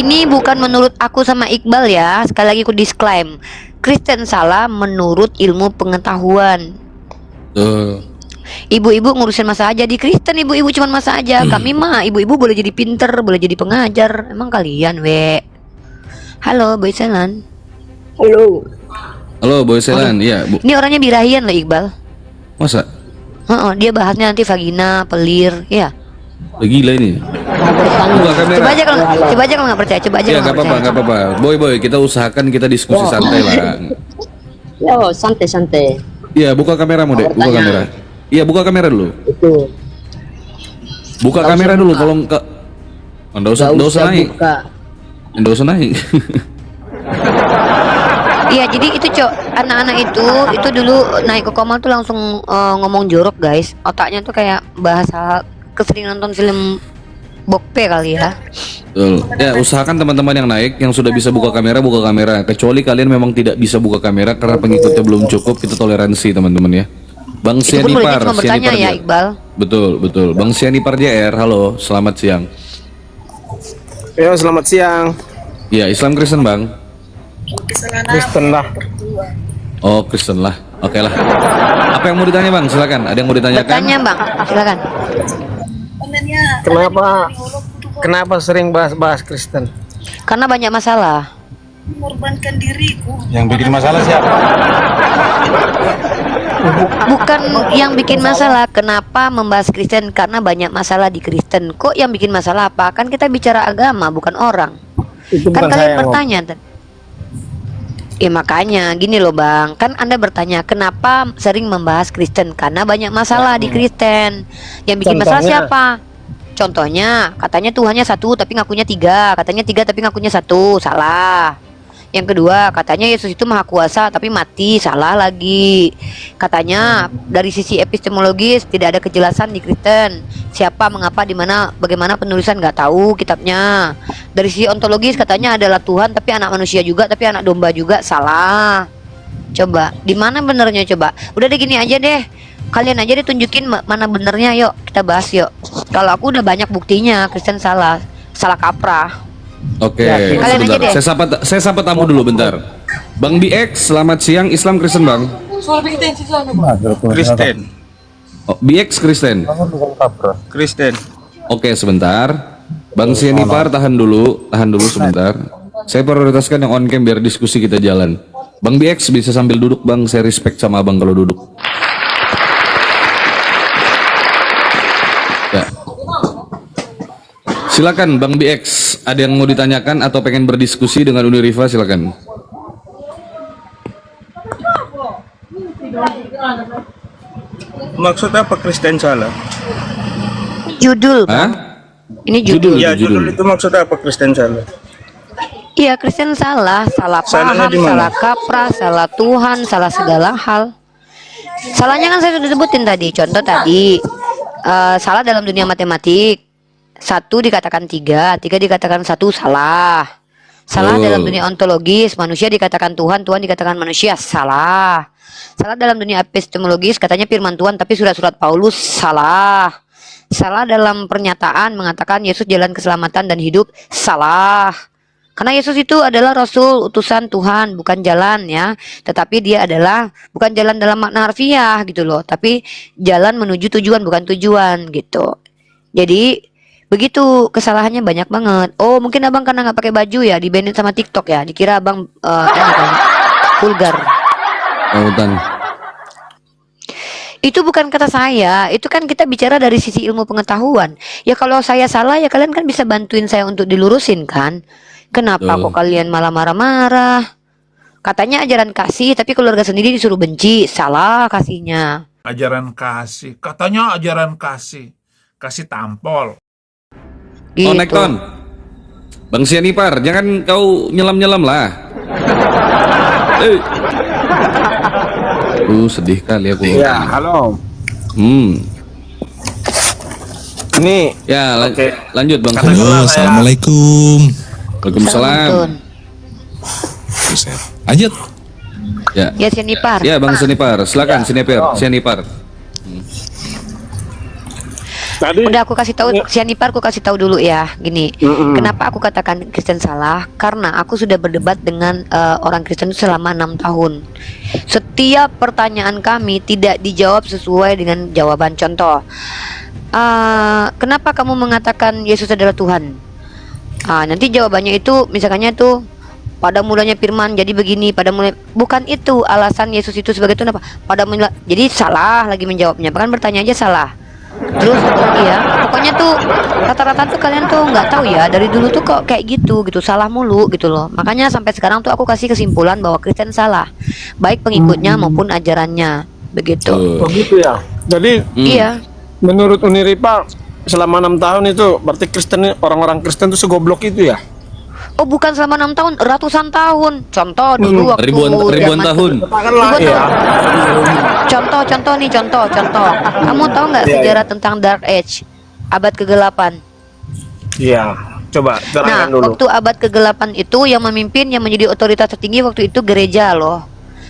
Ini bukan menurut aku sama Iqbal ya. Sekali lagi aku disclaim. Kristen salah menurut ilmu pengetahuan. Ibu-ibu ngurusin masa aja di Kristen, ibu-ibu cuman masa aja. Kami mah ibu-ibu boleh jadi pinter, boleh jadi pengajar. Emang kalian, Halo, Boy Selan. Halo. Halo, Boy Selan. Iya, Bu. Ini orangnya birahian loh, Iqbal. Masa? Dia bahasnya nanti vagina, pelir, ya. Gila ini. Buka kamera. Coba aja kalau nggak percaya, coba aja. Ya, kalau nggak apa-apa. Boy, kita usahakan kita diskusi santai lah. Yo, santai-santai. Iya, buka kameramu, Dek. Buka kamera. Iya, buka kamera dulu. Itu. Buka kamera dulu kalau enggak. Enggak usah naik. Enggak usah naik. Iya, jadi itu anak-anak itu dulu naik ke koma tuh langsung ngomong jorok guys. Otaknya tuh kayak bahasa kesering nonton film bokpe kali ya. Betul. Ya, usahakan teman-teman yang naik yang sudah bisa buka kamera. Kecuali kalian memang tidak bisa buka kamera karena pengikutnya belum cukup, kita toleransi teman-teman ya. Bang Sianipar, cuma bertanya ya Iqbal. Betul. Bang Sianipar JR, halo, selamat siang. Yo, selamat siang. Iya, Islam Kristen Bang. Kristen lah. Oh, Kristen lah. Oke lah. Apa yang mau ditanya Bang? Silakan. Ada yang mau ditanyakan? Bertanya Bang, silakan. Kenapa sering bahas Kristen? Karena banyak masalah. Mengorbankan diriku. Yang bikin masalah siapa? Bukan yang bikin masalah. Kenapa membahas Kristen? Karena banyak masalah di Kristen. Kok yang bikin masalah apa? Kan kita bicara agama, bukan orang. Itu Kan bukan kalian saya, bertanya. Ya makanya gini loh Bang. Kan Anda bertanya kenapa sering membahas Kristen? Karena banyak masalah di Kristen. Yang bikin masalah siapa? Contohnya katanya Tuhannya satu tapi ngakunya tiga. Katanya tiga tapi ngakunya satu. Salah. Yang kedua, katanya Yesus itu maha kuasa tapi mati, salah lagi. Katanya dari sisi epistemologis tidak ada kejelasan di Kristen. Siapa, mengapa, di mana, bagaimana penulisan nggak tahu kitabnya. Dari sisi ontologis katanya adalah Tuhan tapi anak manusia juga tapi anak domba juga, salah. Coba, di mana benernya coba? Udah deh gini aja deh. Kalian aja ditunjukin mana benernya, yuk kita bahas yuk. Kalau aku udah banyak buktinya Kristen salah kaprah. Oke, kalian aja sebentar. deh. Saya sapa tamu dulu bentar. Bang BX, selamat siang. Islam Kristen Bang. Kristen. Oh, BX Kristen. Kristen. Oke, sebentar. Bang Sianipar tahan dulu sebentar. Saya prioritaskan yang on cam biar diskusi kita jalan. Bang BX bisa sambil duduk Bang, saya respect sama Abang kalau duduk. Ya. Silakan Bang BX, ada yang mau ditanyakan atau pengen berdiskusi dengan Uniriva, silakan. Maksud apa Kristen salah? Judul, Hah? Bang. Ini judul. Ya, judul itu maksud apa Kristen salah? Iya, Kristen salah paham, Salahnya di mana? salah kaprah, salah Tuhan, salah segala hal. Salahnya kan saya sudah sebutin tadi. Contoh tadi, salah dalam dunia matematik. Satu dikatakan tiga, tiga dikatakan satu, salah. Salah dalam dunia ontologis, manusia dikatakan Tuhan, Tuhan dikatakan manusia, salah. Salah dalam dunia epistemologis, katanya firman Tuhan, tapi surat-surat Paulus, salah. Salah dalam pernyataan mengatakan Yesus jalan keselamatan dan hidup, salah. Karena Yesus itu adalah Rasul, utusan Tuhan, bukan jalan ya. Tetapi dia adalah bukan jalan dalam makna harfiah gitu loh. Tapi jalan menuju tujuan, bukan tujuan gitu. Jadi begitu, kesalahannya banyak banget. Oh, mungkin abang karena nggak pakai baju ya, di-banned sama TikTok ya. Dikira abang ini kan, vulgar. Lautan. Itu bukan kata saya, itu kan kita bicara dari sisi ilmu pengetahuan. Ya kalau saya salah ya kalian kan bisa bantuin saya untuk dilurusin kan. Kenapa kok kalian malah marah-marah? Katanya ajaran kasih, tapi keluarga sendiri disuruh benci. Salah kasihnya. Ajaran kasih, katanya ajaran kasih tampol. Gitu. Oh, Nekton. Bang Sianipar, jangan kau nyelam-nyelam lah. Sedih kali aku. Ya, halo. Ini Ya, lanjut Bang. Halo, assalamualaikum. Waalaikumsalam. Buset. Lanjut. Ya. Ya Sianipar. Ya, Bang Sianipar, silakan Sianipar. Tadi Udah aku kasih tahu si Hanifar, aku kasih tahu dulu ya. Gini, kenapa aku katakan Kristen salah? Karena aku sudah berdebat dengan orang Kristen itu selama 6 tahun. Setiap pertanyaan kami tidak dijawab sesuai dengan jawaban. Contoh, kenapa kamu mengatakan Yesus adalah Tuhan? Nanti jawabannya itu misalnya tuh, pada mulanya firman jadi begini, pada mulai, bukan itu alasan Yesus itu sebagai Tuhan apa? Pada mula, jadi salah lagi menjawabnya, bahkan bertanya aja salah. Terus ya, pokoknya tuh rata-rata tuh kalian tuh nggak tahu ya, dari dulu tuh kok kayak gitu salah mulu gitu loh. Makanya sampai sekarang tuh aku kasih kesimpulan bahwa Kristen salah, baik pengikutnya maupun ajarannya, begitu. begitu ya. Jadi Iya. menurut Uniripa selama 6 tahun itu berarti orang-orang Kristen itu segoblok itu ya? Oh bukan selama 6 tahun, ratusan tahun. Contoh dulu waktu Ribuan zaman- tahun. Katakanlah Ribuan ya. Contoh nih, contoh. Kamu tahu nggak Iya, sejarah tentang Dark Age, abad ke-8? Iya, coba Nah, terangkan dulu. waktu abad ke-8 itu yang memimpin, yang menjadi otoritas tertinggi waktu itu gereja loh.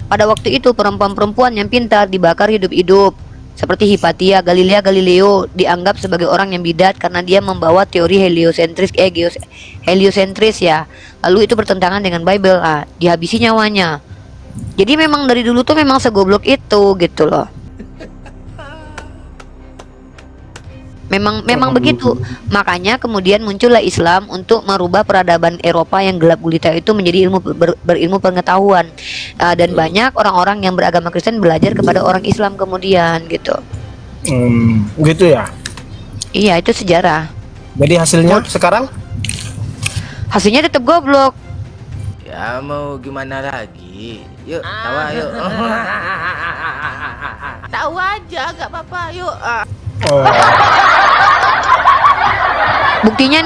Pada waktu itu perempuan-perempuan yang pintar dibakar hidup-hidup. Seperti Hipatia, Galileo dianggap sebagai orang yang bidat karena dia membawa teori heliosentris ya. Lalu itu bertentangan dengan Bible, dihabisi nyawanya. Jadi memang dari dulu tuh memang segoblok itu gitu loh. Memang begitu. Makanya kemudian muncullah Islam untuk merubah peradaban Eropa yang gelap gulita itu menjadi berilmu pengetahuan. Dan banyak orang-orang yang beragama Kristen belajar kepada orang Islam kemudian gitu. Gitu ya. Iya, itu sejarah. Jadi hasilnya sekarang Hasilnya tetap goblok. Ya mau gimana lagi? Yuk, tawa yuk. Tahu aja, gak apa-apa. Yuk. Buktinya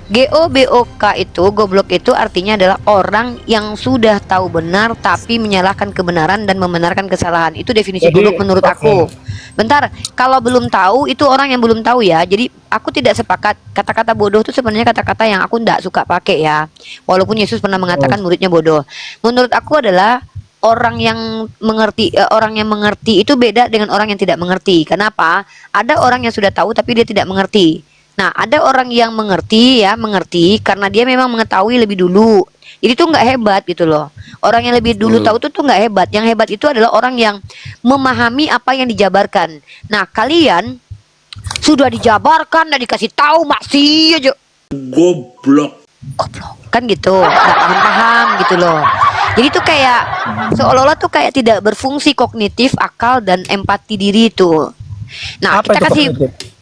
GOBOK itu, goblok itu artinya adalah orang yang sudah tahu benar tapi menyalahkan kebenaran dan membenarkan kesalahan. Itu definisi Jadi, goblok menurut aku. Bentar, kalau belum tahu itu orang yang belum tahu ya. Jadi aku tidak sepakat, kata-kata bodoh itu sebenarnya kata-kata yang aku tidak suka pakai ya. Walaupun Yesus pernah mengatakan muridnya bodoh. Menurut aku adalah orang yang mengerti itu beda dengan orang yang tidak mengerti. Kenapa? Ada orang yang sudah tahu tapi dia tidak mengerti. Nah, ada orang yang mengerti karena dia memang mengetahui lebih dulu. Jadi itu nggak hebat gitu loh. Orang yang lebih dulu tahu tuh nggak hebat. Yang hebat itu adalah orang yang memahami apa yang dijabarkan. Nah, kalian sudah dijabarkan dan dikasih tahu masih aja goblok kan gitu, nggak paham gitu loh. Jadi tuh kayak seolah-olah tuh kayak tidak berfungsi kognitif, akal dan empati diri itu. Nah, apa kita itu kasih kognitif?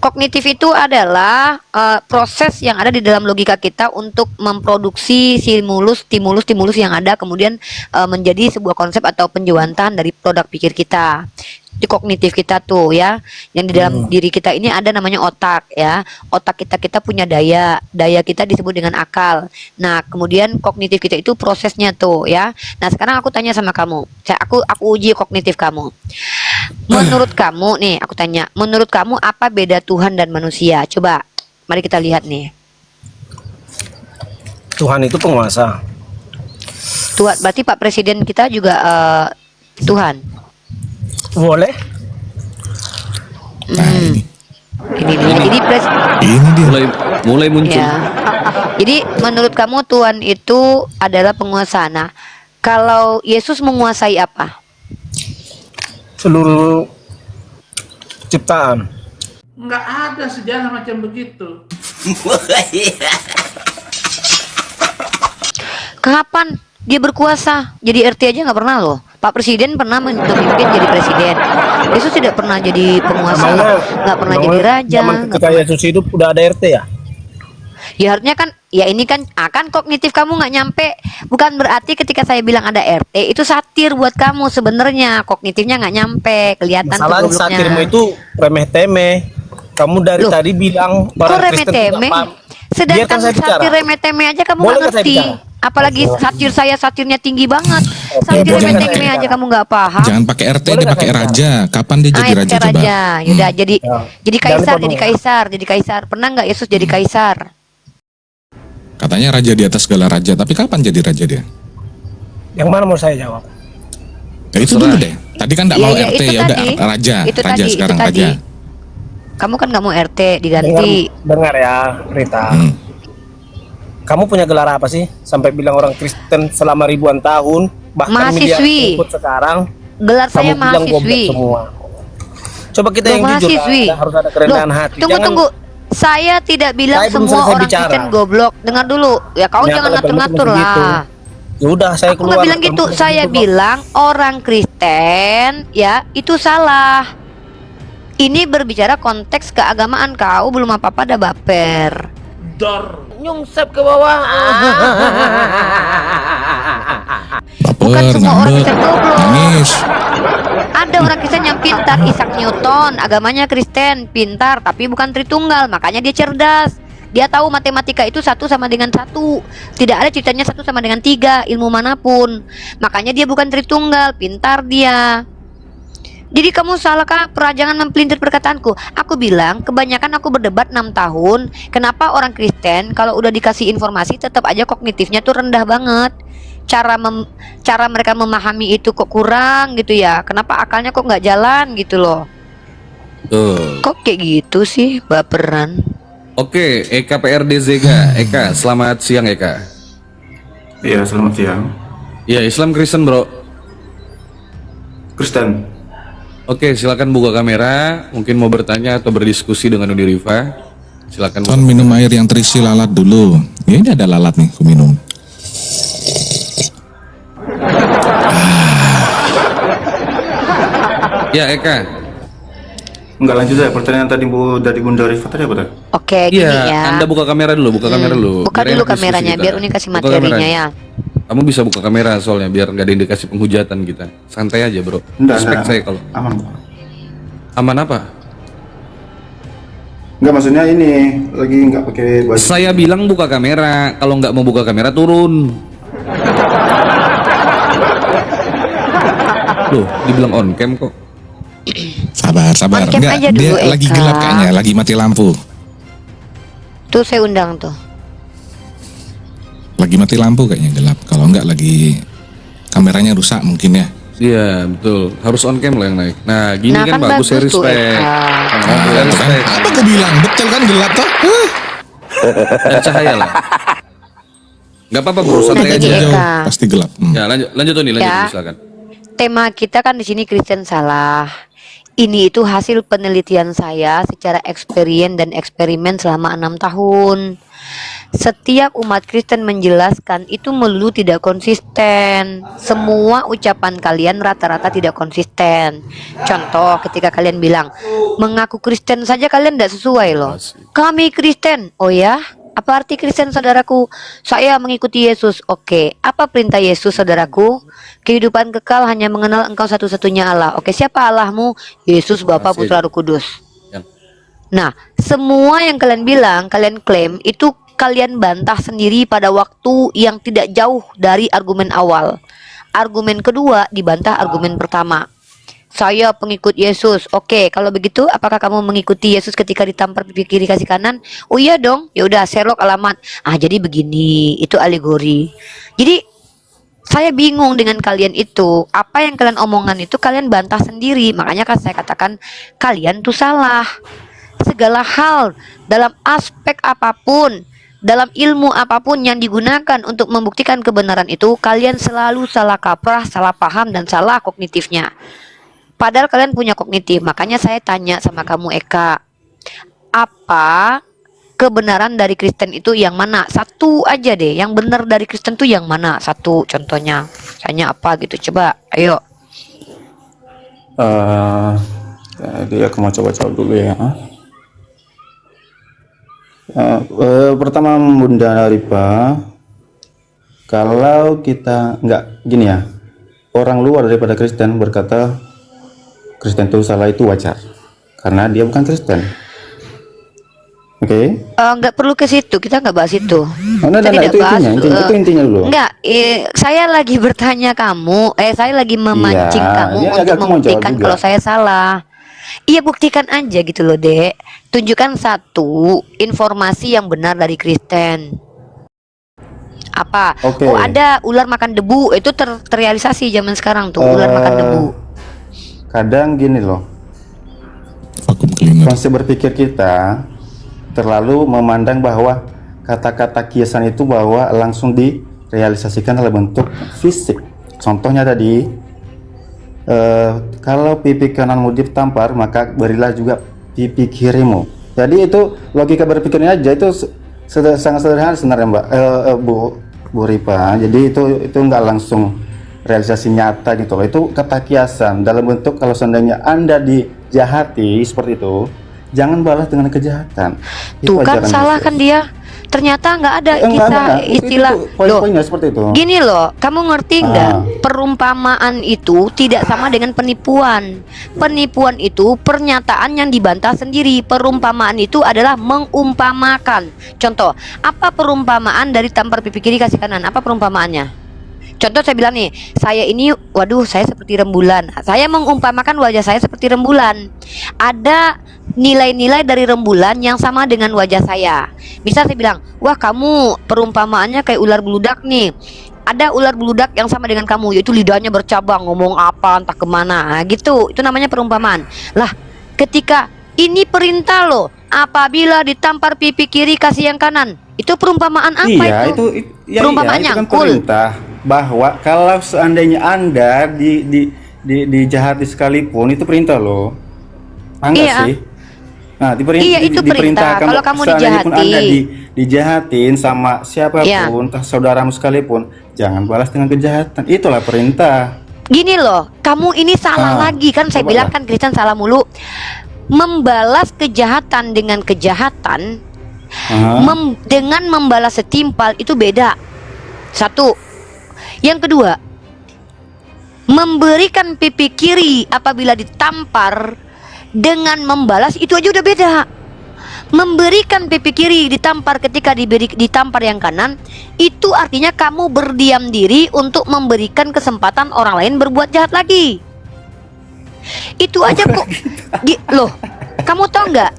kognitif itu adalah proses yang ada di dalam logika kita untuk memproduksi stimulus yang ada kemudian menjadi sebuah konsep atau penjuantan dari produk pikir kita. Di kognitif kita tuh ya, yang di dalam diri kita ini ada namanya otak ya. Otak kita punya daya kita disebut dengan akal. Nah, kemudian kognitif kita itu prosesnya tuh ya. Nah, sekarang aku tanya sama kamu, aku uji kognitif kamu. Menurut kamu nih, aku tanya, menurut kamu apa beda Tuhan dan manusia? Coba, mari kita lihat nih. Tuhan itu penguasa. Tuhan, berarti Pak Presiden kita juga Tuhan. Boleh? Ini nih. Jadi Ini dia. Mulai muncul. ya. Jadi menurut kamu Tuhan itu adalah penguasa. Nah, kalau Yesus menguasai apa? Seluruh ciptaan. Nggak ada sejarah macam begitu. Kapan dia berkuasa? Jadi RT aja nggak pernah loh. Pak Presiden pernah memimpin jadi presiden. Yesus tidak pernah jadi penguasa, nggak pernah jadi raja. Zaman ketika Yesus hidup udah ada RT ya? Ya harusnya kan, ya ini kan akan kognitif kamu nggak nyampe. Bukan berarti ketika saya bilang ada RT itu satir buat kamu sebenarnya, kognitifnya nggak nyampe, kelihatan Masalah gobloknya. satirmu itu remeh temeh. Kamu dari Loh, tadi bilang Kok remeh temeh? Sedangkan Biarkan saya bicara. satir remeh temeh aja kamu Boleh nggak nggak saya ngerti. bicara? Apalagi satirnya tinggi banget. Satir boleh remeh nggak saya temeh aja bicara? kamu nggak paham. Jangan pakai RT, Boleh dia nggak pakai saya raja. Kapan dia jadi raja RT coba? raja. Yaudah, jadi Jangan jadi kaisar, jadi kaisar. Pernah nggak Yesus jadi kaisar? Katanya raja di atas segala raja, tapi kapan jadi raja dia? Yang mana mau saya jawab? Ya itu dulu deh. Tadi kan nggak Iya, mau iya, RT, itu ya udah tadi. raja, Itu raja tadi, sekarang itu tadi. raja. Kamu kan nggak mau RT diganti. Dengar ya, Rita. Kamu punya gelar apa sih? Sampai bilang orang Kristen selama ribuan tahun, bahkan media Mahasiswi. ikut sekarang. Gelar saya Kamu bilang goblok mahasiswi. semua. Coba kita Loh, yang jujur, mahasiswi. harus ada kerendahan Loh, hati. tunggu. Saya tidak bilang Saya belum semua selesai orang bicara. Kristen goblok. Dengar dulu. Ya kau Ternyata jangan levelnya ngatur-ngatur cuma segitu. lah. Ya udah, saya Aku keluar. nggak bilang Kamu gitu. bilang Saya gitu, bilang orang Kristen ya itu salah. Ini berbicara konteks keagamaan. Kau belum apa-apa ada baper. Dor. Nyungsep ke bawah. Bukan Baper, semua orang ngambek, Kristen goblok. nangis. Ada orang Kristen yang pintar, Isaac Newton, agamanya Kristen, pintar, tapi bukan Tritunggal, makanya dia cerdas. Dia tahu matematika itu 1 sama dengan 1. Tidak ada ceritanya 1 sama dengan 3, ilmu manapun. Makanya dia bukan Tritunggal, pintar dia. Jadi kamu salah Kak, jangan mempelintir perkataanku. Aku bilang, kebanyakan aku berdebat 6 tahun, kenapa orang Kristen kalau udah dikasih informasi tetap aja kognitifnya tuh rendah banget. Cara mereka memahami itu kok kurang gitu ya. Kenapa akalnya kok nggak jalan gitu loh. Tuh. Kok kayak gitu sih, baperan. Oke, Eka PRD Zega. Eka, selamat siang Eka. Iya, selamat siang. Ya, Islam Kristen bro. Kristen. Oke, silakan buka kamera. Mungkin mau bertanya atau berdiskusi dengan Udi Rifa. Silakan. Ton minum air yang terisi lalat dulu. Ya, ini ada lalat nih, aku minum. Ya, Eka. Enggak, lanjut ya pertanyaan tadi dari Bunda Rifa tadi apa tadi? Oke, gini Iya, ya. Anda buka kamera dulu, buka kamera dulu. Buka Biar dulu enak diskusi kameranya, kita. biar Uni kasih Buka materinya kameranya. ya. Kamu bisa buka kamera soalnya biar nggak ada indikasi penghujatan kita. Santai aja bro. Respect saya kalau. Aman. Aman apa? Enggak, maksudnya ini lagi enggak pakai baju. Saya bilang buka kamera. Kalau nggak mau buka kamera turun. Loh, dibilang on cam kok. Sabar. On cam Enggak, aja dia dulu, lagi Eka. gelap kayaknya, lagi mati lampu. Tuh saya undang tuh. Lagi mati lampu kayaknya gelap. Kalau enggak lagi kameranya rusak mungkin ya. Iya betul. Harus on cam lah yang naik. Nah gini Nah, kan, kan bagus, saya bagus tuh, respect. Eka. Saya respect. Apa gue bilang? Betul kan gelap toh? Ada cahaya lah. Gak apa-apa bro, santai Nah, aja. gini, Jauh, Eka. pasti gelap. Ya lanjut Tony, lanjut Ya. silakan. Tema kita kan di sini Kristen salah. Ini itu hasil penelitian saya secara eksperimen dan eksperimen selama 6 tahun. Setiap umat Kristen menjelaskan itu melulu tidak konsisten. Semua ucapan kalian rata-rata tidak konsisten. Contoh, ketika kalian bilang mengaku Kristen saja kalian tidak sesuai loh. Kami Kristen. Oh ya? Apa arti Kristen saudaraku? Saya mengikuti Yesus. Oke, apa perintah Yesus saudaraku? Kehidupan kekal hanya mengenal Engkau satu-satunya Allah. Oke, siapa Allahmu? Yesus, Bapa, Putra, Roh Kudus. Yang. Nah, semua yang kalian bilang, kalian klaim itu kalian bantah sendiri pada waktu yang tidak jauh dari argumen awal. Argumen kedua dibantah argumen pertama. Saya pengikut Yesus. Oke, kalau begitu apakah kamu mengikuti Yesus ketika ditampar pipi kiri kasih kanan? Oh iya dong. Ya udah, Sherlock alamat. Jadi begini, itu alegori. Jadi saya bingung dengan kalian itu. Apa yang kalian omongan itu kalian bantah sendiri. Makanya kan saya katakan kalian tuh salah. Segala hal dalam aspek apapun, dalam ilmu apapun yang digunakan untuk membuktikan kebenaran itu, kalian selalu salah kaprah, salah paham, dan salah kognitifnya. Padahal kalian punya kognitif. Makanya saya tanya sama kamu Eka, apa kebenaran dari Kristen itu yang mana? Satu aja deh, yang benar dari Kristen itu yang mana? Satu contohnya. Tanya apa gitu, coba, ayo. Jadi aku mau coba-coba dulu ya. Pertama Bunda Rifa, kalau kita nggak gini ya, orang luar daripada Kristen berkata Kristen itu salah, itu wajar karena dia bukan Kristen. Oke? Nggak perlu ke situ, kita nggak bahas itu. Nah, Kita tidak itu bahas, itu intinya dulu. Enggak, saya lagi bertanya kamu, saya lagi memancing Iya, kamu iya, untuk aku mau jawab membuktikan juga. kalau saya salah. Iya, buktikan aja gitu loh, Dek. Tunjukkan satu informasi yang benar dari Kristen. Apa? Oke. Oh, ada ular makan debu. Itu terrealisasi zaman sekarang tuh, ular makan debu. Kadang gini loh, Vakum Telinga. konsep berpikir kita terlalu memandang bahwa kata-kata kiasan itu bahwa langsung direalisasikan dalam bentuk fisik. Contohnya tadi, kalau pipi kananmu ditampar, maka berilah juga pipi kirimu. Jadi itu logika berpikirnya aja, itu sangat sederhana sebenarnya, Mbak, Bu Ripa. Jadi itu nggak langsung realisasi nyata gitu loh. Itu kata kiasan dalam bentuk kalau seandainya Anda dijahati seperti itu, jangan balas dengan kejahatan. Itu Tuh kan ajaran salah Yesus. kan dia. Ternyata nggak ada Enggak, kisah enggak. istilah Itu poin-poinnya seperti itu. Gini loh, kamu ngerti nggak? Perumpamaan itu tidak sama dengan penipuan. Penipuan itu pernyataan yang dibantah sendiri. Perumpamaan itu adalah mengumpamakan. Contoh, apa perumpamaan dari tampar pipi kiri kasih kanan? Apa perumpamaannya? Contoh saya bilang nih, saya ini, waduh, saya seperti rembulan. Saya mengumpamakan wajah saya seperti rembulan. Ada nilai-nilai dari rembulan yang sama dengan wajah saya. Misal saya bilang, wah kamu perumpamaannya kayak ular beludak nih. Ada ular beludak yang sama dengan kamu, yaitu lidahnya bercabang, ngomong apa entah kemana, nah, gitu. Itu namanya perumpamaan. Lah, ketika ini perintah loh, apabila ditampar pipi kiri kasih yang kanan, itu perumpamaan apa Iya, itu? ya, Perumpamaan iya, itu kan nyangkul. perintah bahwa kalau seandainya Anda dijahati sekalipun itu perintah loh. Enggak Iya. sih? Nah, Iya, itu perintah. diperintahkan Kalau kamu seandainya pun dijahati. Anda dijahatin sama siapapun, Iya. entah saudaramu sekalipun, jangan balas dengan kejahatan. Itulah perintah. Gini loh, kamu ini salah lagi kan, saya coba bilang lah. kan Kristen salah mulu. Membalas kejahatan dengan kejahatan, dengan membalas setimpal itu beda. Satu. Yang kedua, memberikan pipi kiri apabila ditampar dengan membalas itu aja udah beda. Memberikan pipi kiri ditampar ketika ditampar yang kanan, itu artinya kamu berdiam diri untuk memberikan kesempatan orang lain berbuat jahat lagi. Itu aja kok. Loh, kamu tahu nggak?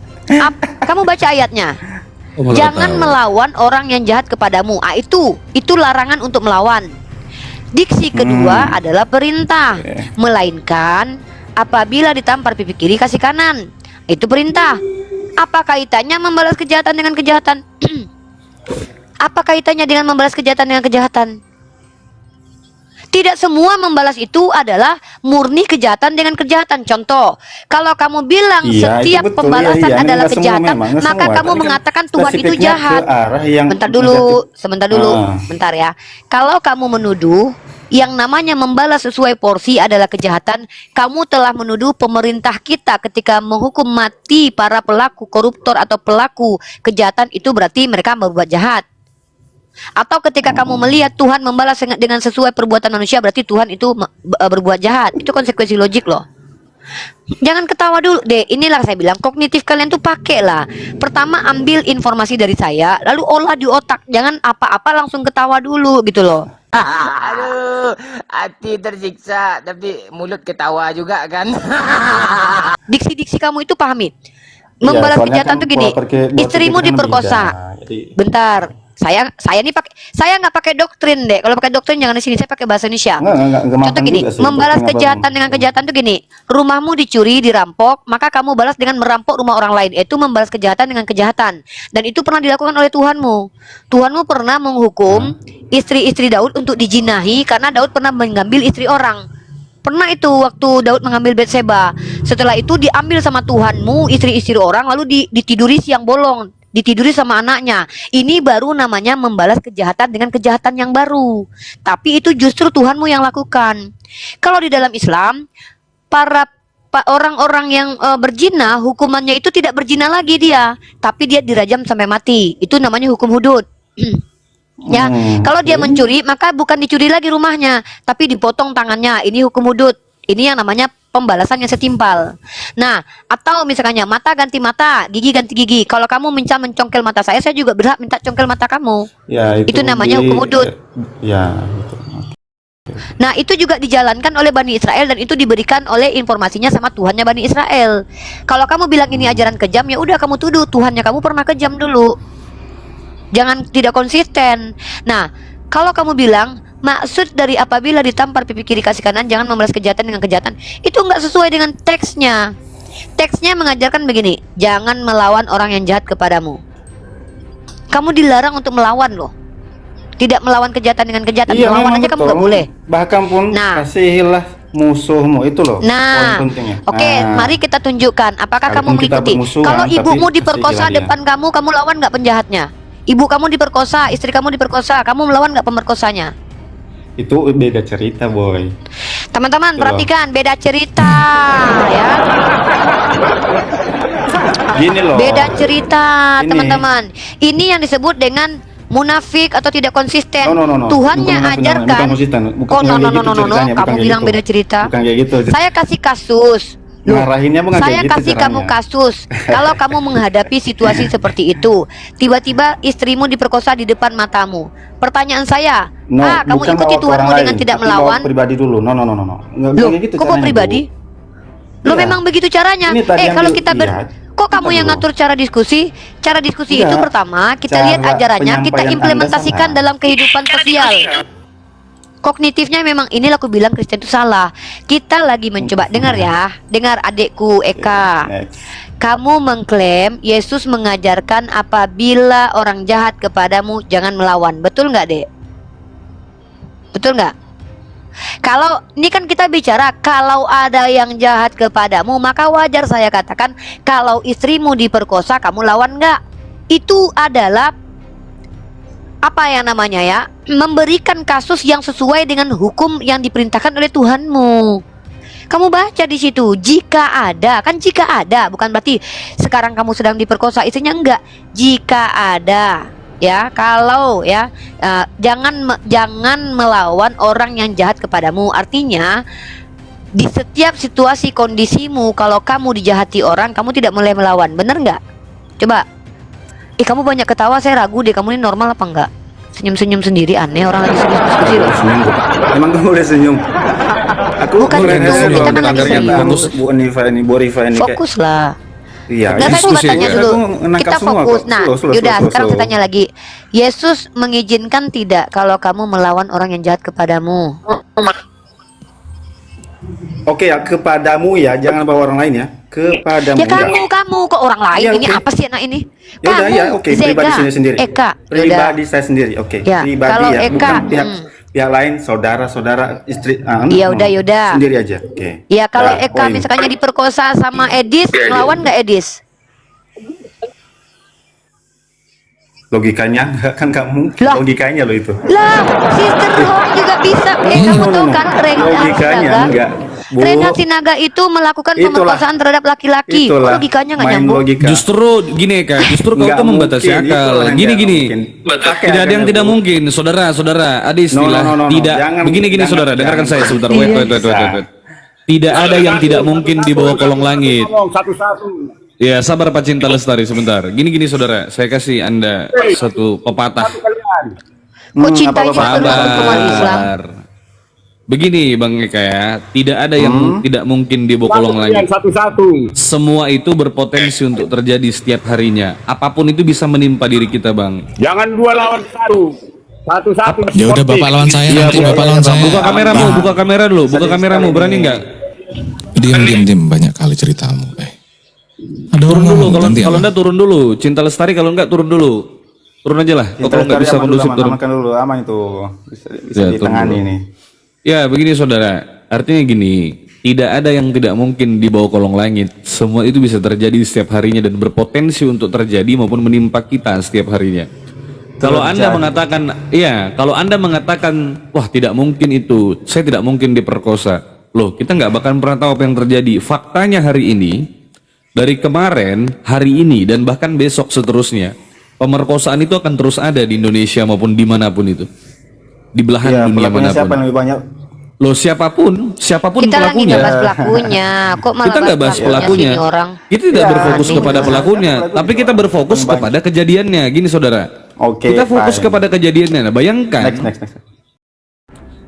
Kamu baca ayatnya. Jangan melawan orang yang jahat kepadamu. Itu larangan untuk melawan. Diksi kedua adalah perintah, melainkan apabila ditampar pipi kiri kasih kanan. Itu perintah. Apa kaitannya membalas kejahatan dengan kejahatan? Apa kaitannya dengan membalas kejahatan dengan kejahatan? Tidak semua membalas itu adalah murni kejahatan dengan kejahatan. Contoh, kalau kamu bilang Iya, setiap itu betul, pembalasan iya, adalah nggak semua kejahatan, memang, nggak maka semua. kamu Tadi kan mengatakan Tuhan itu spesifiknya jahat. ke arah yang Sebentar dulu, bentar ya. Kalau kamu menuduh yang namanya membalas sesuai porsi adalah kejahatan, kamu telah menuduh pemerintah kita ketika menghukum mati para pelaku koruptor atau pelaku kejahatan, itu berarti mereka berbuat jahat. Atau ketika kamu melihat Tuhan membalas dengan sesuai perbuatan manusia, berarti Tuhan itu berbuat jahat. Itu konsekuensi logik loh. Jangan ketawa dulu deh. Inilah saya bilang, kognitif kalian tuh pakai lah. Pertama ambil informasi dari saya, lalu olah di otak. Jangan apa-apa langsung ketawa dulu gitu loh. Aduh, hati tersiksa tapi mulut ketawa juga kan. Diksi-diksi kamu itu pahami. Membalas soalnya kejahatan kan tuh gini. pola pikir Istrimu kan diperkosa. beda. Jadi- Bentar. Saya nggak pakai doktrin deh. Kalau pakai doktrin jangan di sini. Saya pakai bahasa Indonesia. Enggak Contoh makan gini, juga sih, membalas doktrin kejahatan apapun. dengan kejahatan tuh gini. Rumahmu dicuri, dirampok, maka kamu balas dengan merampok rumah orang lain. Itu membalas kejahatan dengan kejahatan. Dan itu pernah dilakukan oleh Tuhanmu. Tuhanmu pernah menghukum istri-istri Daud untuk dijinahi karena Daud pernah mengambil istri orang. Pernah itu waktu Daud mengambil Batseba. Setelah itu diambil sama Tuhanmu istri-istri orang, lalu ditiduri siang bolong, ditiduri sama anaknya. Ini baru namanya membalas kejahatan dengan kejahatan yang baru. Tapi itu justru Tuhanmu yang lakukan. Kalau di dalam Islam, para orang-orang yang berzina, hukumannya itu tidak berzina lagi dia, tapi dia dirajam sampai mati. Itu namanya hukum hudud. Ya, kalau dia mencuri maka bukan dicuri lagi rumahnya, tapi dipotong tangannya. Ini hukum hudud. Ini yang namanya pembalasan yang setimpal. Nah, atau misalnya mata ganti mata, gigi ganti gigi. Kalau kamu minta mencongkel mata saya juga berhak minta congkel mata kamu. Ya, Itu namanya hukum hudud. Ya, betul. Nah, itu juga dijalankan oleh Bani Israel dan itu diberikan oleh informasinya sama Tuhannya Bani Israel. Kalau kamu bilang ini ajaran kejam, ya udah kamu tuduh Tuhannya kamu pernah kejam dulu. Jangan tidak konsisten. Nah, kalau kamu bilang maksud dari apabila ditampar pipi kiri kasih kanan jangan membalas kejahatan dengan kejahatan, itu nggak sesuai dengan teksnya. Teksnya mengajarkan begini, jangan melawan orang yang jahat kepadamu. Kamu dilarang untuk melawan loh. Tidak melawan kejahatan dengan kejahatan, melawan memang aja kamu betul. nggak boleh. Bahkan pun Nah. kasihilah musuhmu, itu loh Nah, poin pentingnya. oke, mari kita tunjukkan apakah kamu Kalaupun kita mengikuti. bermusuhan, Kalau tapi ibumu kasihilah diperkosa dia. depan kamu lawan nggak penjahatnya? Ibu kamu diperkosa, istri kamu diperkosa, kamu melawan nggak pemerkosanya? Itu beda cerita, boy. Teman-teman, Betul. perhatikan, beda cerita ya. Gini loh. Beda cerita, Ini. teman-teman. Ini yang disebut dengan munafik atau tidak konsisten. No. Tuhannya Bukan munafik, ajarkan. bukan konsisten. Bukan Oh, no, kayak gitu no. ceritanya, bukan Kamu kayak bilang gitu. beda cerita. Bukan kayak gitu. Saya kasih kasus. Loh, Ngarahinnya bukan kayak saya gitu kasih caranya. kamu kasus. Kalau kamu menghadapi situasi seperti itu, tiba-tiba istrimu diperkosa di depan matamu. Pertanyaan saya, No, kamu bukan ikuti bawa ke Tuhanmu orang dengan lain, tidak tapi bawa melawan? pribadi dulu. No. Nggak Loh, kayak gitu kok mau caranya, pribadi? Bu. Lo Iya. memang begitu caranya. Ini tadi yang Kalau di- kita iya. kok kamu Kita yang dulu. ngatur cara diskusi? Cara diskusi itu Enggak. pertama kita Cara lihat ajarannya, kita penyampaian implementasikan Anda salah. dalam kehidupan sosial. Kognitifnya memang inilah aku bilang Kristen itu salah. Kita lagi mencoba, dengar ya, dengar adikku Eka. Next. Kamu mengklaim Yesus mengajarkan apabila orang jahat kepadamu jangan melawan. Betul nggak, Dek? Betul nggak? Kalau ini kan kita bicara kalau ada yang jahat kepadamu, maka wajar saya katakan kalau istrimu diperkosa kamu lawan nggak? Itu adalah apa yang namanya ya, memberikan kasus yang sesuai dengan hukum yang diperintahkan oleh Tuhanmu. Kamu baca di situ, jika ada, kan jika ada, bukan berarti sekarang kamu sedang diperkosa istrinya, enggak. Jika ada, ya, kalau ya, jangan melawan orang yang jahat kepadamu. Artinya di setiap situasi kondisimu, kalau kamu dijahati orang, kamu tidak boleh melawan. Bener nggak? Coba. Kamu banyak ketawa, saya ragu deh kamu ini normal apa enggak? Senyum-senyum sendiri, aneh orang lagi serius diskusi loh. Senyum, Bu. Emang kamu udah senyum? Aku Bukan udah gitu, senyum kita loh, kan lagi dengarnya. serius. Fokus, Bu Anifa ini, Bu Rifa ini kayak. Fokus lah. Iya, Nah, saya coba diskusi, tanya ya. dulu. Aku menangkap Kita semua fokus. kok. Nah, Slow, yaudah sekarang slow. saya tanya lagi. Yesus mengizinkan tidak kalau kamu melawan orang yang jahat kepadamu? Oke ya, kepadamu ya, jangan bawa orang lain ya. Kepadamu. Ya kamu kok orang lain. Ya, Ini oke. apa sih anak ini? Ya udah Kamu, ya, oke, Zega, pribadi saya sendiri. Eka, Pribadi saya sendiri, oke. Ya, Pribadi kalau ya, Eka, bukan pihak lain, saudara, istri. Yaudah. Sendiri aja, oke. Ya kalau Ya, Eka poin. misalnya diperkosa sama Edis, melawan nggak Edis? Logikanya enggak kan kamu? Lah. Logikanya lo itu. Lah, sister Home juga bisa. Kamu tahu kan Renhat Logikanya Sinaga? enggak. Bu. Renhat Sinaga itu melakukan Itulah. pemerkosaan terhadap laki-laki. Kok Itulah. logikanya nggak Main nyambung? logika. Justru gini Kak, justru kau Nggak tuh membatasi mungkin, akal. itulah yang Gini nggak gini. mungkin. Pakai Tidak ada yang akalnya, tidak Bu. mungkin, saudara. Ada No, istilah no. tidak. Jangan, Begini jangan, saudara, dengarkan jangan. saya sebentar. Iya. Wait. Tidak ada yang tidak mungkin di bawah kolong langit. Ya, sabar Pak Cinta Lestari sebentar. Gini saudara, saya kasih Anda satu pepatah. Kok cintanya apa-apa. perlu pertemuan Islam? Sabar. Begini Bang Eka ya, tidak ada yang tidak mungkin di bawah kolong langit. Semua itu berpotensi untuk terjadi setiap harinya. Apapun itu bisa menimpa diri kita, Bang. Jangan 2 lawan 1. Satu-satu. Ya udah Bapak lawan saya, nanti Bapak lawan saya. Buka kameramu, buka kamera dulu, buka kameramu, berani nggak? Diam, banyak kali ceritamu. Ada Turun orang dulu, ngomong, kalau ganti kalau apa? enggak turun dulu. Cinta Lestari kalau enggak turun dulu. Turun aja lah. Kalau nggak bisa kondusif turun. Amankan dulu, aman itu. Bisa Ya, turun ditangani dulu. ini. Ya begini saudara, artinya gini, tidak ada yang tidak mungkin di bawah kolong langit. Semua itu bisa terjadi setiap harinya dan berpotensi untuk terjadi maupun menimpa kita setiap harinya. Kalau Anda mengatakan, iya, kalau Anda mengatakan, wah tidak mungkin itu, saya tidak mungkin diperkosa. Loh, kita nggak bakal pernah tahu apa yang terjadi. Faktanya hari ini, dari kemarin, hari ini, dan bahkan besok seterusnya, pemerkosaan itu akan terus ada di Indonesia maupun dimanapun itu. Di belahan Ya, dunia pelakunya manapun. siapa yang lebih banyak? Loh siapapun Kita lagi pelakunya. nggak bahas pelakunya. Kok malah Kita nggak bahas pelakunya. sini orang? Kita tidak Ya, berfokus ini kepada bahas pelakunya, pelakunya. tapi kita berfokus Banyak. kepada kejadiannya. Gini saudara, Oke, kita fokus fine. kepada kejadiannya. Nah, bayangkan, Next.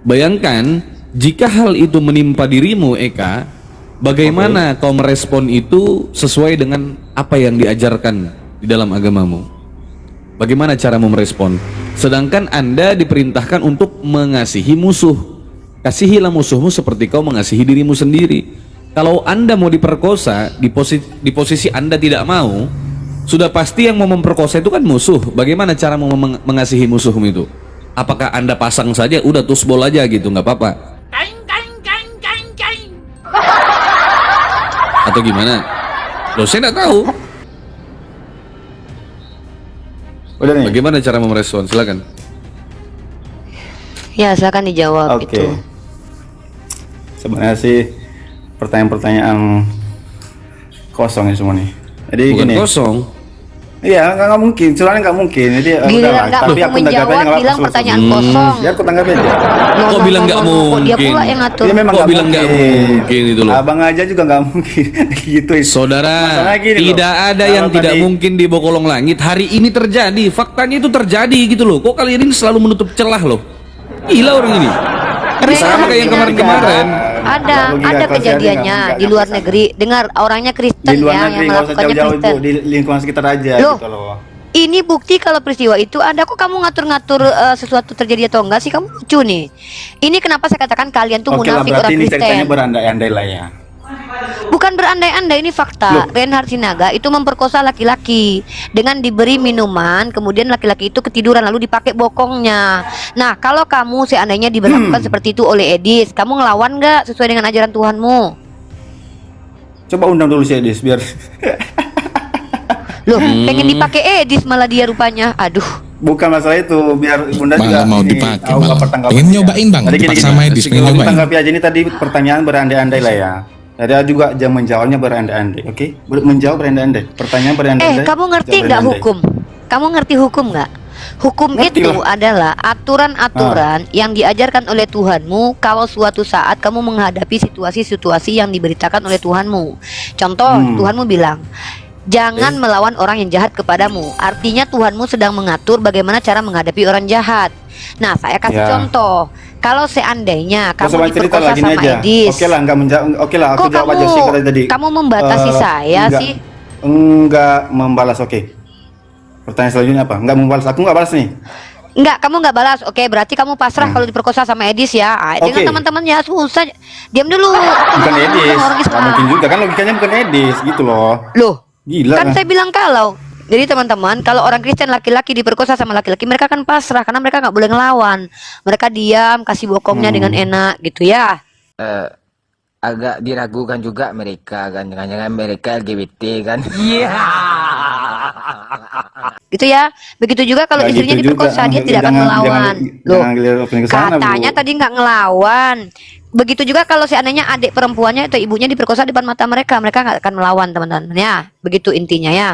bayangkan jika hal itu menimpa dirimu, Eka, bagaimana kau merespon itu sesuai dengan apa yang diajarkan di dalam agamamu? Bagaimana caramu merespon? Sedangkan Anda diperintahkan untuk mengasihi musuh. Kasihilah musuhmu seperti kau mengasihi dirimu sendiri. Kalau Anda mau diperkosa, di posisi Anda tidak mau, sudah pasti yang mau memperkosa itu kan musuh. Bagaimana cara mau mengasihi musuhmu itu? Apakah Anda pasang saja, udah tusbol aja gitu, nggak apa-apa? Atau gimana? Loh, saya nggak tahu. Udah nih. Bagaimana cara merespon? Silakan. Ya, silakan dijawab Oke. itu. Sebenarnya sih pertanyaan-pertanyaan kosong ya semua nih. Jadi Bukan gini. kosong. Iya, nggak mungkin. Soalnya nggak mungkin. Jadi Gila, udahlah. nggak Tapi mau aku tanggapin aja menjawab, nggak bilang apa-apa. pertanyaan kosong. Ya aku tanggapin aja. Kok bilang nggak Kok dia mungkin? pula yang ngatur. Dia memang Kok nggak bilang nggak mungkin itu loh? Abang aja juga nggak mungkin gitu. Saudara, Masalahnya gini loh. tidak ada Kalau yang tidak tadi- mungkin di bawah kolong langit. Hari ini terjadi, faktanya itu terjadi gitu loh. Kok kalian ini selalu menutup celah loh? Gila orang ini. Ini sama kayak yang kemarin-kemarin. Ada kejadiannya di luar negeri. Dengar, orangnya Kristen Di luar ya, negeri yang nggak usah melakukannya jauh-jauh Kristen. Bu, di lingkungan sekitar aja Loh, gitu loh. ini bukti kalau peristiwa itu ada. Kok kamu ngatur-ngatur sesuatu terjadi atau enggak sih? Kamu lucu nih. Ini kenapa saya katakan kalian tuh Oke lah, munafik berarti orang ini ceritanya Kristen. berandai-andai lah ya. Bukan berandai-andai, ini fakta. Reinhard Sinaga itu memperkosa laki-laki dengan diberi minuman, kemudian laki-laki itu ketiduran lalu dipakai bokongnya. Nah, kalau kamu seandainya diberlakukan seperti itu oleh Edis, kamu ngelawan nggak sesuai dengan ajaran Tuhanmu? Coba undang dulu si Edis biar Loh, pengen dipakai Edis malah dia rupanya. Aduh. bukan masalah itu, biar Bunda Malah juga mau ini dipakai, tahu malah. apa tanggapannya. Pengen nyobain, Bang, Tadi dipaksa gini-gini. sama Edis, pengen Kalau nyobain. tanggapi aja ini tadi pertanyaan berandai-andai lah ya. Jadi juga jam menjawabnya berandai-andai, oke? Menjawab berandai-andai. Pertanyaan berandai-andai. Kamu ngerti jawab nggak berandai-andai. hukum? Kamu ngerti hukum nggak? Hukum Ngerti itu lah. adalah aturan-aturan yang diajarkan oleh Tuhanmu kalau suatu saat kamu menghadapi situasi-situasi yang diberitakan oleh Tuhanmu. Contoh, Tuhanmu bilang, jangan melawan orang yang jahat kepadamu. Artinya Tuhanmu sedang mengatur bagaimana cara menghadapi orang jahat. Nah, saya kasih Ya. contoh. Kalau seandainya Nggak usah kamu banyak cerita diperkosa lah, gini sama aja. Edis, Oke lah, nggak menjawab. Oke lah, aku kok jawab aja sih tadi. kamu membatasi saya enggak, sih? Enggak membalas, oke. Pertanyaan selanjutnya apa? Enggak membalas. Aku enggak balas nih. Enggak, kamu enggak balas. Oke, berarti kamu pasrah kalau diperkosa sama Edis ya. Dengan Oke. teman-temannya susah. Diam dulu. Bukan Edis. Bukan orang Nggak Islam. mungkin juga kan, logikanya bukan Edis gitu loh. Loh, Gila kan kan? saya bilang kalau. Jadi teman-teman, kalau orang Kristen laki-laki diperkosa sama laki-laki, mereka akan pasrah karena mereka nggak boleh ngelawan. Mereka diam, kasih bokongnya dengan enak gitu ya. Agak diragukan juga mereka kan, jangan-jangan mereka LGBT kan. Iya. Gitu ya. Begitu juga kalau Nggak istrinya gitu diperkosa, juga. dia tidak akan Jangan- melawan. jangan- Loh, jangan ngeliat opini ke sana, Bu. katanya tadi nggak ngelawan. Begitu juga kalau seandainya adik perempuannya atau ibunya diperkosa depan mata mereka, mereka nggak akan melawan, teman-teman ya. Begitu intinya ya.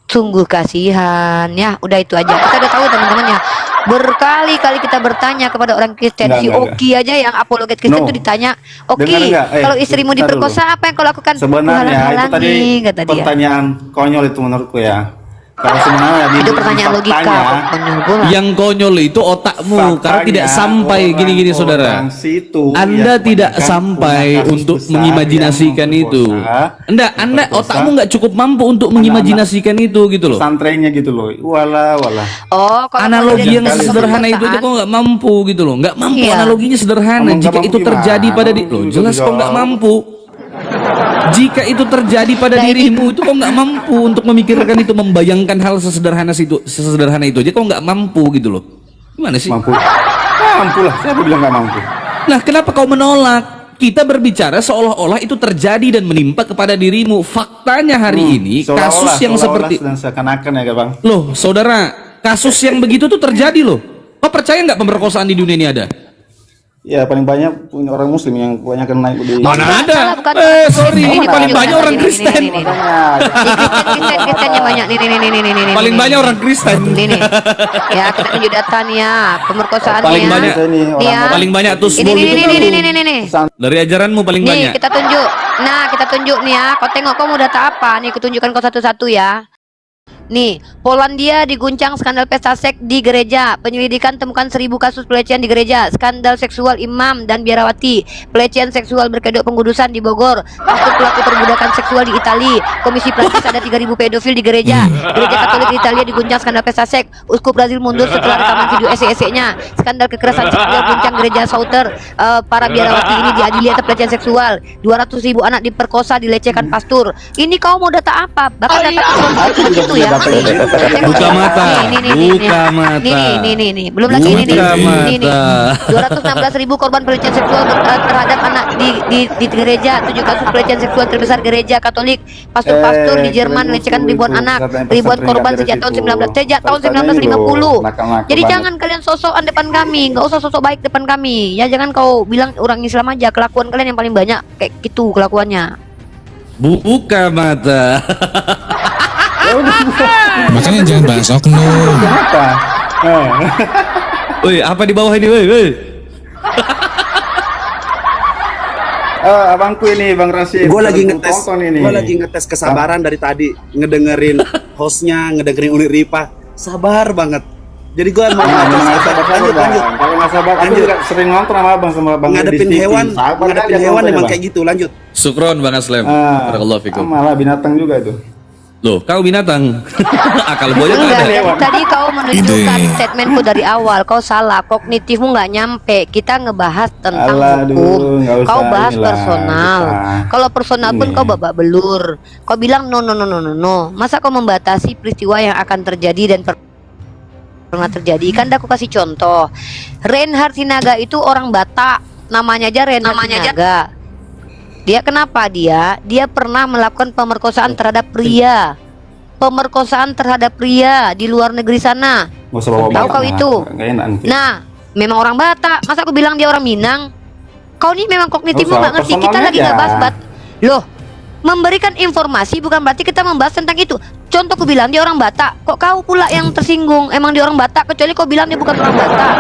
Sungguh kasihan ya. Udah itu aja. Kita udah tahu teman-teman ya. Berkali-kali kita bertanya kepada orang Kristen. Enggak, Si enggak, Oki aja yang apologet Kristen No. itu ditanya, Oki, Dengar nggak? kalau istrimu bentar dulu. diperkosa apa yang kau lakukan? Sebenarnya itu tadi Kata dia. pertanyaan konyol itu menurutku ya. Kalau sebenarnya Itu pertanyaan logika. faktanya, Konyol pula. Yang konyol itu otakmu karena faktanya tidak sampai gini-gini saudara. orang situ Anda ya tidak kebanyakan sampai punya kasus untuk besar mengimajinasikan yang itu. memperkosa, Anda memperkosa otakmu nggak cukup mampu untuk mengimajinasikan itu gitu loh. pesantrennya gitu loh. Walah. Oh, kalau Analogi yang kejadian sederhana itu aja perkosaan, kok nggak mampu gitu loh. Nggak mampu, Iya. analoginya sederhana. Kamu nggak Jika mampu itu terjadi gimana? pada loh, jelas kok nggak Jawab. mampu. Jika itu terjadi pada Nah, ini- dirimu itu kok nggak mampu untuk memikirkan itu, membayangkan hal sesederhana itu aja kok nggak mampu gitu loh. Gimana sih? Mampu lah, siapa bilang nggak mampu? Nah, kenapa kau menolak? Kita berbicara seolah-olah itu terjadi dan menimpa kepada dirimu. Faktanya hari ini kasus yang seperti dan seakan-akan ya Bang. loh, saudara, kasus yang begitu tuh terjadi loh. Kau percaya nggak pemerkosaan di dunia ini ada? Ya paling banyak punya orang muslim yang kebanyakan naik di Mana ada? Salah, bukan. Sorry, Ini ini paling bukan. banyak orang Ini, Kristen. ini. makanya. Kristennya banyak nih. Paling nih. banyak orang Kristen. Nih. Ya, kita tunjuk data nih ya, pemerkosaan Paling nih ya. banyak. Nih ya. Paling banyak tuh Ini small itu nih. dari ajaranmu paling Nih, banyak. kita tunjuk. Nah, kita tunjuk nih ya. Kau tengok kamu data apa? Nih, kutunjukkan kau satu-satu ya. Nih, Polandia diguncang skandal pesta seks di gereja. Penyelidikan temukan 1000 kasus pelecehan di gereja. Skandal seksual imam dan biarawati. Pelecehan seksual berkedok pengkudusan di Bogor. Pastor pelaku perbudakan seksual di Itali. Komisi Prancis ada 3000 pedofil di gereja. Gereja Katolik di Italia diguncang skandal pesta seks. Uskup Brazil mundur setelah rekaman video ese-esenya. Skandal kekerasan seksual guncang gereja Sauter. Para biarawati ini diadili atas pelecehan seksual. 200.000 anak diperkosa, dilecehkan pastor. Ini kau mau data apa? Bahkan data itu ya. Buka mata. Buka mata. Nih. Belum lagi ini nih. 216.000 korban pelecehan seksual terhadap anak di gereja. 7 kasus pelecehan seksual terbesar gereja Katolik. Pastor-pastor di Jerman melecehkan ribuan anak, ribuan korban sejak tahun 1950. Jadi jangan kalian sosokan depan kami, nggak usah sosok baik depan kami. Ya jangan kau bilang orang Islam aja, kelakuan kalian yang paling banyak kayak gitu kelakuannya. Buka mata. Makanya jangan bahas oknum. Apa? Woi, apa di bawah ini, woi? Abangku ini Bang Rasid. Gue lagi ngetes, ini. gue lagi ngetes kesabaran dari tadi, ngedengerin hostnya, ngedengerin Unit Ripa, sabar banget. Jadi gue mau lanjut. Kalau nggak sabar, aku juga sering nonton sama abang Bang. Ngadepin hewan emang kayak gitu. Lanjut. Sukron Bang Aslem. Barakallahu fikum. Malah binatang juga itu. Loh, kau binatang. Akal buaya tak ada. Tadi kau menunjukkan statementku dari awal. Kau salah, kognitifmu nggak nyampe. Kita ngebahas tentang hukum. Kau bahas personal. Kalau personal pun kau babak belur. Kau bilang no. Masa kau membatasi peristiwa yang akan terjadi dan pernah terjadi? Kan aku kasih contoh. Reinhard Sinaga itu orang Batak. Namanya aja Reinhard Sinaga. Dia kenapa dia pernah melakukan pemerkosaan terhadap pria. Pemerkosaan terhadap pria di luar negeri sana. Tahu kau itu? Nah, memang orang Batak. Masa aku bilang dia orang Minang? Kau nih memang kognitifmu nggak ngerti. Kita lagi nggak bahas loh. Memberikan informasi bukan berarti kita membahas tentang itu. Contoh aku bilang dia orang Batak. Kok kau pula yang tersinggung? Emang dia orang Batak, kecuali kau bilang dia bukan orang Batak.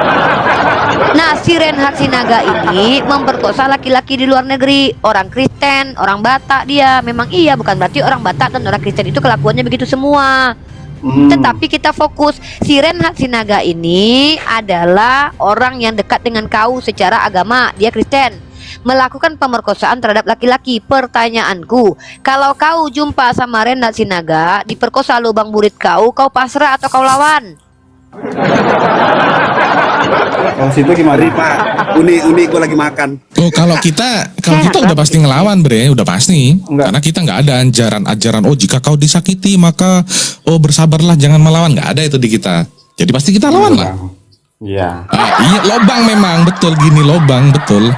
Nah, si Reinhard Sinaga ini memperkosa laki-laki di luar negeri. Orang Kristen, orang Batak dia. Memang iya, bukan berarti orang Batak dan orang Kristen itu kelakuannya begitu semua. Tetapi kita fokus, si Reinhard Sinaga ini adalah orang yang dekat dengan kau secara agama. Dia Kristen, melakukan pemerkosaan terhadap laki-laki. Pertanyaanku, kalau kau jumpa sama Reinhard Sinaga diperkosa lubang burit kau pasrah atau kau lawan? Kalau situ gimana? Ripa, uni gue lagi makan. Oh, kalau kita udah pasti ngelawan, Bre, udah pasti. Karena kita nggak ada ajaran jika kau disakiti maka bersabarlah, jangan melawan. Nggak ada itu di kita. Jadi pasti kita lawan lah. Iya. Iya, lobang memang betul gini, lobang betul.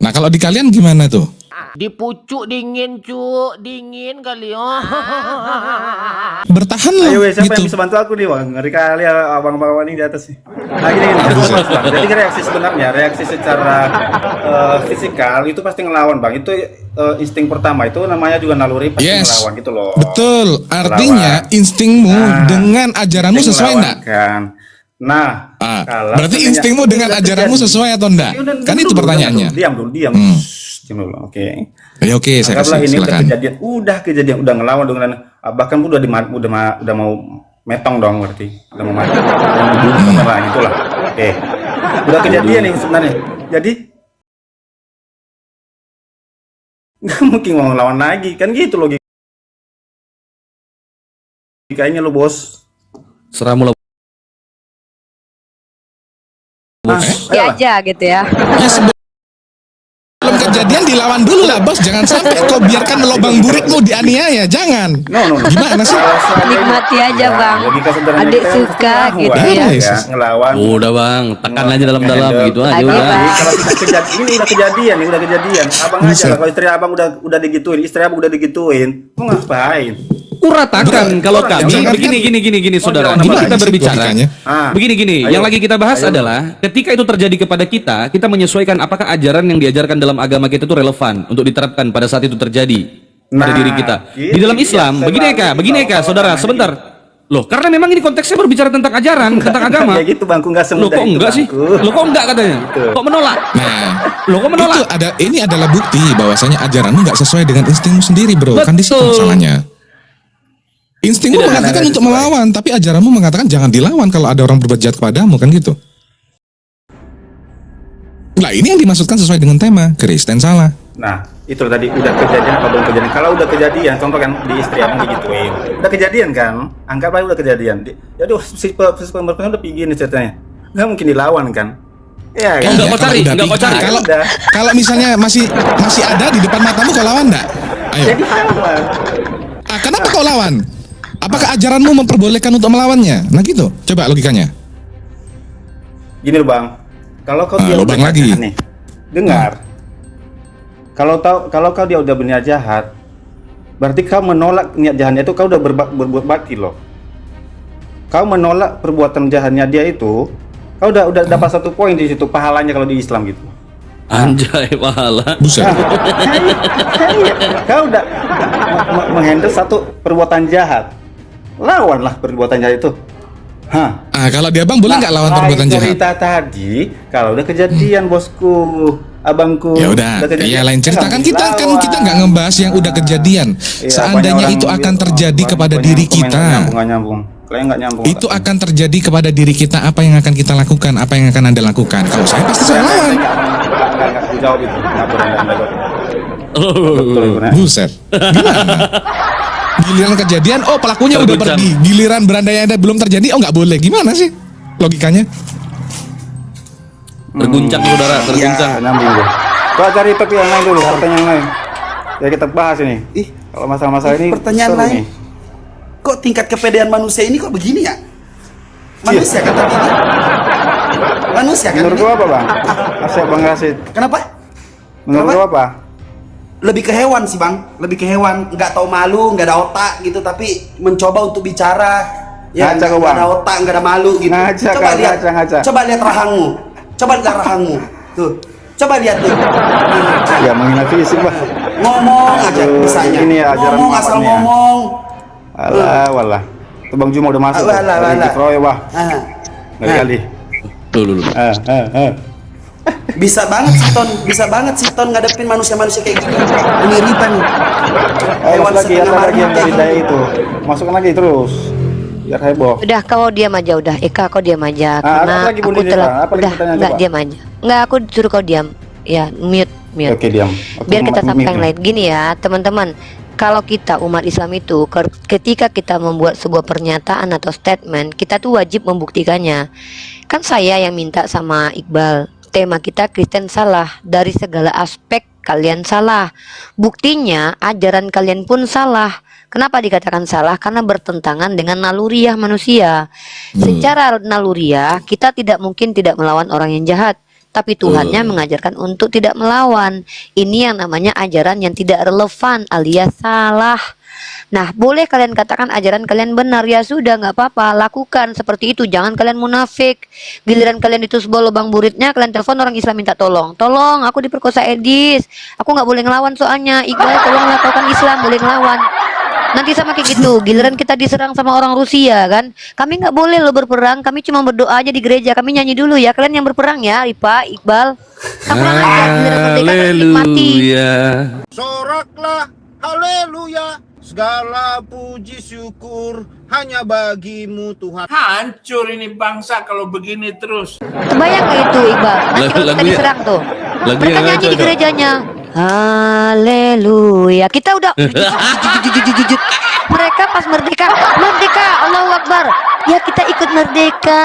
Nah, kalau di kalian gimana tuh? Di pucuk dingin kali Bertahan lah. Ayo, siapa gitu. yang bisa bantu aku nih, Bang? Ngeri kali abang-abang ini di atas nih. Nah, gini. Jadi reaksi sebenarnya, reaksi secara fisikal itu pasti ngelawan, Bang. Itu insting pertama, itu namanya juga naluri pasti ngelawan gitu loh. Betul. Artinya instingmu dengan ajaranmu sesuai enggak? Nah, berarti instingmu dengan ajaranmu sesuai atau enggak? Kan itu pertanyaannya. Diam dulu. Oke. Oke, saya kasih, ini silakan. kejadian udah ngelawan dengan bahkan udah mau metong dong, berarti udah mau mati. Itulah. Oke. Udah kejadian nih sebenarnya. Jadi nggak mungkin mau ngelawan lagi, kan gitu logikanya lo, Bos. Seramu lah. Ya aja gitu ya. Sebelum kejadian dilawan dulu lah, Bos. Jangan sampai kau biarkan lubang buritmu dianiaya. Jangan. Gimana sih? Nikmati aja, Bang. Adik suka gitu ya. Ngelawan. Udah, Bang, tekan aja dalam-dalam gitu aja udah. Kalau ini udah kejadian. Abang aja lah, kalau istri abang udah digituin, mau ngapain? Kuratakan kalau kami begini saudara. Ini kita berbicara. Begini. Yang lagi kita bahas adalah ketika itu terjadi kepada kita menyesuaikan apakah ajaran yang diajarkan dalam agama kita itu relevan untuk diterapkan pada saat itu terjadi pada diri kita. Di dalam Islam, begini Eka, saudara, sebentar. Loh, karena memang ini konteksnya berbicara tentang ajaran, tentang agama. Ya gitu, Bangku, enggak semudah. Loh, kok enggak sih? Loh, kok enggak katanya? Kok menolak? Nah, loh, kok menolak? Ini adalah bukti bahwasanya ajaranmu nggak sesuai dengan instingmu sendiri, Bro. Kan di situ masalahnya. Instingmu Tidak mengatakan ada untuk sesuai. melawan, tapi ajaranmu mengatakan jangan dilawan kalau ada orang berbuat jahat kepadamu, kan gitu. Nah, ini yang dimaksudkan sesuai dengan tema, Kristen salah. Nah, itu tadi udah kejadian apa belum kejadian? Kalau udah kejadian, contoh kan di istri abang digituin, udah kejadian kan? Anggap aja udah kejadian. Jadi si pemberpengaruh udah begini ceritanya, nggak mungkin dilawan kan? Ya, Oh, nggak mau cari, nggak mau cari. Kalau misalnya masih ada di depan matamu, kau lawan nggak? Ayo. Jadi lawan. Kenapa kau lawan? Apakah ajaranmu memperbolehkan untuk melawannya? Nah gitu, coba logikanya. Gini loh bang, kalau kau dia lubang udah lagi. jahat nih, dengar. Kalau kau dia udah berniat jahat, berarti kau menolak niat jahatnya itu, kau udah berbuat bakti loh. Kau menolak perbuatan jahatnya dia itu, kau udah dapat satu poin di situ pahalanya kalau di Islam gitu. Anjay, pahala. Buset. Kau udah menghandle satu perbuatan jahat, lawanlah perbuatan jahat itu. Kalau dia bang boleh nggak lawan perbuatan jahat? Cerita tadi, kalau udah kejadian bosku, abangku. Ya udah, ya lain cerita kan kita nggak ngebahas yang udah kejadian. Seandainya itu akan terjadi kepada diri kita, itu akan terjadi kepada diri kita, apa yang akan kita lakukan, apa yang akan Anda lakukan? Kalau saya pasti saya lawan. Nggak jawab itu. Buset. Gimana? Giliran kejadian, oh pelakunya udah pergi. Giliran berandai Anda belum terjadi, oh nggak boleh. Gimana sih logikanya? Terguncang saudara, terguncang. Ya, nyambung deh. Coba cari topik yang lain dulu, pertanyaan yang lain. Ya kita bahas ini. Kalau masalah-masalah ini pertanyaan seru lain. nih. Kok tingkat kepedean manusia ini kok begini ya? Manusia kan tadi ini? Manusia kan Menurut ini? gua apa bang? Asyik bang Rasid. Kenapa? Menurut gua apa? Lebih ke hewan sih bang, lebih ke hewan. Nggak tahu malu, nggak ada otak gitu, tapi mencoba untuk bicara. Ya Ngaca kau, nggak Bang. ada otak, nggak ada malu gitu. Ngaca, Coba kau, lihat, ngaca. coba lihat rahangmu, coba lihat rahangmu. Tuh, coba lihat tuh. Ya menghina fisik bang. Ngomong aja bisanya. Ini ya ajaran Ngomong Muhammad asal nih ya. ngomong. Alah, walah. Tuh Bang Juma udah masuk. Walah, walah. Roy wah. Kali. Dulu. Bisa banget sih Ton ngadepin manusia-manusia kayak gini. Mengirikan. Hewan Lagi setengah lagi yang marmut dari kayak daya gitu. itu. Masukkan lagi terus. Biar heboh. Udah kau diam aja udah. Eka kau diam aja karena apa lagi aku Bunda telah Nita? Apa lagi udah pertanyaan, enggak coba? diam aja. Enggak, aku suruh kau diam. Ya, mute. Oke, diam. Aku Biar kita mute sampai yang nih. lain. Gini ya, teman-teman. Kalau kita umat Islam itu ketika kita membuat sebuah pernyataan atau statement, kita tuh wajib membuktikannya. Kan saya yang minta sama Iqbal, tema kita Kristen salah, dari segala aspek kalian salah. Buktinya ajaran kalian pun salah. Kenapa dikatakan salah? Karena bertentangan dengan naluriah manusia. Secara naluriah kita tidak mungkin tidak melawan orang yang jahat, tapi Tuhannya mengajarkan untuk tidak melawan. Ini yang namanya ajaran yang tidak relevan alias salah. Nah, boleh kalian katakan ajaran kalian benar, ya sudah nggak apa-apa, lakukan seperti itu, jangan kalian munafik. Giliran kalian itu sebuah lubang buritnya, kalian telepon orang Islam minta tolong, aku diperkosa Edis, aku nggak boleh ngelawan soalnya, Iqbal tolonglah kau kan Islam, boleh ngelawan. Nanti sama kayak gitu, giliran kita diserang sama orang Rusia kan, kami nggak boleh lo berperang, kami cuma berdoa aja di gereja, kami nyanyi dulu ya, kalian yang berperang ya, Ripa, Iqbal. Kurang ajar, giliran merdeka kalian nikmati. Soraklah, haleluya. Segala puji syukur hanya bagimu Tuhan. Hancur ini bangsa kalau begini terus. Kebayang gak itu Iqbal? Nanti kalau kita diserang tuh, mereka nyanyi di gerejanya, haleluya. Kita udah jujut. Mereka pas merdeka, Allahu Akbar. Ya kita ikut merdeka,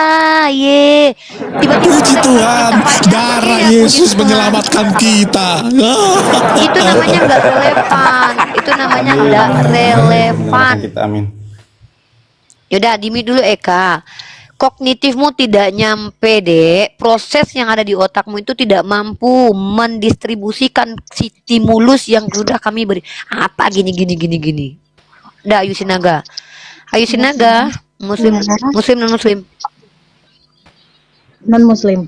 ye. Tiba-tiba Puji Tuhan, darah Yesus menyelamatkan kita. Itu namanya nggak relevan. Itu namanya nggak relevan. Kita amin. Yaudah, dimi dulu Eka. Kognitifmu tidak nyampe dek. Proses yang ada di otakmu itu tidak mampu mendistribusikan stimulus yang sudah kami beri. Apa gini. Udah, Ayu Sinaga. Muslim non muslim. Non muslim.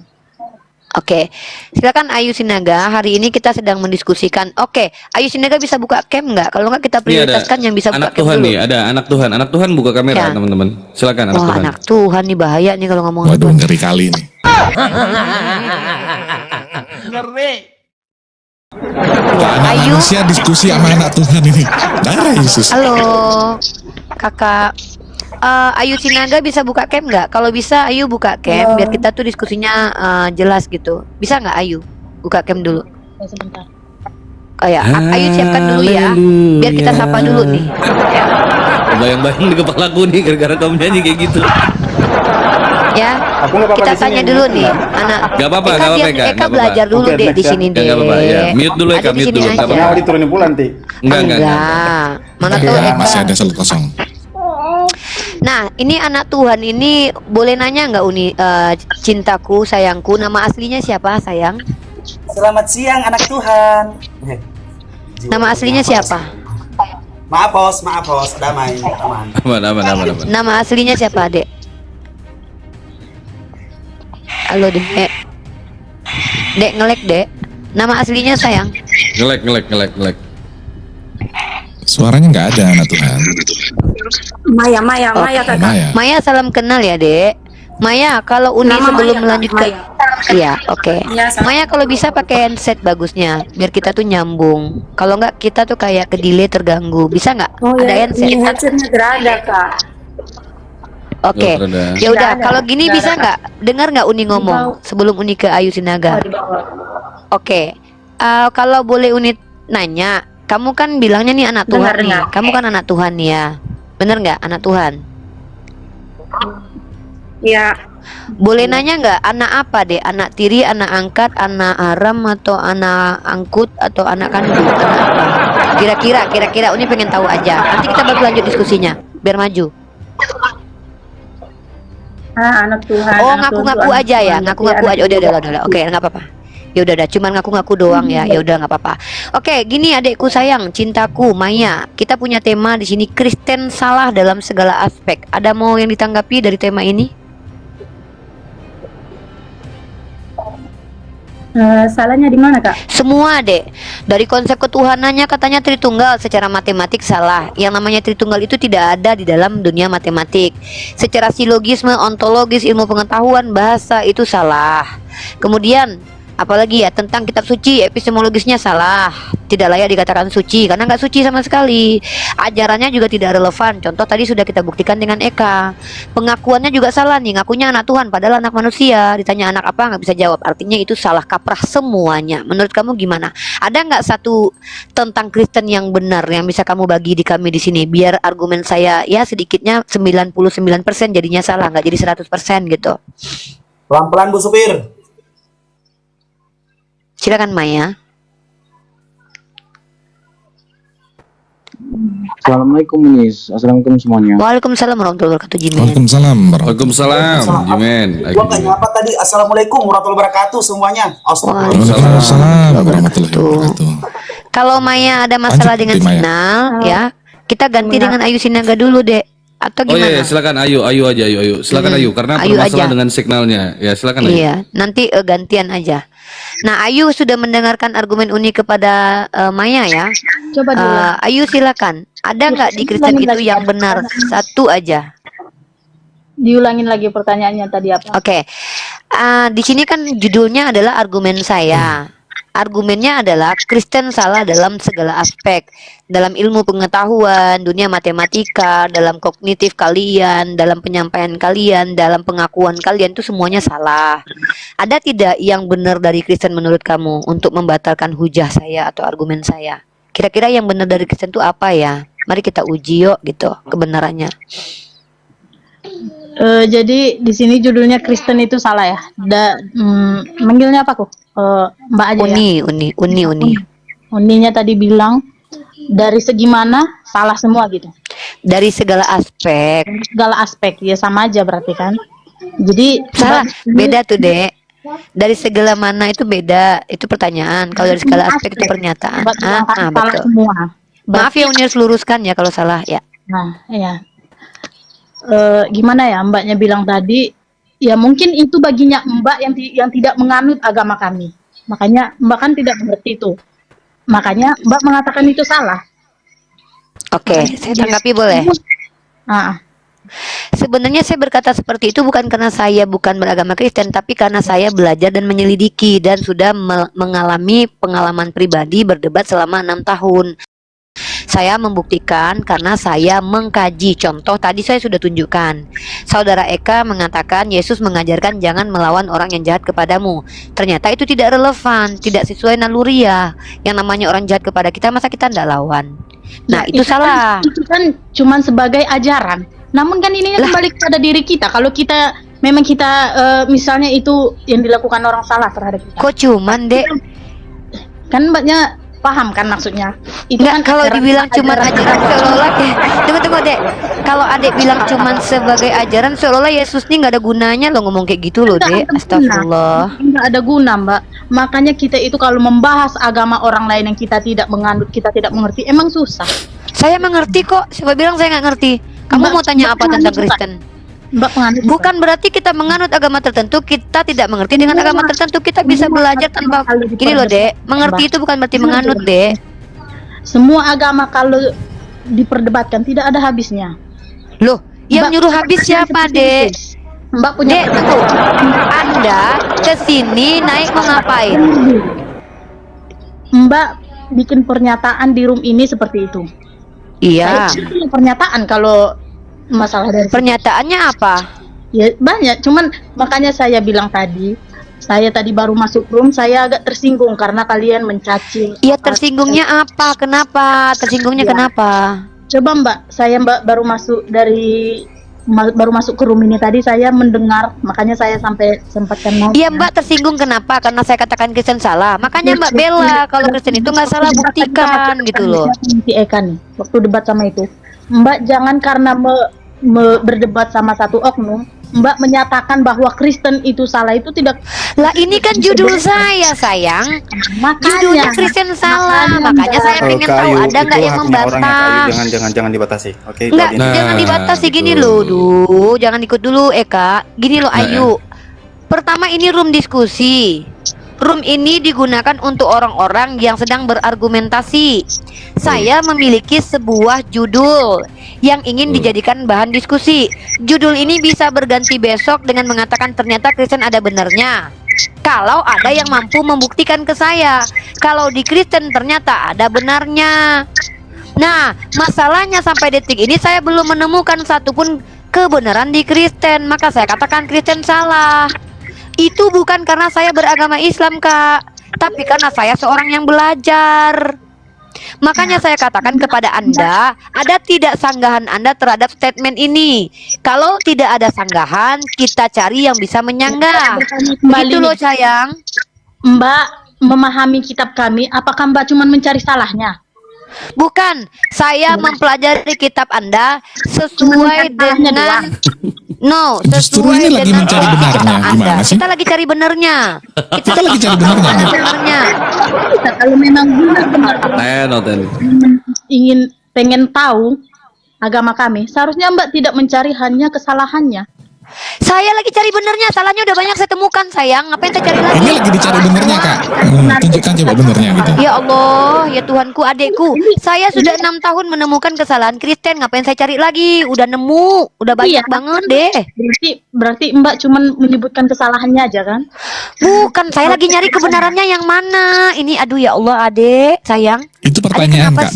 Oke, silakan Ayu Sinaga. Hari ini kita sedang mendiskusikan. Oke, Ayu Sinaga bisa buka cam nggak? Kalau nggak kita prioritaskan yang bisa buka anak cam Tuhan dulu. nih, ada anak Tuhan buka kamera Ya. teman-teman. Silakan anak Wah, Tuhan. anak Tuhan nih bahaya nih kalau ngomong Waduh, ngeri kali ini. Ngeri. Anak Ayu. manusia diskusi sama anak Tuhan ini. Darah Yesus. Halo. kakak Ayu Sinaga bisa buka cam nggak? Kalau bisa Ayu buka cam biar kita tuh diskusinya jelas gitu. Bisa nggak Ayu buka cam dulu? Sebentar. Oh ya, Ayu siapkan dulu ya. Biar kita sapa dulu nih. Ya. Bayang-bayang di kepalaku nih gara-gara kamu nyanyi kayak gitu. Ya, kita tanya dulu nih, anak. Gak apa-apa, Eka, gak apa-apa, Eka Eka. belajar dulu Oke, deh next di ya. sini deh. Gak apa-apa, ya. Mute dulu Eka, Ada di mute sini dulu. aja. Mau diturunin pula nanti. Enggak. Mana tuh Ya, Eka? masih ada slot kosong. Nah, ini anak Tuhan ini boleh nanya nggak Uni? Cintaku, sayangku, nama aslinya siapa sayang? Selamat siang anak Tuhan. Nama aslinya siapa? Maaf bos, damai, aman. Aman. Nama aslinya siapa, Dek? Halo, Dek. Dek ngelek, Dek. Nama aslinya sayang. Ngelek. Suaranya nggak ada anak Tuhan. Maya Oke. kakak. Maya. Maya, salam kenal ya, Dek. Maya, kalau Uni Nama sebelum Maya, melanjutkan, Maya. iya, oke. Iya, sama. Maya kalau bisa pakai handset bagusnya, biar kita tuh nyambung. Kalau nggak kita tuh kayak ke delay terganggu. Bisa nggak? Oh Ada ya, handset? ini headsetnya berada kak. Oke. Nggak ada. Ya udah, Nggak ada. kalau gini Nggak bisa ada. nggak? Dengar nggak Uni ngomong sebelum Uni ke Ayu Sinaga? Oh, di bawah. Oke. Kalau boleh Uni nanya, kamu kan bilangnya nih anak Tuhan nih. Dengar. Kamu kan anak Tuhan nih ya. Bener nggak anak Tuhan? Ya, Boleh nanya nggak anak apa deh? Anak tiri, anak angkat, anak haram atau anak angkut atau anak kandung? Anak apa? Kira-kira Uni pengen tahu aja. Nanti kita baru lanjut diskusinya. Biar maju. anak Tuhan. Oh, anak ngaku-ngaku Tuhan, aja ya. Tuhan. Ngaku-ngaku Iya, aja. Udah. Oke, nggak apa-apa. Ya udah, cuman ngaku-ngaku doang ya. Ya udah nggak apa-apa. Oke, gini adekku sayang, cintaku, Maya. Kita punya tema di sini Kristen salah dalam segala aspek. Ada mau yang ditanggapi dari tema ini? Salahnya di mana kak? Semua dek. Dari konsep ketuhanannya katanya Tritunggal, secara matematik salah. Yang namanya Tritunggal itu tidak ada di dalam dunia matematik. Secara silogisme, ontologis, ilmu pengetahuan, bahasa itu salah. Kemudian apalagi ya tentang kitab suci, epistemologisnya salah, tidak layak dikatakan suci karena nggak suci sama sekali. Ajarannya juga tidak relevan. Contoh tadi sudah kita buktikan dengan Eka. Pengakuannya juga salah nih, ngakunya anak Tuhan padahal anak manusia. Ditanya anak apa nggak bisa jawab. Artinya itu salah kaprah semuanya. Menurut kamu gimana? Ada nggak satu tentang Kristen yang benar yang bisa kamu bagi di kami di sini biar argumen saya ya sedikitnya 99% jadinya salah, nggak jadi 100% gitu. Pelan-pelan Bu Supir. Silakan Maya. Assalamualaikum Miss. Assalamualaikum semuanya. Waalaikumsalam warahmatullahi wabarakatuh Jimin. Waalaikumsalam Jimin. Gua nggak nyapa tadi. Assalamualaikum warahmatullahi wabarakatuh semuanya. Waalaikumsalam warahmatullahi wabarakatuh. Kalau Maya ada masalah Lanjut, dengan Maya. sinyal ya, kita ganti dengan Ayu Sinaga dulu dek. Atau Oh gimana? iya, silakan Ayu aja Ayu. Silakan Ayu karena Ayu bermasalah aja. dengan signalnya. Ya, silakan Ayu. Iya, nanti gantian aja. Nah, Ayu sudah mendengarkan argumen Uni kepada Maya ya. Coba dulu. Ayu silakan. Ada nggak di Kristen itu yang benar? Satu aja. Diulangin lagi pertanyaannya tadi apa? Oke. Di sini kan judulnya adalah argumen saya. Argumennya adalah Kristen salah dalam segala aspek, dalam ilmu pengetahuan, dunia matematika, dalam kognitif kalian, dalam penyampaian kalian, dalam pengakuan kalian itu semuanya salah. Ada tidak yang benar dari Kristen menurut kamu untuk membatalkan hujah saya atau argumen saya? Kira-kira yang benar dari Kristen itu apa ya? Mari kita uji yuk gitu kebenarannya. Jadi di sini judulnya Kristen itu salah ya. Manggilnya apa kok? Mbak aja ya. Uni. Uninya tadi bilang dari segi mana salah semua gitu. Dari segala aspek. Segala aspek ya sama aja berarti kan. Jadi Salah, beda tuh dek. Dari segala mana itu beda, itu pertanyaan. Kalau dari segala aspek itu pernyataan. salah Betul. semua. Maaf ya Uni harus luruskan ya kalau salah ya. Nah, ya. Gimana ya Mbaknya bilang tadi, ya mungkin itu baginya Mbak yang tidak menganut agama kami. Makanya Mbak kan tidak mengerti itu. Makanya Mbak mengatakan itu salah. Oke, saya tanggapi boleh? Sebenarnya saya berkata seperti itu bukan karena saya bukan beragama Kristen, tapi karena saya belajar dan menyelidiki dan sudah mengalami pengalaman pribadi berdebat selama 6 tahun. Saya membuktikan karena saya mengkaji. Contoh tadi saya sudah tunjukkan. Saudara Eka mengatakan Yesus mengajarkan jangan melawan orang yang jahat kepadamu. Ternyata itu tidak relevan, tidak sesuai naluriah. Yang namanya orang jahat kepada kita, masa kita tidak lawan? Nah, itu salah. Itu kan cuman sebagai ajaran. Namun kan ininya kembali kepada diri kita. Kalau kita memang kita misalnya itu yang dilakukan orang salah terhadap kita. Kok cuman, Dek? Kan mbaknya paham kan maksudnya? Itu Nggak, kan kalau dibilang cuman ajaran seolah-olah tunggu Dek. Kalau Adek bilang cuman sebagai ajaran seolah-olah Yesus ini nggak ada gunanya lo ngomong kayak gitu loh, Dek. Astagfirullah. Nggak ada guna, Mbak. Makanya kita itu kalau membahas agama orang lain yang kita tidak menganut, kita tidak mengerti, emang susah. Saya mengerti kok. Siapa bilang saya nggak ngerti? Kamu Mbak, mau tanya Mbak apa tentang penganut Kristen? Mbak penganut Bukan berarti kita menganut agama tertentu kita tidak mengerti dengan agama tertentu. Kita bisa belajar tanpa gini loh, Dek. Mengerti itu bukan berarti menganut, Dek. Semua agama kalau diperdebatkan tidak ada habisnya. Loh, yang Mbak, nyuruh habis siapa, Dek? Mbak punya Dek, tunggu. Anda kesini naik mau ngapain? Mbak bikin pernyataan di room ini seperti itu. Iya. Saya punya pernyataan kalau masalah dari Pernyataannya apa? ya banyak, cuman makanya saya bilang tadi, saya tadi baru masuk room, saya agak tersinggung karena kalian mencaci. Iya, tersinggungnya apa? Kenapa? Tersinggungnya Ya. kenapa? Coba Mbak, Mbak baru masuk baru masuk ke room ini tadi, saya mendengar, makanya saya sampai sempatkan mau. Iya, Mbak tersinggung kenapa? Karena saya katakan Kristen salah. Makanya Mbak bela kalau Kristen itu nggak salah, buktikan gitu loh. Si Eka nih, waktu debat sama itu, Mbak jangan karena berdebat sama satu oknum, Mbak menyatakan bahwa Kristen itu salah, itu tidak. Lah ini kan judul saya, sayang. Judulnya Kristen salah. Makanya saya pengen tahu ada nggak yang membantah. Jangan dibatasi. Oke. Nggak, jangan dibatasi gini loh, duh. Jangan ikut dulu, Eka. Gini loh, Ayu. Pertama ini room diskusi. Room ini digunakan untuk orang-orang yang sedang berargumentasi. Saya memiliki sebuah judul yang ingin dijadikan bahan diskusi. Judul ini bisa berganti besok dengan mengatakan ternyata Kristen ada benarnya. Kalau ada yang mampu membuktikan ke saya, kalau di Kristen ternyata ada benarnya. Nah, masalahnya sampai detik ini saya belum menemukan satupun kebenaran di Kristen, maka saya katakan Kristen salah. Itu bukan karena saya beragama Islam, Kak, tapi karena saya seorang yang belajar. Makanya saya katakan kepada Anda, ada tidak sanggahan Anda terhadap statement ini? Kalau tidak ada sanggahan, kita cari yang bisa menyanggah. Itu loh, sayang. Mbak memahami kitab kami, apakah Mbak cuma mencari salahnya? Bukan, saya mempelajari kitab Anda sesuai dengan Justru ini lagi mencari benarnya, gimana sih? Kita lagi cari benernya. Kita lagi cari benarnya. Kalau memang benar-benar pengen tahu agama kami, seharusnya Mbak tidak mencari hanya kesalahannya. Saya lagi cari benernya, salahnya udah banyak saya temukan, sayang. Ngapain saya cari lagi? Ini lagi dicari benernya, Kak. Tunjukkan coba benernya gitu. Ya Allah, ya Tuhanku, adekku. Saya sudah 6 tahun menemukan kesalahan Kristen. Ngapain saya cari lagi? Udah nemu, udah banyak banget deh. Berarti Mbak cuman menyebutkan kesalahannya aja kan? Bukan, saya lagi nyari kebenarannya yang mana. Ini aduh ya Allah, adek, sayang. Itu pertanyaan, Kak,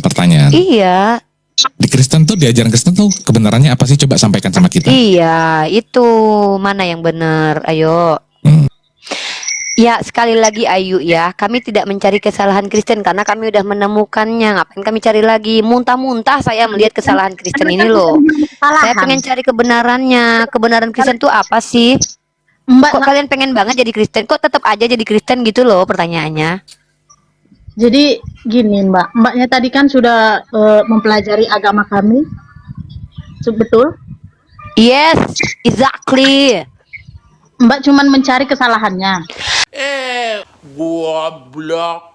pertanyaan. Iya. Di Kristen tuh, di ajaran Kristen tuh kebenarannya apa sih? Coba sampaikan sama kita. Iya, itu mana yang benar? Ayo. Ya, sekali lagi Ayu ya, kami tidak mencari kesalahan Kristen karena kami udah menemukannya. Ngapain kami cari lagi? Muntah-muntah saya melihat kesalahan Kristen ini loh. Saya pengen cari kebenarannya. Kebenaran Kristen tuh apa sih? Kok kalian pengen banget jadi Kristen? Kok tetap aja jadi Kristen gitu loh pertanyaannya? Jadi gini Mbaknya tadi kan sudah mempelajari agama kami, betul? Yes, exactly. Mbak cuman mencari kesalahannya. Goblok.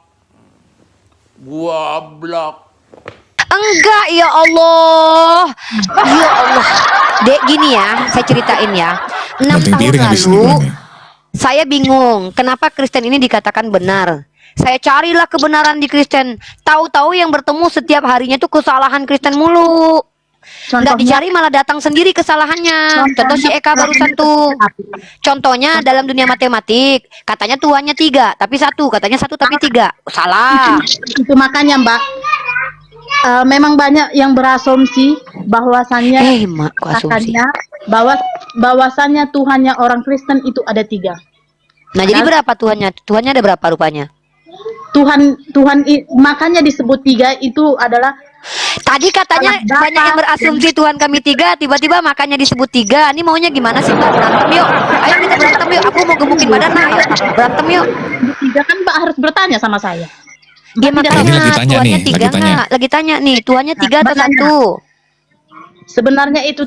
Enggak, ya Allah. Ya Allah. Dek, gini ya, saya ceritain ya. 6 tahun lalu saya bingung kenapa Kristen ini dikatakan benar. Saya carilah kebenaran di Kristen. Tahu-tahu yang bertemu setiap harinya tuh kesalahan Kristen mulu. Nggak dicari malah datang sendiri kesalahannya. Contoh si Eka barusan tuh. Contohnya dalam dunia matematik, katanya Tuhannya 3 tapi 1, katanya 1 tapi 3. Salah. Itu makanya Mbak, memang banyak yang berasumsi bahwasannya asumsi. bahwasannya Tuhannya orang Kristen itu ada 3. Nah, jadi berapa Tuhannya? Tuhannya ada berapa rupanya? Makanya disebut 3 itu adalah tadi katanya banyak yang berasumsi Tuhan kami 3, tiba-tiba makanya disebut 3. Ini maunya gimana sih, Mbak? Berantem yuk. Ayo kita berantem yuk. Aku mau gemukin badan, nah. Ayo berantem yuk. 3 kan Mbak harus bertanya sama saya. Dia makanya lagi tanya Tuhannya nih, 3 nggak? Lagi tanya nih, Tuhannya 3 atau 1? Sebenarnya itu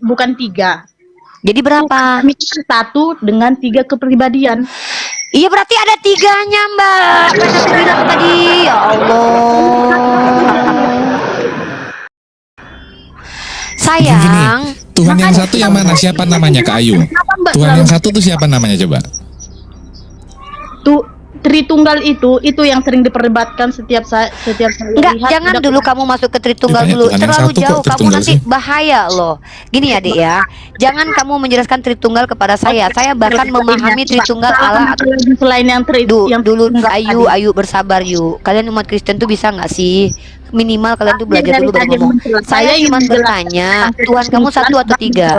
bukan 3. Jadi berapa? Kami 1 dengan 3 kepribadian. Iya berarti ada 3-nya, Mbak. Kan aku bilang tadi. Ya Allah. Sayang. Tuhan yang satu yang mana? Siapa namanya, Kak Ayu? Tuhan yang satu tuh siapa namanya coba? Tritunggal itu yang sering diperdebatkan setiap saya Enggak, lihat. jangan dulu kamu masuk ke Tritunggal dulu. Terlalu jauh, kamu nanti bahaya loh. Gini ya, Dek ya. Jangan kamu menjelaskan Tritunggal kepada saya. Saya bahkan memahami Tritunggal Allah selain yang dulu. Ayu bersabar yuk. Kalian umat Kristen tuh bisa nggak sih? Minimal kalian tuh belajar dulu baru ngomong. Saya cuma bertanya, Tuhan kamu 1 atau 3?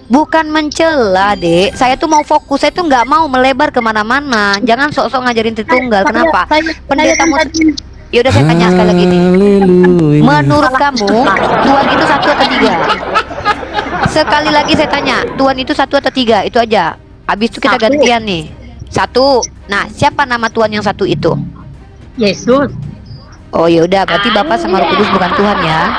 Bukan mencela, Dek. Saya tuh mau fokus. Saya tuh nggak mau melebar kemana-mana. Jangan sok-sok ngajarin Tritunggal. Kenapa? Pendetamu. Ya udah saya tanya sekali lagi nih. Menurut kamu Tuhan itu 1 atau 3? Sekali lagi saya tanya, Tuhan itu 1 atau 3? Itu aja. Habis itu kita gantian nih. 1. Nah, siapa nama Tuhan yang 1 itu? Yesus. Oh ya udah, berarti Bapak sama Roh Kudus bukan Tuhan ya?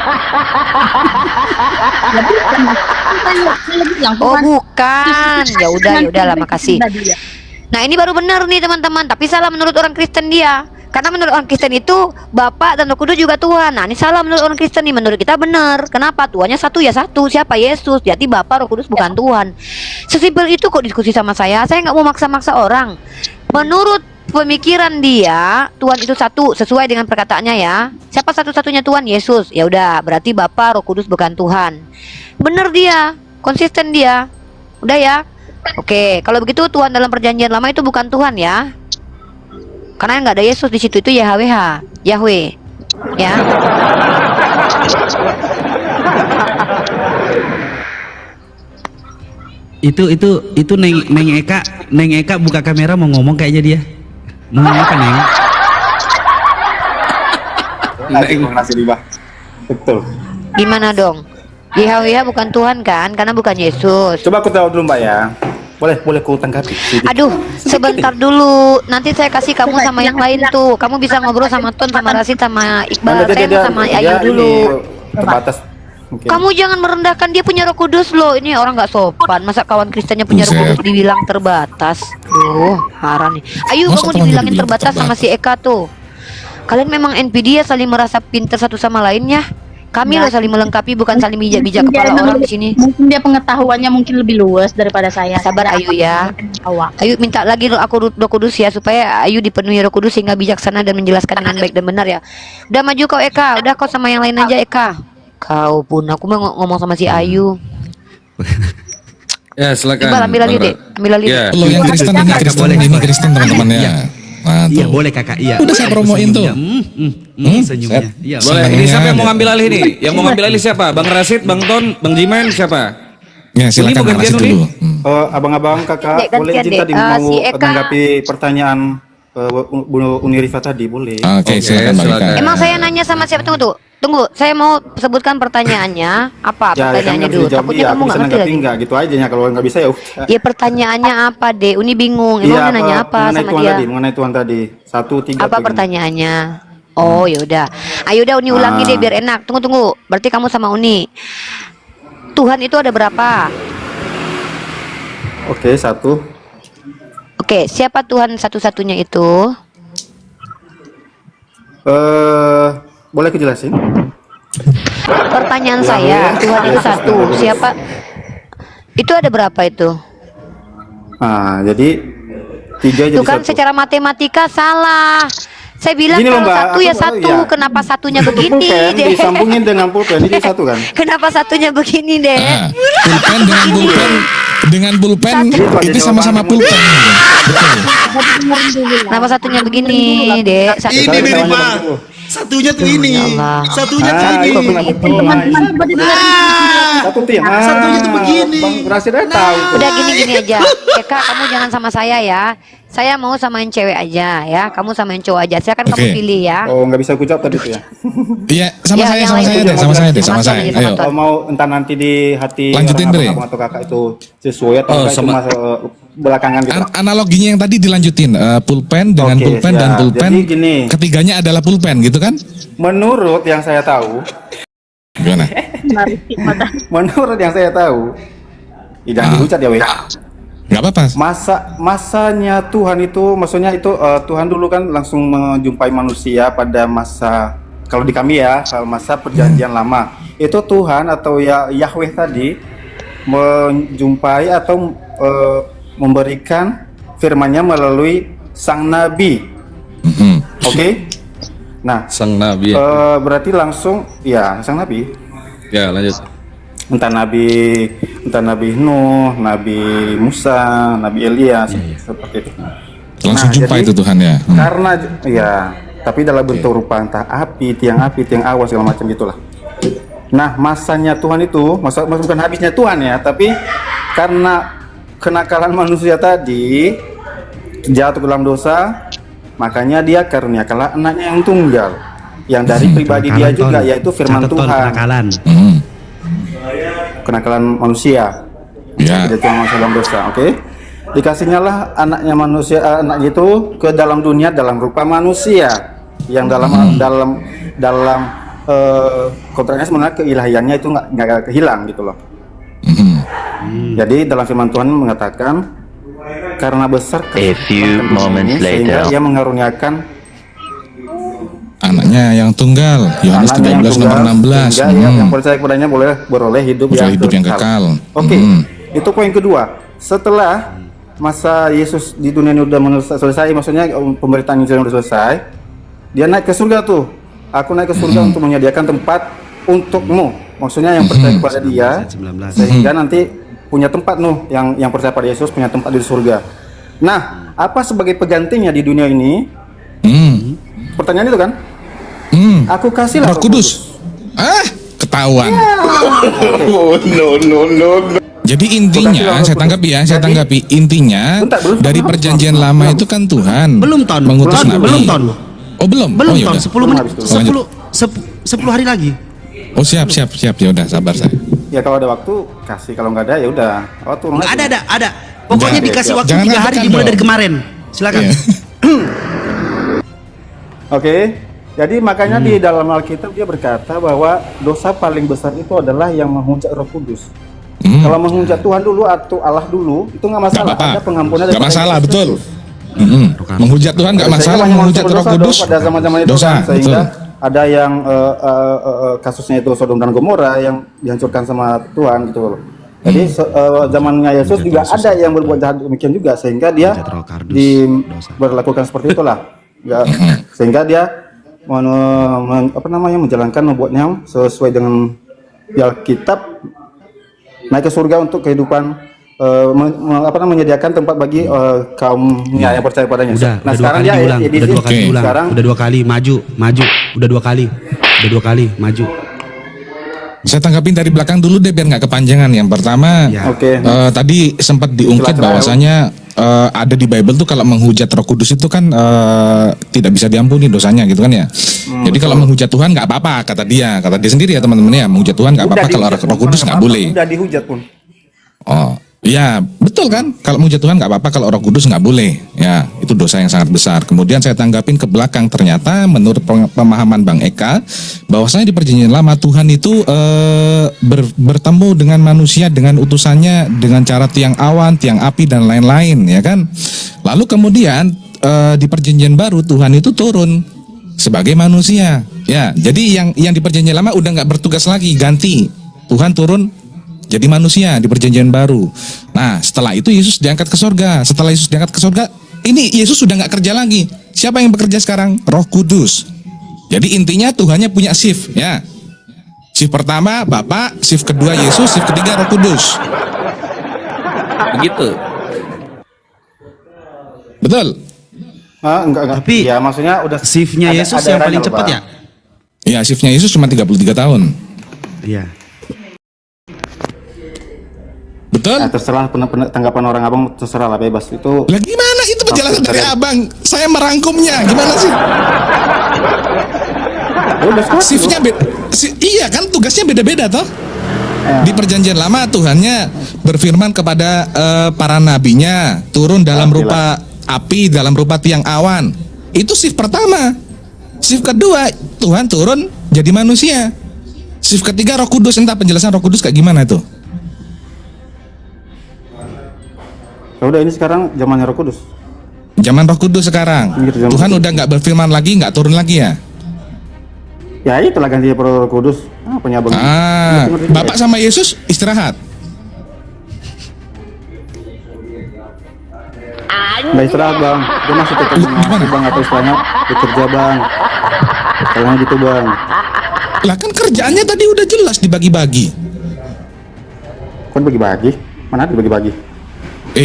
Oh bukan. Ya udahlah, makasih. Nah ini baru benar nih teman-teman. Tapi salah menurut orang Kristen dia. Karena menurut orang Kristen itu Bapak dan Roh Kudus juga Tuhan. Nah ini salah menurut orang Kristen nih. Menurut kita benar. Kenapa? Tuhannya 1 ya 1. Siapa? Yesus. Jadi Bapak Roh Kudus bukan Tuhan. Sesimpel itu kok diskusi sama saya. Saya nggak mau maksa-maksa orang. Menurut pemikiran dia, Tuhan itu 1 sesuai dengan perkataannya ya. Siapa satu-satunya Tuhan? Yesus. Ya udah, berarti Bapa Roh Kudus bukan Tuhan. Bener dia, konsisten dia. Udah ya. Oke, kalau begitu Tuhan dalam perjanjian lama itu bukan Tuhan ya. Karena nggak ada Yesus di situ, itu YHWH, Yahweh. Ya. Itu Neng Eka buka kamera mau ngomong kayaknya dia. Mau ngomong apa, Neng? Betul. Gimana dong? YHWH bukan Tuhan kan? Karena bukan Yesus. Coba aku tahu dulu Mbak ya. Boleh ku tanggapi. Aduh, sebentar dulu. Nanti saya kasih kamu sama yang lain tuh. Kamu bisa ngobrol sama Ton, sama Rasid, sama Iqbal. Saya mau sama Ayu dulu. Terbatas. Mungkin. Kamu jangan merendahkan, dia punya Roh Kudus loh. Ini orang nggak sopan. Masa kawan Kristennya punya Roh Kudus dibilang terbatas? Haram nih. Ayo kamu dibilangin terbatas sama si Eka tuh. Kalian memang NPD ya, saling merasa pintar satu sama lainnya. Kami loh saling melengkapi, bukan saling bijak-bijak kepala orang di sini. Mungkin dia pengetahuannya mungkin lebih luas daripada saya. Sabar Ayu ya. Ayu minta lagi Roh Kudus ya, supaya Ayu dipenuhi Roh Kudus sehingga bijaksana dan menjelaskan dengan baik dan benar ya. Udah maju kau Eka, udah kau sama yang lain aja Eka. Kau pun aku mau ngomong sama si Ayu. Ya silakan. Iqbal ambil lagi deh, ambil lagi. Lo yang Kristen ini Kristen teman-teman ya. Iya boleh kakak, iya. Udah saya promoin tuh. Senyumnya. Iya. Boleh. Ini siapa yang mau ngambil alih nih? Yang mau ngambil alih siapa? Bang Rasid, Bang Ton, Bang Jimen siapa? Ya silakan Bang Rasid dulu. Abang-abang kakak boleh izin tadi mau menanggapi pertanyaan Bu Unirifa tadi boleh. Oke, silakan. Emang saya nanya sama siapa? Tunggu, saya mau sebutkan pertanyaannya. Apa pertanyaannya dulu? Takutnya kamu nggak ngerti lagi. Enggak gitu aja ya, kalau nggak bisa ya udah. Ya pertanyaannya apa deh? Uni bingung. Emang nanya apa sama dia? Mengenai Tuhan tadi 1, 3. Apa pertanyaannya? Oh yaudah. Ayo udah Uni ulangi deh biar enak. Tunggu. Berarti kamu sama Uni. Tuhan itu ada berapa? Oke, 1. Oke, siapa Tuhan satu-satunya itu? Boleh aku jelasin? Pertanyaan saya, Tuhan itu 1. Siapa? Itu ada berapa itu? Jadi 3 jadi 1. Itu kan secara matematika salah. Saya bilang gini kalau Mbak, 1 ya 1. Kenapa satunya begini deh? Disambungin dengan pulpen jadi 1 kan? Kenapa satunya begini deh? Pulpen dengan pulpen itu sama-sama pulpen. Betul. Kenapa satunya begini deh? Ini nih Pak. Satunya tuh Ya ini. Allah. Satunya tuh Ah, ini. itu benar betul. Teman-teman coba dengar. Satu tuh yang Satunya tuh begini. Bang Rasidnya tahu tuh. Udah gini aja. Eka, kamu jangan sama saya ya. Saya mau samain cewek aja ya. Kamu samain cowok aja. Silakan kamu Oke. pilih ya. Oh, nggak bisa aku jawab tadi tuh ya. Iya, sama Ya, saya, yang sama lain saya itu deh, sama saya deh, sama Mas saya. Abdi, Ayo. Kalau mau entah nanti di hati Lanjutin, orang Bre. abang atau kakak itu sesuai atau Oh, enggak, itu sama- mas belakangan gitu. Analoginya yang tadi dilanjutin, pulpen dengan Oke, pulpen dan siap. pulpen. Jadi gini. Ketiganya adalah pulpen, gitu kan? Menurut yang saya tahu, Gimana? Menarik hikmah. menurut yang saya tahu, jangan dihujat ya, weh. Nggak apa-apa. Masanya Tuhan itu, maksudnya itu Tuhan dulu kan langsung menjumpai manusia pada masa, kalau di kami ya, kalau masa perjanjian lama. Itu Tuhan atau ya Yahweh tadi menjumpai atau memberikan firman-Nya melalui sang nabi. Oke? Nah, Sang Nabi. berarti langsung ya sang nabi. Ya, lanjut. Entah Nabi Nuh, Nabi Musa, Nabi Elias, seperti itu. Langsung jumpa jadi, itu Tuhan ya. Karena ya, tapi dalam bentuk rupa entah api, tiang awas segala macam gitulah. Nah, masanya Tuhan itu, bukan habisnya Tuhan ya, tapi karena kenakalan manusia tadi jatuh ke dalam dosa, makanya dia karuniakanlah anaknya yang tunggal, yang dari pribadi dia juga, yaitu firman Tuhan. Kenakalan manusia, Ya. tidak cuma manusia dalam dosa, oke? Dikasihnya lah anaknya manusia, anak itu ke dalam dunia dalam rupa manusia, yang dalam kontraknya sebenarnya keilahiannya itu nggak kehilang gitu loh. Jadi dalam firman Tuhan mengatakan karena besar few moments sehingga later. Dia mengaruniakan Anaknya yang tunggal, Yohanes anaknya yang 13 nomor tunggal, 16. sehingga yang percaya kepadanya boleh beroleh hidup Hidup yang kekal. Oke, itu poin kedua. Setelah masa Yesus di dunia ini udah selesai, maksudnya pemberitaan Injil udah selesai, dia naik ke surga tuh. Aku naik ke surga untuk menyediakan tempat untukmu. Maksudnya yang percaya kepada Dia, sehingga nanti punya tempat yang percaya pada Yesus punya tempat di surga. Nah, apa sebagai penggantinya di dunia ini? Pertanyaan itu kan? Aku kasih Roh Kudus. Ketahuan. No. Jadi intinya, saya tanggapi intinya dari perjanjian lama itu kan Tuhan mengutus Nabi. Oh belum Belum yaudah. Ton, 10 menit, Lanjut. 10 hari lagi. Oh siap ya udah sabar saya. Ya kalau ada waktu kasih, kalau nggak ada ya udah. Oh turun aja. Ada. Pokoknya Jangan- dikasih waktu jangan 3 hari ngambek dimulai dong. dari kemarin. Silakan. Iya. Oke, jadi makanya di dalam Alkitab dia berkata bahwa dosa paling besar itu adalah yang menghujat Roh Kudus. Kalau menghujat Tuhan dulu atau Allah dulu itu nggak masalah. Nggak apa-apa. Ada pengampunan. Nggak masalah, betul. Menghujat Tuhan nggak masalah, menghujat Roh Kudus pada zaman-zaman itu dosa, kan, sehingga betul. ada yang kasusnya itu Sodom dan Gomora yang dihancurkan sama Tuhan gitu loh. Jadi zamannya Yesus juga ada yang berbuat jahat demikian juga, sehingga dia diberlakukan seperti itulah. Sehingga dia menjalankan membuatnya sesuai dengan Alkitab, naik ke surga untuk kehidupan, menyediakan tempat bagi kaumnya yang percaya padanya. Udah Sekarang dua kali dia diulang, edisi udah 2 kali diulang, sekarang udah 2 kali maju, udah 2 kali maju. Saya tanggapin dari belakang dulu deh biar nggak kepanjangan. Yang pertama, Oke. tadi sempat diungkit Celah-celah, bahwasanya ada di Bible tuh kalau menghujat Roh Kudus itu kan tidak bisa diampuni dosanya gitu kan ya. Jadi kalau menghujat Tuhan nggak apa-apa kata dia sendiri ya teman-teman ya, menghujat Tuhan nggak apa-apa, kalau Roh Kudus nggak boleh. Udah dihujat pun. Oh, ya betul kan? Kalau menghujat Tuhan nggak apa-apa, kalau Roh Kudus nggak boleh. Ya, itu dosa yang sangat besar. Kemudian saya tanggapin ke belakang, ternyata menurut pemahaman Bang Eka, bahwasanya di perjanjian lama Tuhan itu bertemu dengan manusia dengan utusannya dengan cara tiang awan, tiang api dan lain-lain, ya kan? Lalu kemudian di perjanjian baru Tuhan itu turun sebagai manusia. Ya, jadi yang di perjanjian lama udah nggak bertugas lagi, ganti. Tuhan turun jadi manusia di perjanjian baru. Nah, setelah itu Yesus diangkat ke surga. Setelah Yesus diangkat ke surga, ini Yesus sudah nggak kerja lagi. Siapa yang bekerja sekarang? Roh Kudus. Jadi intinya Tuhannya punya shift, ya. Shift pertama Bapa, shift kedua Yesus, shift ketiga Roh Kudus. Begitu. Betul? Enggak. Tapi ya maksudnya udah shiftnya Yesus yang paling cepat ya. Ya, shiftnya Yesus cuma 33 tahun. Iya. Betul? Nah, terserah tanggapan orang abang, terserah lah, bebas itu. Lah gimana itu penjelasan dari abang? Saya merangkumnya, gimana sih? Shiftnya iya kan, tugasnya beda-beda toh. Di perjanjian lama Tuhannya berfirman kepada para nabinya, turun dalam rupa api, dalam rupa tiang awan. Itu shift pertama. Shift kedua, Tuhan turun jadi manusia. Shift ketiga Roh Kudus, entah penjelasan Roh Kudus kayak gimana tuh. Ya udah, ini sekarang zamannya Roh Kudus. Zaman Roh Kudus sekarang. Tuhan udah nggak berfirman lagi, nggak turun lagi ya? Ya itulah ganti Roh Kudus. Apanya abang? Bapak sama Yesus istirahat. Nggak istirahat bang, dia masih tetap mengasihi bang, atau istilahnya bekerja bang. Istilahnya gitu bang. Lah kan kerjaannya tadi udah jelas dibagi-bagi. Kok dibagi-bagi? Mana dibagi-bagi?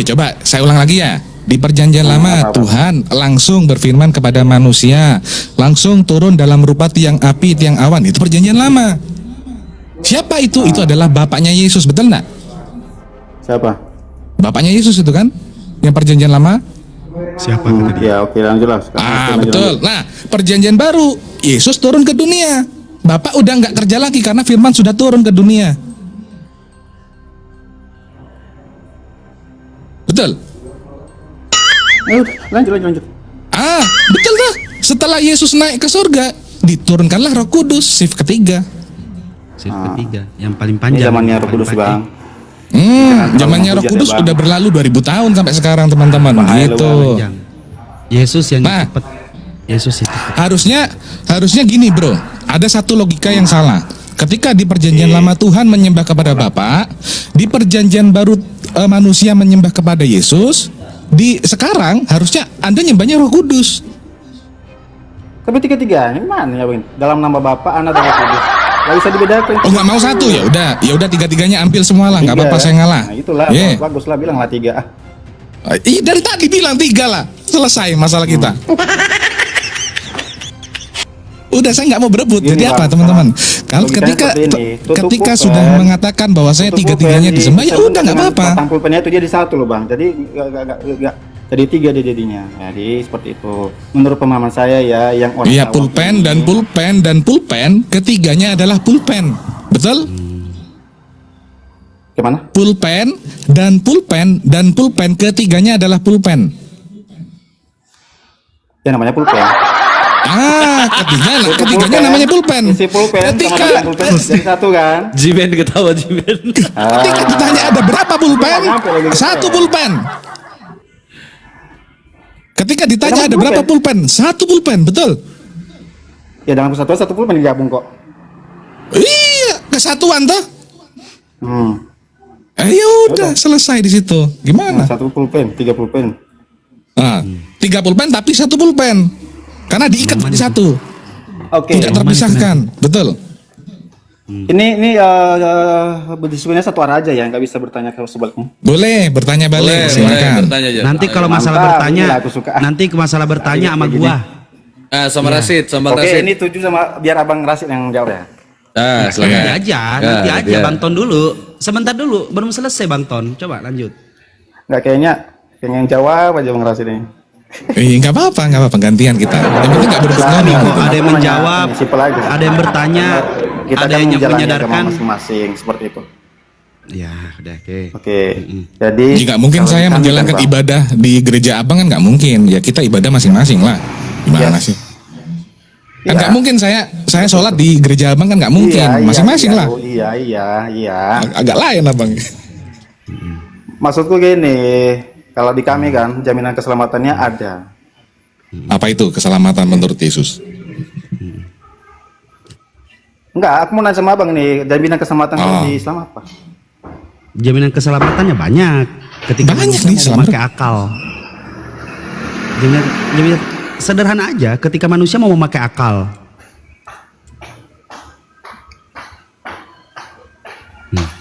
Coba saya ulang lagi ya. Di perjanjian lama Tuhan langsung berfirman kepada manusia, langsung turun dalam rupa tiang api, tiang awan. Itu perjanjian lama. Siapa itu? Itu adalah bapaknya Yesus, betul nggak? Siapa? Bapaknya Yesus itu kan? Yang perjanjian lama? Siapa? Ya oke, lanjut lah. Betul. Nah, perjanjian baru Yesus turun ke dunia. Bapak udah nggak kerja lagi karena firman sudah turun ke dunia. Betul? Lanjut. Betul dah. Setelah Yesus naik ke surga, diturunkanlah Roh Kudus, shift ketiga. Shift ketiga, yang paling panjang. Ini zamannya Roh Kudus bang. Zamannya Roh Kudus udah berlalu 2000 tahun sampai sekarang teman-teman. Gitu. Yesus yang cepat. Yesus itu. Harusnya gini bro. Ada satu logika yang salah. Ketika di perjanjian lama Tuhan menyembah kepada Bapa, di perjanjian baru manusia menyembah kepada Yesus. Di sekarang harusnya Anda nyembahnya Roh Kudus. Tapi tiga-tiganya mana ya bang? Dalam nama Bapa, Anak, dan Roh Kudus. Gak bisa dibedakan. Oh nggak mau satu ya udah tiga-tiganya ambil semua lah, nggak apa-apa saya ngalah. Nah, itulah bagus lah, bilang lah 3. Dari tadi bilang 3 lah, selesai masalah kita. Udah saya nggak mau berebut. Jadi apa teman-teman? Kalau ketika sudah mengatakan bahwa saya tiga-tiganya disembah, ya udah nggak apa-apa. Batang pulpennya itu jadi 1 loh bang. Jadi nggak jadi 3 dia jadinya. Jadi seperti itu. Menurut pemahaman saya ya, yang orang. Iya, pulpen dan pulpen dan pulpen, ketiganya adalah pulpen, betul? Gimana? Pulpen dan pulpen dan pulpen, ketiganya adalah pulpen. Ya namanya pulpen. Ketiganya namanya pulpen. Isi pulpen sama pulpen jadi 1 kan? Jiben ketawa Jiben. Ketika ditanya ada berapa pulpen? 1 pulpen. Ketika ditanya ada berapa pulpen? 1 pulpen, betul? Ya dalam kesatuan 1 pulpen digabung kok. Iya, kesatuan toh. Ya udah selesai di situ. Gimana? 1 pulpen, 3 pulpen. 3 pulpen tapi 1 pulpen. Karena diikat menjadi 1. Oke. Tidak terpisahkan, betul. Ini berdiskusinya 1 arah aja ya, nggak bisa bertanya ke sebaliknya. Boleh bertanya balik, silakan. Nanti kalau masalah bertanya, nanti ke masalah bertanya sama gua. Sama Rasid, sama Oke, Rasid. ini 7 sama biar abang Rasid yang jawab ya. Nanti aja Bang Ton dulu. Sebentar dulu, belum selesai Bang Ton. Coba lanjut. Nggak kayaknya yang jawab aja bang Rasid ini. Nggak apa-apa, gantian kita. Yang penting nggak berebut ngomong. Ada yang menjawab, ada yang bertanya, ada yang menyadarkan masing-masing seperti itu. Ya, udah oke. Jadi nggak mungkin saya menjalankan ibadah di gereja abang kan nggak mungkin. Ya kita ibadah masing-masing lah. Gimana sih? Kan nggak mungkin saya sholat di gereja abang kan nggak mungkin. Masing-masing lah. Iya. Agak lain abang. Maksudku gini. Kalau di kami kan jaminan keselamatannya ada. Apa itu keselamatan menurut Yesus? Enggak, aku mau nanya sama abang nih, jaminan keselamatan di Islam apa? Jaminan keselamatannya banyak. Ketika manusia mau memakai akal. Jaminan sederhana aja. Ketika manusia mau memakai akal.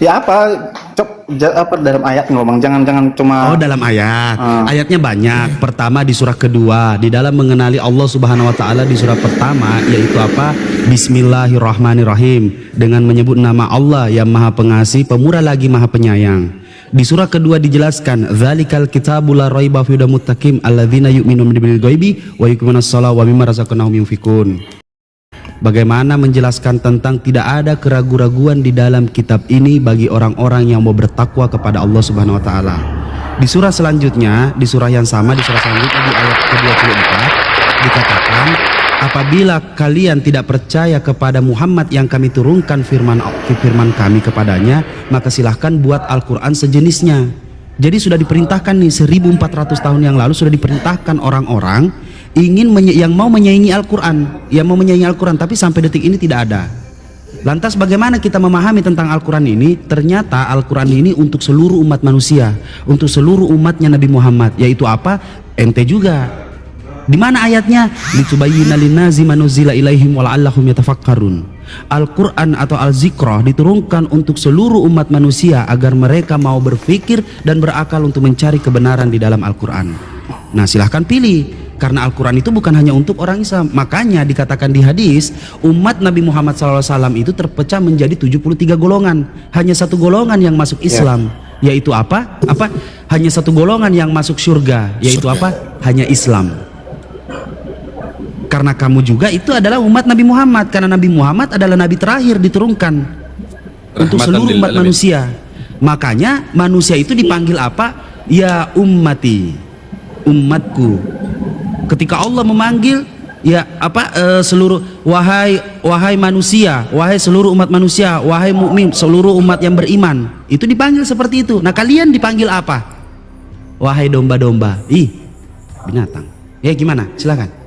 Ya apa? apa dalam ayat ngomong, jangan cuma. Oh, dalam ayat. Ayatnya banyak. Pertama di surah kedua, di dalam mengenali Allah Subhanahu wa taala di surah pertama yaitu apa? Bismillahirrahmanirrahim, dengan menyebut nama Allah yang Maha Pengasih, Pemurah lagi Maha Penyayang. Di surah kedua dijelaskan, "Dzalikal kitabul la raiba fihi hudal muttaqin alladzina yu'minuna bil ghaibi wa yuqimunas shalata wa mimma razaqnahum yunfikun." Bagaimana menjelaskan tentang tidak ada keraguan-raguan di dalam kitab ini bagi orang-orang yang mau bertakwa kepada Allah Subhanahu wa taala. Di surah selanjutnya, di surah yang sama, di surah selanjutnya di ayat ke-24 dikatakan, apabila kalian tidak percaya kepada Muhammad yang kami turunkan firman kami kepadanya, maka silahkan buat Al-Quran sejenisnya. Jadi sudah diperintahkan nih 1400 tahun yang lalu sudah diperintahkan orang-orang yang mau menyaingi Al-Quran, tapi sampai detik ini tidak ada. Lantas bagaimana kita memahami tentang Al-Quran ini? Ternyata Al-Quran ini untuk seluruh umat manusia, untuk seluruh umatnya Nabi Muhammad, yaitu apa? Ente juga. Di mana ayatnya? Litubayyina linnazi ma nuzila ilaihim wa la'allahum yatafakkarun. Al-Quran atau Al-Zikrah diturunkan untuk seluruh umat manusia agar mereka mau berpikir dan berakal untuk mencari kebenaran di dalam Al-Quran. Nah, silahkan pilih, karena Al-Quran itu bukan hanya untuk orang Islam. Makanya dikatakan di hadis, umat Nabi Muhammad SAW itu terpecah menjadi 73 golongan. Hanya satu golongan yang masuk Islam, yaitu apa? Hanya satu golongan yang masuk surga, yaitu apa? Hanya Islam. Karena kamu juga itu adalah umat Nabi Muhammad, karena Nabi Muhammad adalah Nabi terakhir diturunkan untuk seluruh umat manusia. Makanya manusia itu dipanggil apa? Ya ummati, umatku. Ketika Allah memanggil seluruh wahai manusia, wahai seluruh umat manusia, wahai mukmin, seluruh umat yang beriman, itu dipanggil seperti itu. Nah, kalian dipanggil apa? Wahai domba-domba. Binatang. Ya gimana? Silakan.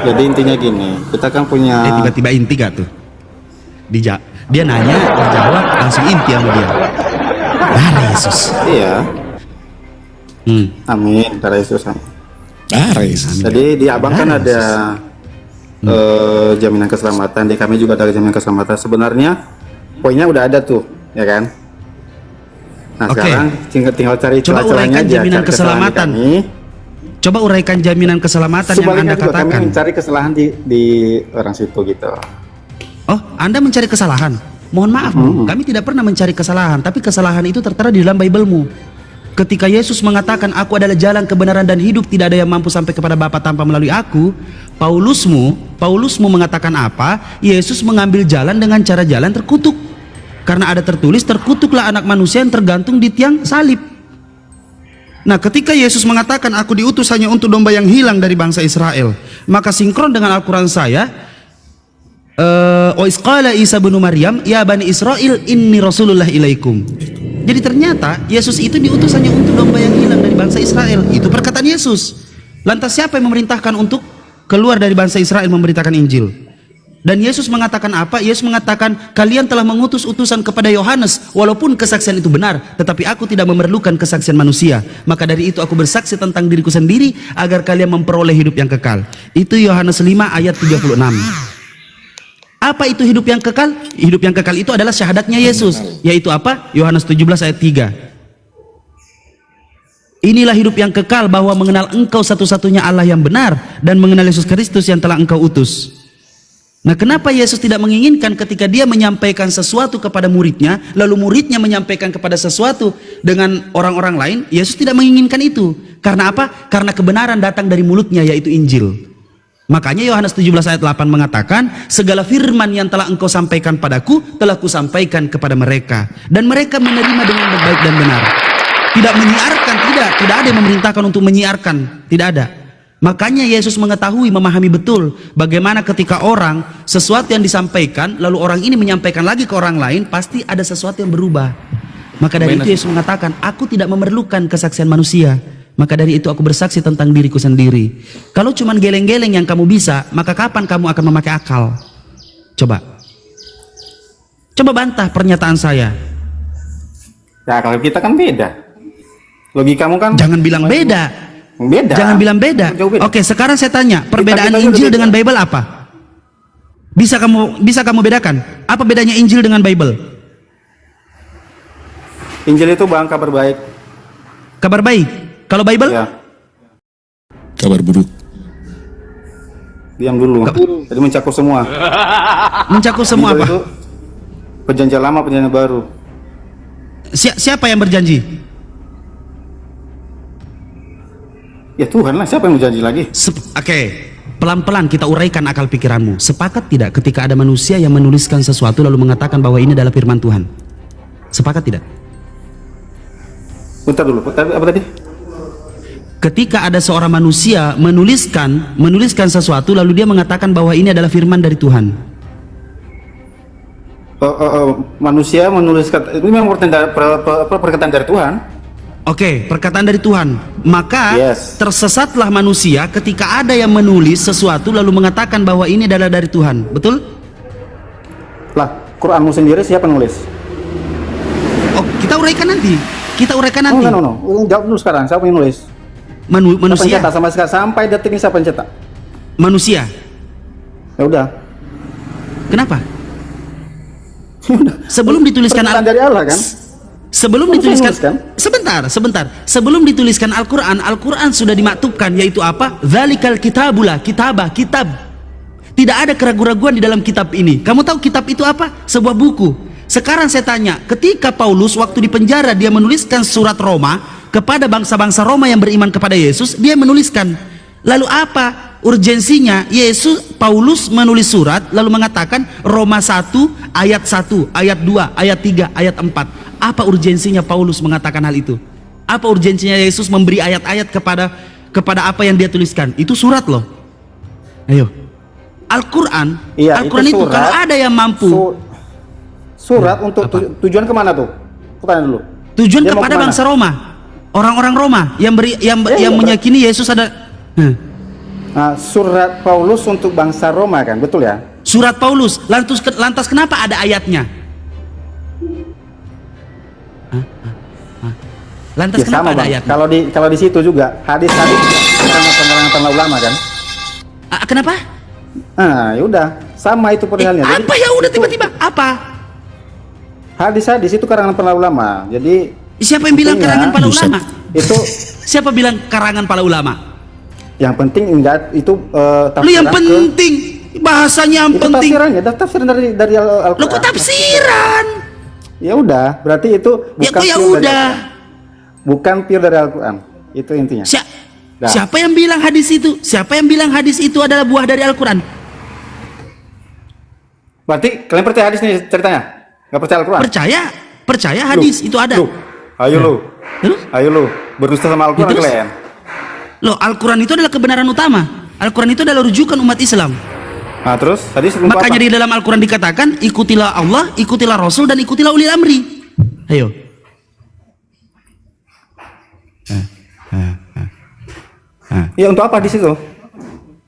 Jadi intinya gini, kita kan punya. Tiba-tiba inti gak tuh? Dia nanya, dijawab langsung inti sama dia. Darah Yesus. Iya. Amin, darah Yesus. Darah Yesus. Jadi di abang kan ada jaminan keselamatan, di kami juga ada jaminan keselamatan. Sebenarnya poinnya udah ada tuh, ya kan? Nah, sekarang tinggal cari celah-celahnya aja. Jaminan keselamatan. Coba uraikan jaminan keselamatan yang Anda katakan. Kami mencari kesalahan di orang situ gitu. Oh, Anda mencari kesalahan? Mohon maaf, kami tidak pernah mencari kesalahan, tapi kesalahan itu tertera di dalam Bible-mu. Ketika Yesus mengatakan, aku adalah jalan kebenaran dan hidup, tidak ada yang mampu sampai kepada Bapa tanpa melalui aku. Paulusmu mengatakan apa? Yesus mengambil jalan dengan cara jalan terkutuk. Karena ada tertulis, terkutuklah anak manusia yang tergantung di tiang salib. Nah, ketika Yesus mengatakan, aku diutus hanya untuk domba yang hilang dari bangsa Israel, maka sinkron dengan Al-Quran saya, Isqala Isa bin Maryam, ya bani Israel, inni rasulullah ilaikum. Jadi ternyata Yesus itu diutus hanya untuk domba yang hilang dari bangsa Israel. Itu perkataan Yesus. Lantas siapa yang memerintahkan untuk keluar dari bangsa Israel memberitakan Injil? Dan Yesus mengatakan apa? Yesus mengatakan, kalian telah mengutus utusan kepada Yohanes, walaupun kesaksian itu benar, tetapi aku tidak memerlukan kesaksian manusia. Maka dari itu aku bersaksi tentang diriku sendiri, agar kalian memperoleh hidup yang kekal. Itu Yohanes 5 ayat 36. Apa itu hidup yang kekal? Hidup yang kekal itu adalah syahadatnya Yesus, yaitu apa? Yohanes 17 ayat 3. Inilah hidup yang kekal, bahwa mengenal engkau satu-satunya Allah yang benar, dan mengenal Yesus Kristus yang telah engkau utus. Nah, kenapa Yesus tidak menginginkan ketika dia menyampaikan sesuatu kepada muridnya, lalu muridnya menyampaikan kepada sesuatu dengan orang-orang lain? Yesus tidak menginginkan itu. Karena apa? Karena kebenaran datang dari mulutnya, yaitu Injil. Makanya Yohanes 17 ayat 8 mengatakan, segala firman yang telah engkau sampaikan padaku, telah kusampaikan kepada mereka. Dan mereka menerima dengan baik dan benar. Tidak menyiarkan, tidak ada yang memerintahkan untuk menyiarkan, tidak ada. Makanya Yesus mengetahui, memahami betul bagaimana ketika orang, sesuatu yang disampaikan, lalu orang ini menyampaikan lagi ke orang lain, pasti ada sesuatu yang berubah. Maka dari itu Yesus mengatakan, aku tidak memerlukan kesaksian manusia. Maka dari itu aku bersaksi tentang diriku sendiri. Kalau cuma geleng-geleng yang kamu bisa, maka kapan kamu akan memakai akal? Coba bantah pernyataan saya. Ya, kalau kita kan beda. Logikamu kan. Jangan bilang beda. Jangan bilang beda. Oke, sekarang saya tanya, perbedaan Injil dengan Bible apa? Bisa kamu bedakan? Apa bedanya Injil dengan Bible? Injil itu bang kabar baik. Kabar baik. Kalau Bible? Ya. Kabar buruk. Diam dulu. Jadi mencakup semua. Mencakup semua Injil apa? itu perjanjian lama, perjanjian baru. Siapa yang berjanji? Ya Tuhan lah, siapa yang berjanji lagi? Oke, pelan-pelan kita uraikan akal pikiranmu. Sepakat tidak ketika ada manusia yang menuliskan sesuatu lalu mengatakan bahwa ini adalah firman Tuhan? Sepakat tidak? Bentar dulu, apa tadi? Ketika ada seorang manusia menuliskan sesuatu lalu dia mengatakan bahwa ini adalah firman dari Tuhan. Manusia menuliskan, ini memang perkataan dari Tuhan. Oke, perkataan dari Tuhan. Maka tersesatlah manusia ketika ada yang menulis sesuatu lalu mengatakan bahwa ini adalah dari Tuhan. Betul? Lah, Quranmu sendiri siapa yang nulis? Oh, kita uraikan nanti. No. Jawab dulu sekarang, siapa yang nulis? Manusia. Siapa yang cetak sampai detik ini siapa yang cetak? Manusia. Ya udah. Kenapa? Sebelum dituliskan dari Allah kan? Sebelum dituliskan sebentar. Sebelum dituliskan Al-Qur'an sudah dimaktubkan, yaitu apa? Dzalikal kitabula, kitab. Tidak ada keraguan-raguan di dalam kitab ini. Kamu tahu kitab itu apa? Sebuah buku. Sekarang saya tanya, ketika Paulus waktu di penjara dia menuliskan surat Roma kepada bangsa-bangsa Roma yang beriman kepada Yesus, dia menuliskan. Lalu apa urgensinya Paulus menulis surat lalu mengatakan Roma 1 ayat 1, ayat 2, ayat 3, ayat 4. Apa urgensinya Paulus mengatakan hal itu? Apa urgensinya Yesus memberi ayat-ayat kepada apa yang dia tuliskan? Itu surat loh. Ayo. Al-Quran, Al-Quran itu kalau ada yang mampu surat untuk tujuan kemana tuh? Tanya dulu. Tujuan kepada bangsa Roma, orang-orang Roma yang meyakini Yesus ada. Nah, surat Paulus untuk bangsa Roma kan, betul ya? Surat Paulus, lantas kenapa ada ayatnya? Lantas ya, kenapa sama, ada ayatnya? Kalau di situ juga hadis-hadis pengarangan para ulama kan? Kenapa? Nah, yaudah, sama itu perhalnya. Apa ya udah tiba-tiba? Apa? Hadis-hadis itu karangan para ulama. Jadi siapa yang bilang karangan para ulama? Itu siapa bilang karangan para ulama? Yang penting enggak itu tafsiran. Yang penting bahasanya yang penting. Tafsirannya, tafsiran dari Al-Qur'an. Lo kok tafsiran? Ya udah, berarti itu bukan bukan pure dari Al-Qur'an. Itu intinya. Siapa yang bilang hadis itu? Siapa yang bilang hadis itu adalah buah dari Al-Qur'an? Berarti kalian percaya hadis nih ceritanya? Nggak percaya Al-Quran? Percaya hadis itu ada. Ayo lu berusaha sama Al-Quran kalian. Loh, Al-Quran itu adalah kebenaran utama. Al-Quran itu adalah rujukan umat Islam. Nah terus hadis makanya di dalam Al-Quran dikatakan ikutilah Allah, ikutilah Rasul, dan ikutilah ulil amri. Ayo. Ya untuk apa di situ?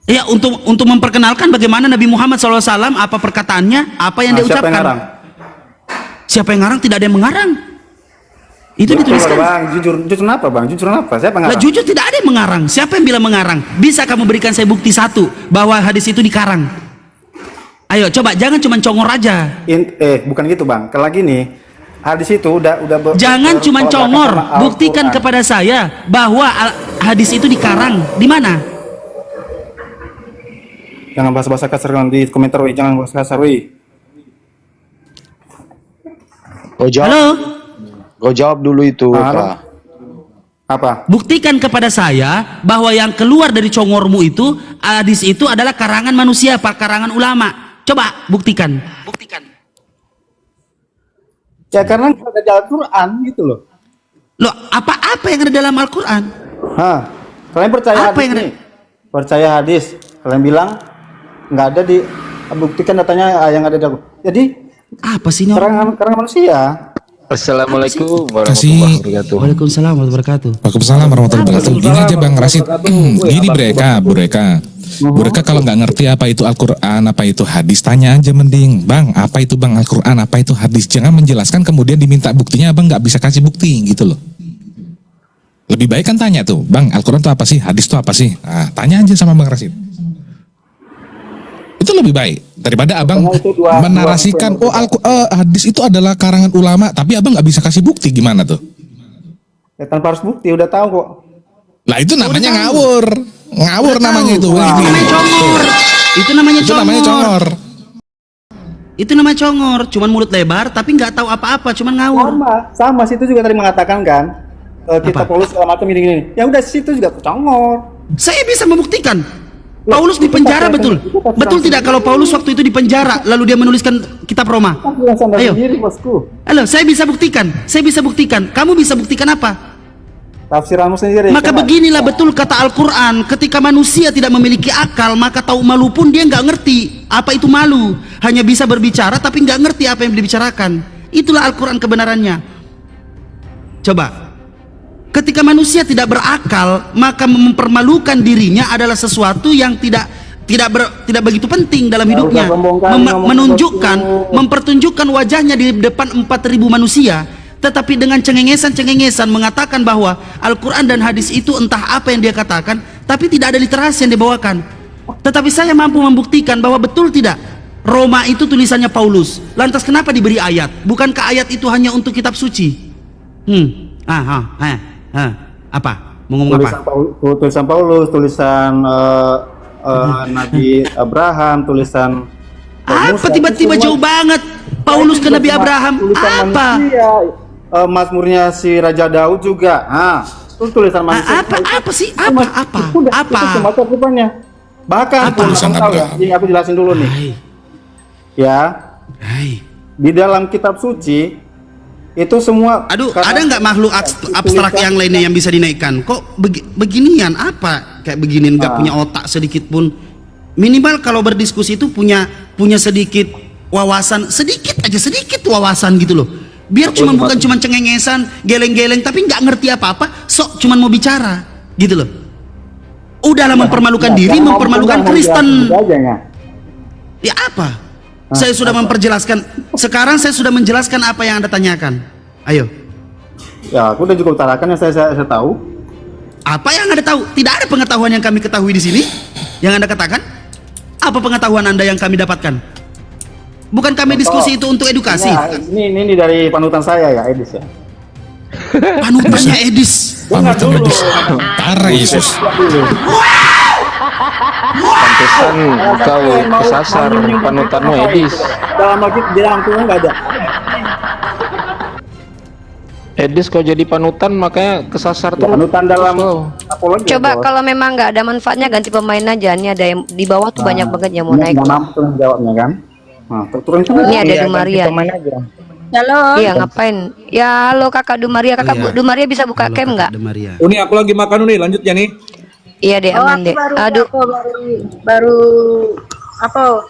Ya untuk memperkenalkan bagaimana Nabi Muhammad SAW, apa perkataannya, apa yang dia ucapkan. Siapa yang ngarang? Tidak ada yang mengarang. Itu dituliskan. Bang, jujur apa bang? Jujur apa? Siapa yang ngarang? Jujur tidak ada yang mengarang. Siapa yang bilang mengarang? Bisa kamu berikan saya bukti satu bahwa hadis itu dikarang? Ayo coba, jangan cuma congor aja. Bukan gitu bang. Kalau gini, hadis itu udah jangan cuma congor. Buktikan kepada saya bahwa hadis itu dikarang. Di mana? Jangan bahasa-bahasa kasar di komentar, weh. Jangan bahasa kasar, weh. Halo? Kau jawab dulu itu. Apa? Buktikan kepada saya bahwa yang keluar dari congormu itu, hadis itu adalah karangan manusia, karangan ulama. Coba buktikan. Ya karena ada di Al-Quran gitu loh. Loh, apa yang ada dalam Al-Quran? Kalian percaya hadis nih? Percaya hadis. Kalian bilang nggak ada di, buktikan datanya yang ada di Al-Quran. Jadi apa sih karangan manusia. Assalamualaikum warahmatullahi wabarakatuh. Waalaikumsalam warahmatullahi wabarakatuh. Waalaikumsalam warahmatullahi wabarakatuh. Gini aja Bang Rasid. Gini Bureka kalau nggak ngerti apa itu Al-Quran, apa itu hadis, tanya aja mending. Bang, apa itu Bang Al-Quran, apa itu hadis? Jangan menjelaskan kemudian diminta buktinya, Abang nggak bisa kasih bukti gitu loh. Lebih baik kan tanya tuh, Bang Al-Quran itu apa sih, hadis itu apa sih? Nah, tanya aja sama Bang Rasid. Itu lebih baik daripada abang menarasikan hadis itu adalah karangan ulama, tapi abang nggak bisa kasih bukti. Gimana tuh? Ya, tanpa harus bukti, udah tahu kok. Lah itu namanya ngawur. Ngawur namanya itu. Itu namanya congor. Itu namanya congor, cuman mulut lebar tapi nggak tahu apa-apa, cuman ngawur. Sama situ juga tadi mengatakan kan, kita Paulus segala macam ini. Ya udah situ juga congor. Saya bisa membuktikan. Paulus di penjara betul. Betul tidak kalau Paulus waktu itu di penjara lalu dia menuliskan kitab Roma? Ayo. Halo, saya bisa buktikan. Saya bisa buktikan. Kamu bisa buktikan apa? Tafsiranmu sendiri. Maka beginilah betul kata Al-Quran, ketika manusia tidak memiliki akal, maka tahu malu pun dia nggak ngerti apa itu malu, hanya bisa berbicara tapi nggak ngerti apa yang dibicarakan. Itulah Al-Quran kebenarannya. Coba, ketika manusia tidak berakal, maka mempermalukan dirinya adalah sesuatu yang tidak begitu penting dalam hidupnya. Mempertunjukkan wajahnya di depan 4.000 manusia, tetapi dengan cengengesan mengatakan bahwa Al-Quran dan hadis itu entah apa yang dia katakan, tapi tidak ada literasi yang dibawakan. Tetapi saya mampu membuktikan bahwa betul tidak, Roma itu tulisannya Paulus. Lantas kenapa diberi ayat? Bukankah ayat itu hanya untuk kitab suci? Apa? Mau ngomong apa? Tulisan Paulus, tulisan Nabi Abraham, tulisan apa tiba-tiba jauh banget Paulus ke Nabi Abraham? Apa? Mazmurnya si Raja Daud juga. Itu tulisan manusia. Apa sih? Apa? Itu semacam rupanya. Bahkan aku jelasin dulu nih. Ya. Di dalam kitab suci itu semua. Aduh, ada nggak makhluk abstrak yang lainnya yang bisa dinaikkan? Kok beginian? Apa kayak beginian nggak punya otak sedikit pun? Minimal kalau berdiskusi itu punya sedikit wawasan, sedikit wawasan gitu loh. Biar bukan cuma cengengesan, geleng-geleng tapi nggak ngerti apa-apa, sok cuman mau bicara gitu loh. Udahlah mempermalukan diri, mempermalukan Kristen. Ya apa? Saya sudah memperjelaskan. Sekarang saya sudah menjelaskan apa yang Anda tanyakan. Ayo. Ya, aku udah juga utarakan yang saya tahu. Apa yang Anda tahu? Tidak ada pengetahuan yang kami ketahui di sini. Yang Anda katakan? Apa pengetahuan Anda yang kami dapatkan? Bukan kami diskusi itu untuk edukasi. Ya, ini dari panutan saya ya, Edis ya. Panutannya Edis. Panutan Edis. Parah Yesus. Pantesan kau kesasar panutanmu Edis. Dalam lagi di Lampung nggak ada. Edis kau jadi panutan makanya kesasar tuh. Panutan dalam apologi. Coba kalau memang nggak ada manfaatnya ganti pemain aja. Ini ada yang di bawah tuh banyak banget yang mau naik. Nggak mampu jawabnya kan? Ini ada Dumaria. Halo. Iya ngapain? Ya halo kakak Dumaria, kakak Dumaria bisa buka cam nggak? Ini aku lagi makan nih, lanjut ya nih. Iya deh, aman deh. Aduh, baru apa?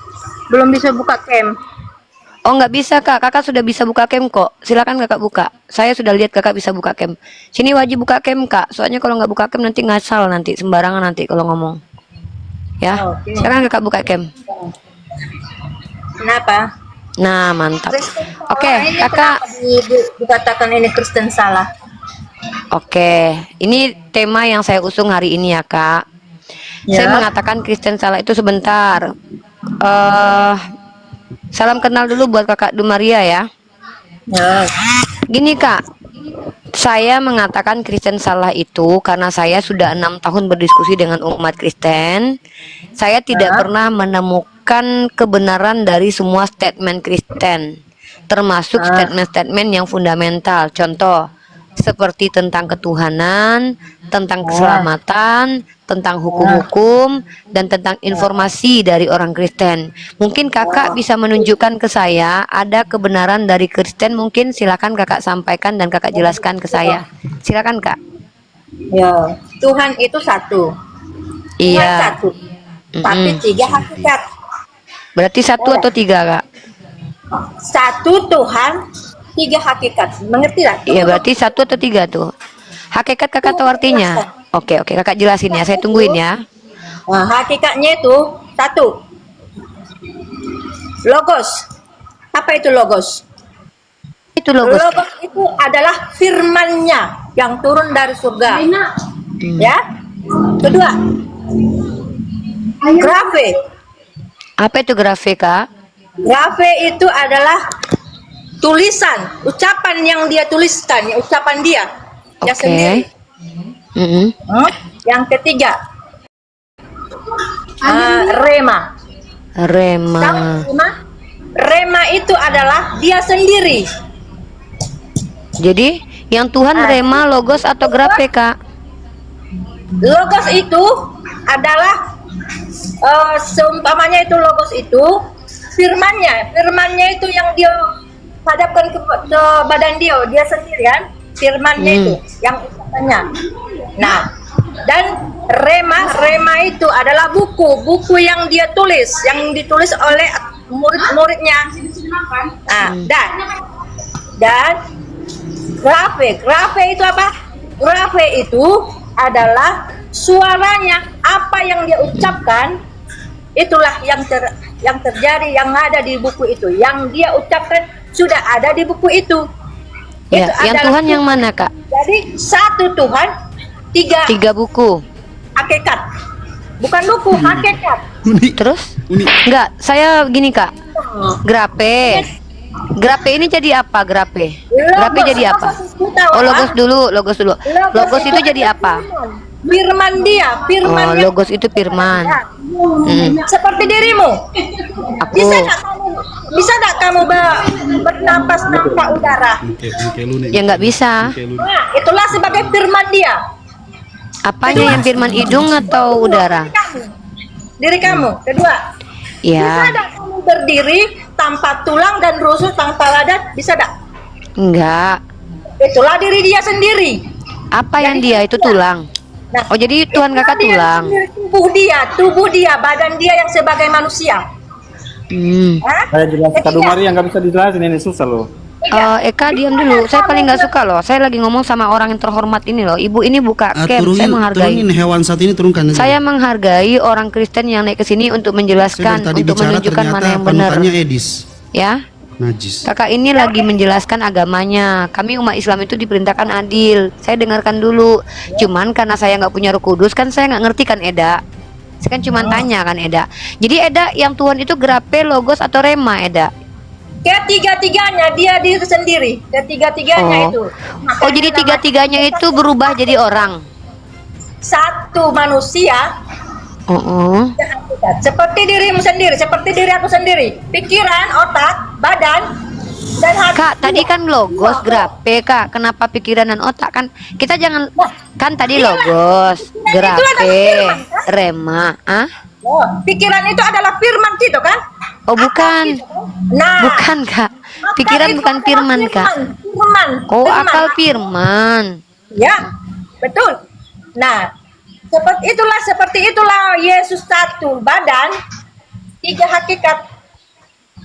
Belum bisa buka cam. Oh nggak bisa kak, kakak sudah bisa buka cam kok. Silakan kakak buka. Saya sudah lihat kakak bisa buka cam. Sini wajib buka cam kak. Soalnya kalau nggak buka cam nanti ngasal nanti sembarangan nanti kalau ngomong. Ya, sekarang kakak buka cam. Kenapa? Nah mantap. Oke, kakak. Dikatakan ini Kristen salah. Oke, ini tema yang saya usung hari ini ya kak. Saya mengatakan Kristen salah itu sebentar. Salam kenal dulu buat kakak Dumaria ya. Gini kak, saya mengatakan Kristen salah itu karena saya sudah 6 tahun berdiskusi dengan umat Kristen. Saya tidak pernah menemukan kebenaran dari semua statement Kristen, termasuk statement-statement yang fundamental. Contoh seperti tentang ketuhanan, tentang keselamatan, tentang hukum-hukum, dan tentang informasi dari orang Kristen. Mungkin kakak bisa menunjukkan ke saya ada kebenaran dari Kristen, mungkin silakan kakak sampaikan dan kakak jelaskan ke saya. Silakan kak. Ya, Tuhan itu satu. Tuhan satu. Tapi 3 hakikat. Berarti 1 atau 3 kak? 1 Tuhan, 3 hakikat. Mengerti lah? Iya berarti 1 atau 3 tuh. Hakikat kakak tahu artinya? Oke kakak jelasin ya, saya tungguin ya. Nah, hakikatnya itu 1. Logos. Apa itu logos? Itu logos. Logos itu adalah firman-Nya yang turun dari surga. Ya. Kedua, graphe. Apa itu grafe, Kak? Grafe itu adalah tulisan, ucapan yang dia tuliskan, ya, ucapan dia, dia Oke. sendiri. Yang ketiga, rema. Rema. Tahu rema? Rema itu adalah dia sendiri. Jadi yang Tuhan rema, logos atau grafe, Kak? Logos itu adalah seumpamanya itu logos itu firmannya itu yang dia hadapkan ke badan dia sendirian, firmannya itu yang ucapannya. Nah, dan rema itu adalah buku yang dia tulis, yang ditulis oleh murid-muridnya. Nah, dan grafe itu apa? Grafe itu adalah suaranya, apa yang dia ucapkan, itulah yang terjadi, yang ada di buku itu, yang dia ucapkan sudah ada di buku itu. Ya, yang Tuhan yang mana, Kak? Jadi satu Tuhan, tiga buku. Hakikat, bukan buku, hakikat. Terus? Enggak, saya gini, Kak. Grafe. Grafe ini jadi apa, grafe? Grafe jadi apa? Oh, logos dulu. Logos itu jadi apa? Firman dia, firman. Oh, logos itu firman. Seperti dirimu. Aku. Bisa nggak kamu bernapas tanpa udara? Ya nggak bisa. Nah, itulah sebagai firman dia. Apanya yang firman, hidung atau udara? Diri kamu. Kedua. Ya. Bisa nggak kamu berdiri tanpa tulang dan rusuk, tanpa badan? Bisa nggak? Enggak. Itulah diri dia sendiri. Apa yang dia itu tulang? Nah, oh, jadi Tuhan Kakak tulang. Tubuh dia, badan dia yang sebagai manusia. Saya jelas Kak Dumari yang nggak bisa dijelasin, ini susah loh. Eka diam dulu. Saya paling nggak suka loh. Saya lagi ngomong sama orang yang terhormat ini loh. Ibu ini buka camp. Saya menghargai. Turunin hewan satu ini, turunkan aja. Saya menghargai orang Kristen yang naik ke sini untuk menjelaskan, untuk menunjukkan mana yang benar. Edis. Ya. Najis. Kakak ini lagi menjelaskan agamanya. Kami umat Islam itu diperintahkan adil. Saya dengarkan dulu. Cuman karena saya nggak punya Roh Kudus kan saya nggak ngerti kan, Eda. Saya kan cuma tanya kan, Eda. Jadi Eda, yang Tuhan itu grafe, logos atau rema, Eda? Ketiga-tiganya dia diri sendiri. Ketiga-tiganya itu. Oh, jadi tiga-tiganya itu berubah jadi orang. Satu manusia. Seperti dirimu sendiri, seperti diri aku sendiri. Pikiran, otak, badan, dan hati. Kak, tadi kan logos, grafe, Kak. Kenapa pikiran dan otak? Kan kita jangan, kan tadi logos, grafe, rema. Pikiran itu adalah firman gitu kan? Oh, bukan. Nah, bukan, Kak. Pikiran bukan firman, Kak. Firman. Oh, akal firman. Ya, betul. Nah, seperti itulah Yesus satu badan, tiga hakikat.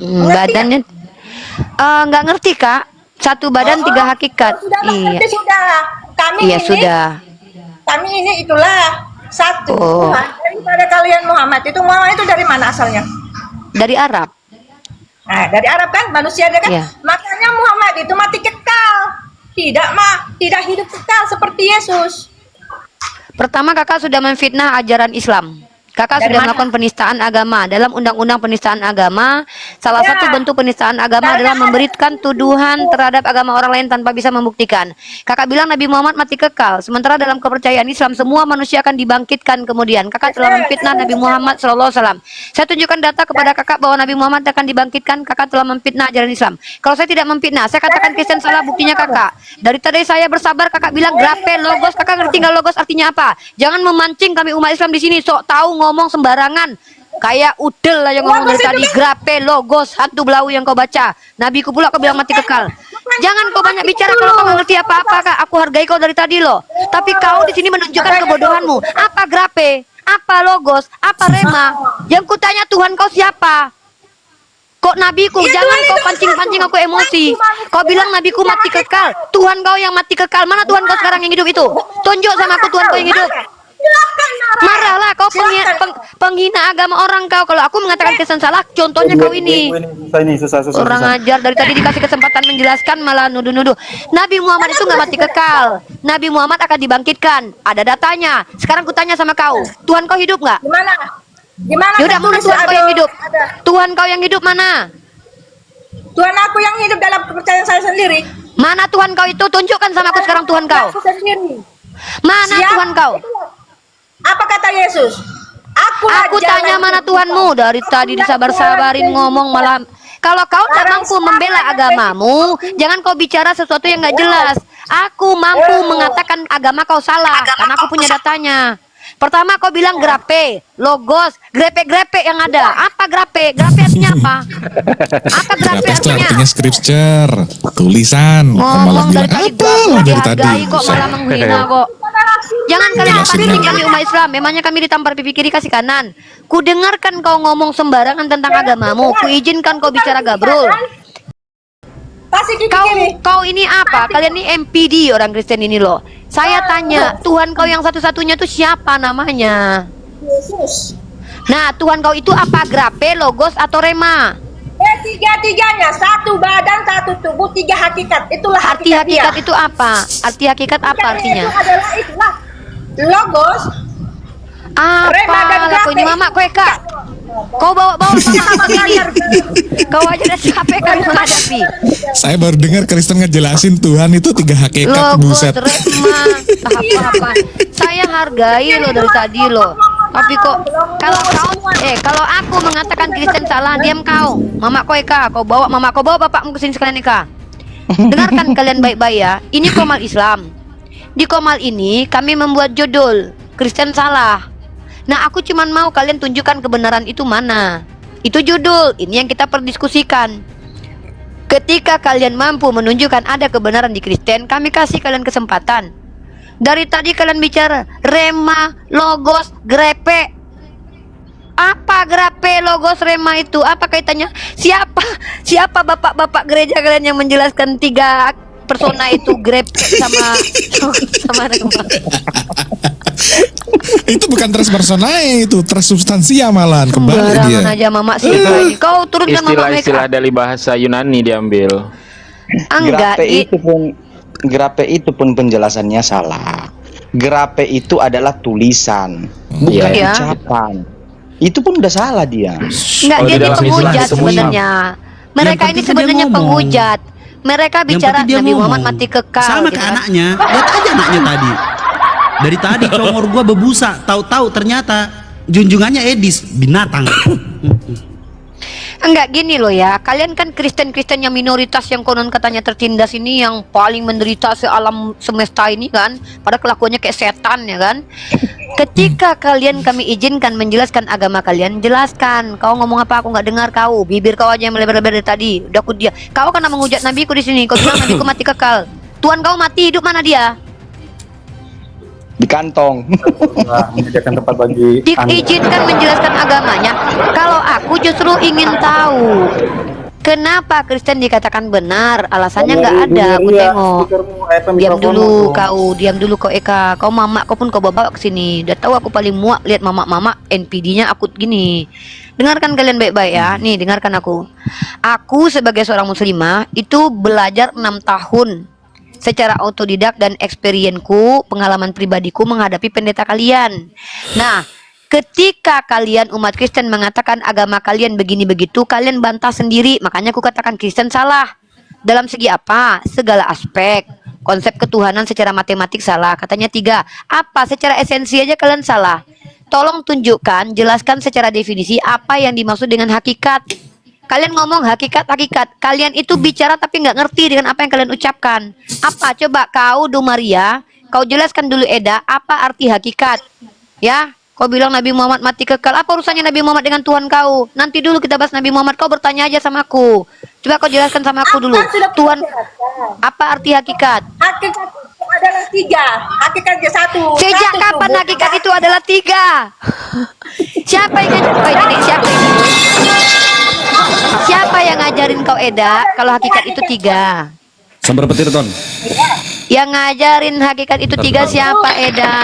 Badannya nggak ngerti, Kak. Satu badan, tiga hakikat. Iya. Sudah. Kami iya, ini, sudah. Kami ini itulah satu. Tuhan. Daripada kalian Muhammad itu dari mana asalnya? Dari Arab. Nah, dari Arab kan manusia kan? Iya. Makanya Muhammad itu mati kekal. Tidak hidup kekal seperti Yesus. Pertama, Kakak sudah memfitnah ajaran Islam. Kakak sudah melakukan penistaan agama. Dalam undang-undang penistaan agama, salah satu bentuk penistaan agama adalah memberikan tuduhan terhadap agama orang lain tanpa bisa membuktikan. Kakak bilang Nabi Muhammad mati kekal, sementara dalam kepercayaan Islam semua manusia akan dibangkitkan kemudian. Kakak telah memfitnah Nabi Muhammad SAW. Saya tunjukkan data kepada kakak bahwa Nabi Muhammad akan dibangkitkan. Kakak telah memfitnah ajaran Islam. Kalau saya tidak memfitnah, saya katakan Kristen salah, buktinya kakak. Dari tadi saya bersabar, kakak bilang grafe, logos. Kakak ngerti nggak logos artinya apa? Jangan memancing kami umat Islam di sini, sok tahu ngomong sembarangan kayak udel aja ngomong dari tadi. Grafe, logos, hantu belau yang kau baca. Nabiku pula kau bilang mati kekal. Jangan kau banyak bicara kalau kau nggak ngerti apa-apa, Kak. Aku hargai kau dari tadi loh. Tapi kau di sini menunjukkan kebodohanmu. Apa grafe? Apa logos? Apa rema? Yang kutanya Tuhan kau siapa? Kok nabiku? Jangan kau pancing-pancing aku emosi. Kau bilang nabiku mati kekal. Tuhan kau yang mati kekal. Mana Tuhan kau sekarang yang hidup itu? Tunjuk sama aku Tuhan kau yang hidup. Marahlah kau, penghina agama orang kau. Kalau aku mengatakan Kristen salah, contohnya kau ini. Orang ajar dari tadi dikasih kesempatan menjelaskan malah nuduh-nuduh. Nabi Muhammad itu nggak mati kekal. Nabi Muhammad akan dibangkitkan. Ada datanya. Sekarang kutanya sama kau, Tuhan kau hidup nggak? Gimana? Gimana? Yaudah, mana tertulis Tuhan kau yang hidup? ada. Tuhan kau yang hidup mana? Tuhan aku yang hidup dalam kepercayaan saya sendiri. Mana Tuhan kau itu? Tunjukkan sama aku sekarang Tuhan kau. Aku sendiri. Mana Siapa? Tuhan kau? Apa kata Yesus? Aku tanya mana Tuhanmu. Dari tadi disabar-sabarin ngomong malah. Kalau kau tak mampu membela agamamu, jangan kau bicara sesuatu yang nggak jelas. Aku mampu mengatakan agama kau salah, karena aku punya datanya. Pertama kau bilang grape, logos, grepe-grepe yang ada. Apa grape? Grape artinya apa? Apa grape Gratis itu artinya? artinya scripture, tulisan. Kau malah Ngomong bilang dari tadi apa gak dari tadi? dihargai kok malah menghina kok. Jangan kalian Jelasin pancing lagi. kami umat Islam. Memangnya kami ditampar pipi kiri kasih kanan. Ku dengarkan kau ngomong sembarangan tentang agamamu. Ku izinkan kau bicara gabrul. Kau ini apa? Kalian ini MPD orang Kristen ini loh. Saya tanya, Tuhan kau yang satu-satunya tuh siapa namanya? Yesus. Nah, Tuhan kau itu apa? Grape, logos, atau rema? Tiga-tiganya, satu badan, satu tubuh, tiga hakikat. Itulah Arti hakikat dia. itu apa? Arti hakikat apa artinya? Itu adalah itulah logos. Rema dan Apa? Laku ini grape. mama kue kak. Kau bawa-bawa mama ke sini. Kau aja udah capek kali menghadapi. Saya baru dengar Kristen ngejelasin Tuhan itu tiga hakikat, Logos, buset. rema, apa-apa. Saya hargai lo dari tadi lo. Tapi kok kalau aku mengatakan Kristen salah, diam kau. Mama kau Eka, kau bawa bapakmu ke sini sekalian Eka. Dengarkan kalian baik-baik ya. Ini Komal Islam. Di Komal ini kami membuat judul Kristen salah. Nah, aku cuman mau kalian tunjukkan kebenaran itu mana. Itu judul. Ini yang kita perdiskusikan. Ketika kalian mampu menunjukkan ada kebenaran di Kristen, kami kasih kalian kesempatan. Dari tadi kalian bicara rema, logos, grepe. Apa grape, logos, rema itu? Apa kaitannya? Siapa bapak-bapak gereja kalian yang menjelaskan tiga persona itu, grepe sama rema? Itu bukan transpersonae, itu transsubstansia malahan kembali dia. Sembarangan aja mama sih ini. Kau turunkan mama mereka. Istilah dari bahasa Yunani diambil. Enggak, Grape itu pun penjelasannya salah. Grape itu adalah tulisan, bukan Iya. ucapan. Itu pun udah salah dia. enggak, dia ini penghujat sebenarnya. Mereka ini sebenarnya penghujat. Mereka bicara Nabi Muhammad mati kekal. Sama gitu ke kan. anaknya. Lihat aja anaknya tadi. Dari tadi comor gua bebusa, tahu-tahu ternyata junjungannya Edis, binatang. Enggak gini loh ya, kalian kan Kristen-Kristen yang minoritas yang konon katanya tertindas ini yang paling menderita sealam semesta ini kan, pada kelakuannya kayak setan ya kan. Ketika kalian kami izinkan menjelaskan agama kalian, jelaskan. Kau ngomong apa aku nggak dengar kau, bibir kau aja yang melebar-lebar dari tadi. Udah aku dia. Kau karena menghujat nabiku di sini, kau bilang nabiku mati kekal. Tuhan kau mati hidup mana dia? Di kantong. Menyediakan tempat bagi Diizinkan menjelaskan agamanya. Kalau aku justru ingin tahu kenapa Kristen dikatakan benar, alasannya nggak ada. Aku tengok. Diam dulu kau Eka. Kau mama, kau pun kau bawa ke sini. Udah tahu aku paling muak lihat mama NPD-nya akut gini. Dengarkan kalian baik-baik ya. Nih dengarkan aku. Aku sebagai seorang muslimah itu belajar 6 tahun. Secara autodidak dan experience-ku, pengalaman pribadiku menghadapi pendeta kalian. Nah, ketika kalian umat Kristen mengatakan agama kalian begini begitu, kalian bantah sendiri. Makanya aku katakan Kristen salah. Dalam segi apa? Segala aspek. Konsep ketuhanan secara matematik salah. Katanya 3. Apa? Secara esensi aja kalian salah. Tolong tunjukkan, jelaskan secara definisi apa yang dimaksud dengan hakikat. Kalian ngomong hakikat. Kalian itu bicara tapi nggak ngerti dengan apa yang kalian ucapkan. Apa? Coba kau Maria, kau jelaskan dulu Eda, apa arti hakikat? Ya, kau bilang Nabi Muhammad mati kekal. Apa urusannya Nabi Muhammad dengan Tuhan kau? Nanti dulu kita bahas Nabi Muhammad. Kau bertanya aja sama aku. Coba kau jelaskan sama aku dulu. Tuhan, apa arti hakikat? Hakikat itu adalah 3. Hakikatnya 1. Sejak kapan hakikat itu adalah 3? Siapa yang Siapa yang ngajarin kau Eda kalau hakikat itu 3? Sambar petir ton. Yang ngajarin hakikat itu 3 siapa Eda?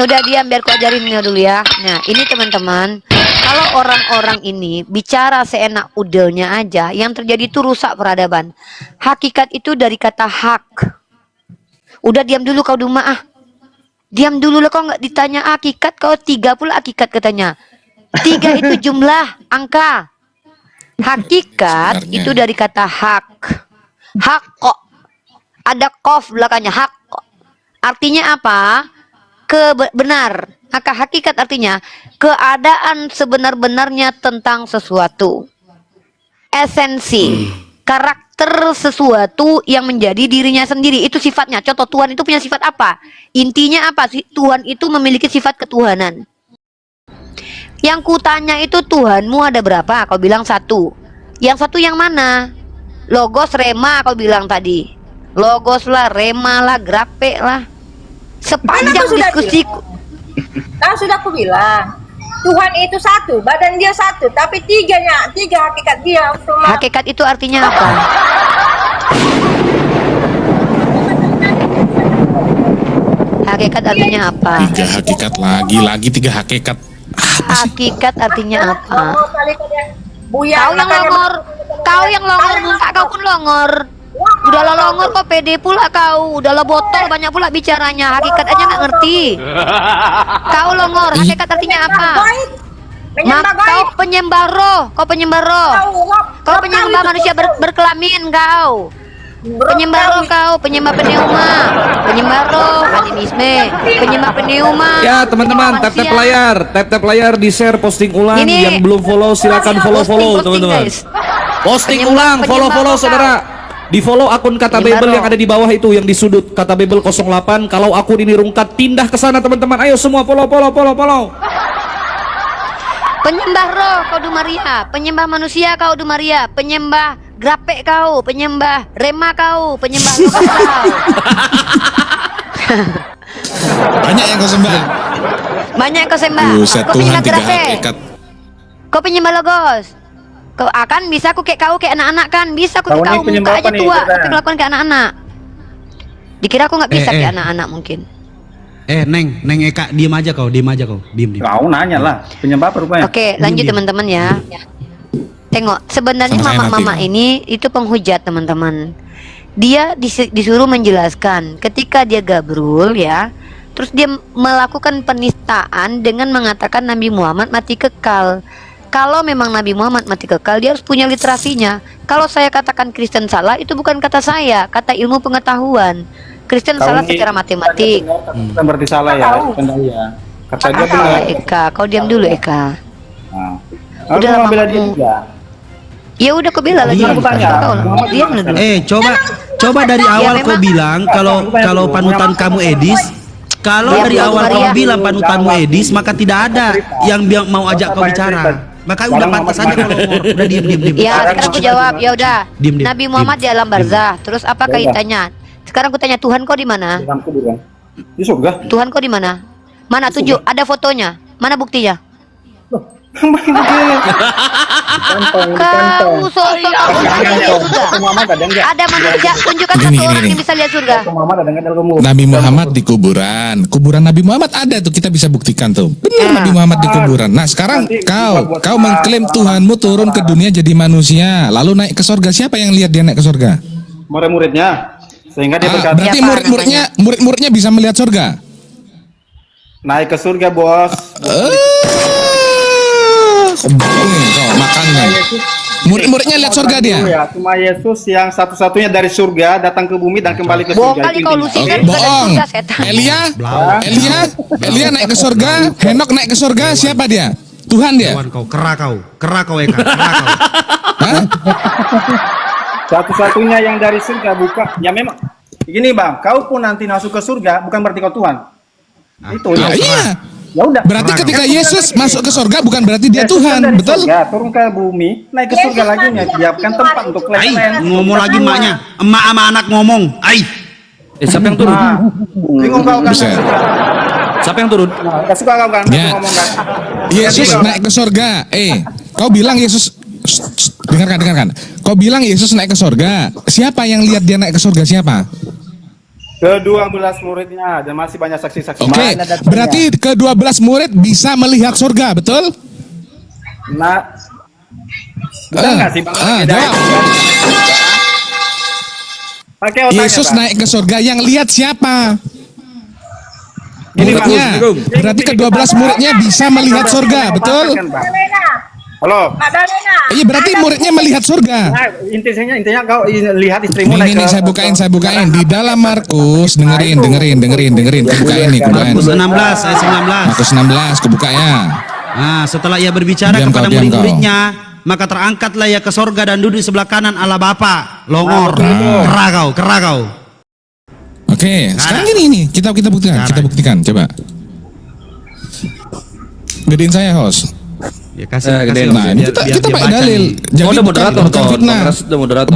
Udah diam biar ku ajarinnya dulu ya. Nah ini teman-teman, kalau orang-orang ini bicara seenak udelnya aja, yang terjadi itu rusak peradaban. Hakikat itu dari kata hak. Udah diam dulu kau Duma ah. Diam dulu lah, kau nggak ditanya hakikat, kau 3 pula hakikat katanya. 3 itu jumlah angka. Hakikat itu dari kata hak. Hak kok. Ada kof belakangnya, hak. Artinya apa? Benar. Maka hakikat artinya keadaan sebenar-benarnya tentang sesuatu. Esensi, karakter sesuatu yang menjadi dirinya sendiri. Itu sifatnya. Contoh, Tuhan itu punya sifat apa? Intinya apa sih? Tuhan itu memiliki sifat ketuhanan. Yang kutanya itu, Tuhanmu ada berapa? Kau bilang 1. Yang 1 yang mana? Logos, rema kau bilang tadi. Logos lah, rema lah, grape lah. Sepanjang diskusi. Kan sudah aku bilang, Tuhan itu 1, badan dia 1, tapi 3 hakikat dia. Hakikat itu artinya apa? Hakikat artinya apa? 3 hakikat lagi 3 hakikat. Hakikat artinya apa? Buya, Kau yang longor muka, kau pun longor. Udahlah longor kok, pede pula kau. Udahlah botol, banyak pula bicaranya. Hakikat aja nggak ngerti. Kau longor, hakikat artinya apa? Kau penyembah roh. Kau penyembah roh. Kau penyembah manusia berkelamin kau. Penyembah roh kau, penyembah pneuma, penyembah roh, animisme, penyembah pneuma. Ya teman-teman, tap layar, di share, posting ulang. Yang belum follow silakan follow teman-teman. Posting ulang, follow saudara. Di follow akun Kata Bible yang ada di bawah itu, yang di sudut Kata Bible 08. Kalau akun ini rungkat, pindah ke sana teman-teman. Ayo semua follow. Penyembah roh kau Dumaria, penyembah manusia kau Dumaria, penyembah grape kau, penyembah rema kau, penyembah logos kau. Banyak yang kau sembah. Banyak yang kau sembah. Kau penyembah grape. Kau penyembah logos. Kau akan bisa aku kayak kau kayak anak-anak kan? Bisa aku kayak kau muka aja tua, tapi kelakuan kayak anak-anak. Dikira aku nggak bisa kayak anak-anak mungkin. Neng Eka, diem aja kau. Diem. Kau nanya lah, penyembah apa rupanya? Oke, lanjut teman-teman ya. Tengok, sebenarnya mama-mama ini itu penghujat teman-teman. Dia disuruh menjelaskan ketika dia gabrul ya. Terus dia melakukan penistaan dengan mengatakan Nabi Muhammad mati kekal. Kalau memang Nabi Muhammad mati kekal, dia harus punya literasinya. Kalau saya katakan Kristen salah, itu bukan kata saya, kata ilmu pengetahuan. Kristen salah secara matematik. Bukan berarti salah ya, kata dia benar. Eka, kau diam dulu Eka. Udah lama bela dia juga. Ya udah kau bela lagi. Diam dulu. Coba dari awal kau bilang kalau panutan kamu Edis. Kalau dari awal kau bilang panutanmu Edis, maka tidak ada yang mau ajak kau bicara. Maka udah pantas aja kalau udah diem. Ya sekarang aku jawab, ya udah. Nabi Muhammad di alam barzah. Terus apa kaitannya? Sekarang aku tanya, Tuhan kau di mana? Di surga. Tuhan kau di mana? Mana tunjuk? Ada fotonya? Mana buktinya? Kau sosok ada manusia, tunjukkan satu orang yang bisa lihat surga. Nabi Muhammad di kuburan Nabi Muhammad ada tuh, kita bisa buktikan tuh benar Nabi Muhammad di kuburan. Nah sekarang kau mengklaim Tuhanmu turun ke dunia jadi manusia lalu naik ke surga. Siapa yang lihat dia naik ke surga? Murid-muridnya, sehingga dia berkata, berarti murid-muridnya bisa melihat surga. Naik ke surga bos. Makanya murid-muridnya lihat surga dia. Cuma Yesus yang satu-satunya dari surga datang ke bumi dan kembali ke surga. Bohong. Elia naik ke surga, Henok naik ke surga, siapa dia? Tuhan dia. Kera kau Eka. Satu-satunya yang dari surga bukan. Ya memang. Begini bang, kau pun nanti masuk ke surga bukan berarti kau Tuhan. Itu ya. Iya. Ya udah. Berarti ketika Yesus masuk ke surga bukan berarti dia Tuhan, betul? Ya, turun ke bumi, naik ke surga lagi, siapkan tempat untuk lain. Ngomong lagi emaknya, emak sama anak ngomong. Siapa yang turun? Bingung kau kan? Siapa yang turun? Gak suka kau kan? Ngomong kan? Yesus naik ke surga. Kau bilang Yesus, dengarkan. Kau bilang Yesus naik ke surga. Siapa yang lihat dia naik ke surga? Siapa? Ke-12 muridnya, dan masih banyak saksi-saksi. Oke, berarti ke-12 murid bisa melihat surga, betul? Nah, jawab. Yesus naik ke surga, yang lihat siapa? muridnya. Berarti ke-12 muridnya bisa melihat surga, betul? Halo. Iya, berarti muridnya melihat surga. Nah, intinya kau lihat istrimu Ini nih saya bukain di dalam Markus, dengerin. Kubukain nih, kubukain. Markus 16 ayat 19. Markus 16, kubuka ya. Nah, setelah ia berbicara Diam kepada kau, diam murid-muridnya, maka terangkatlah ia ke sorga dan duduk di sebelah kanan Allah Bapa. Longor, kera kau. Oke, sekarang gini, kita buktikan, coba. Gedein saya, host. Ya kasih, Nah, ini kita pakai dalil. Jadi udah moderator, bukan fitnah. udah moderator.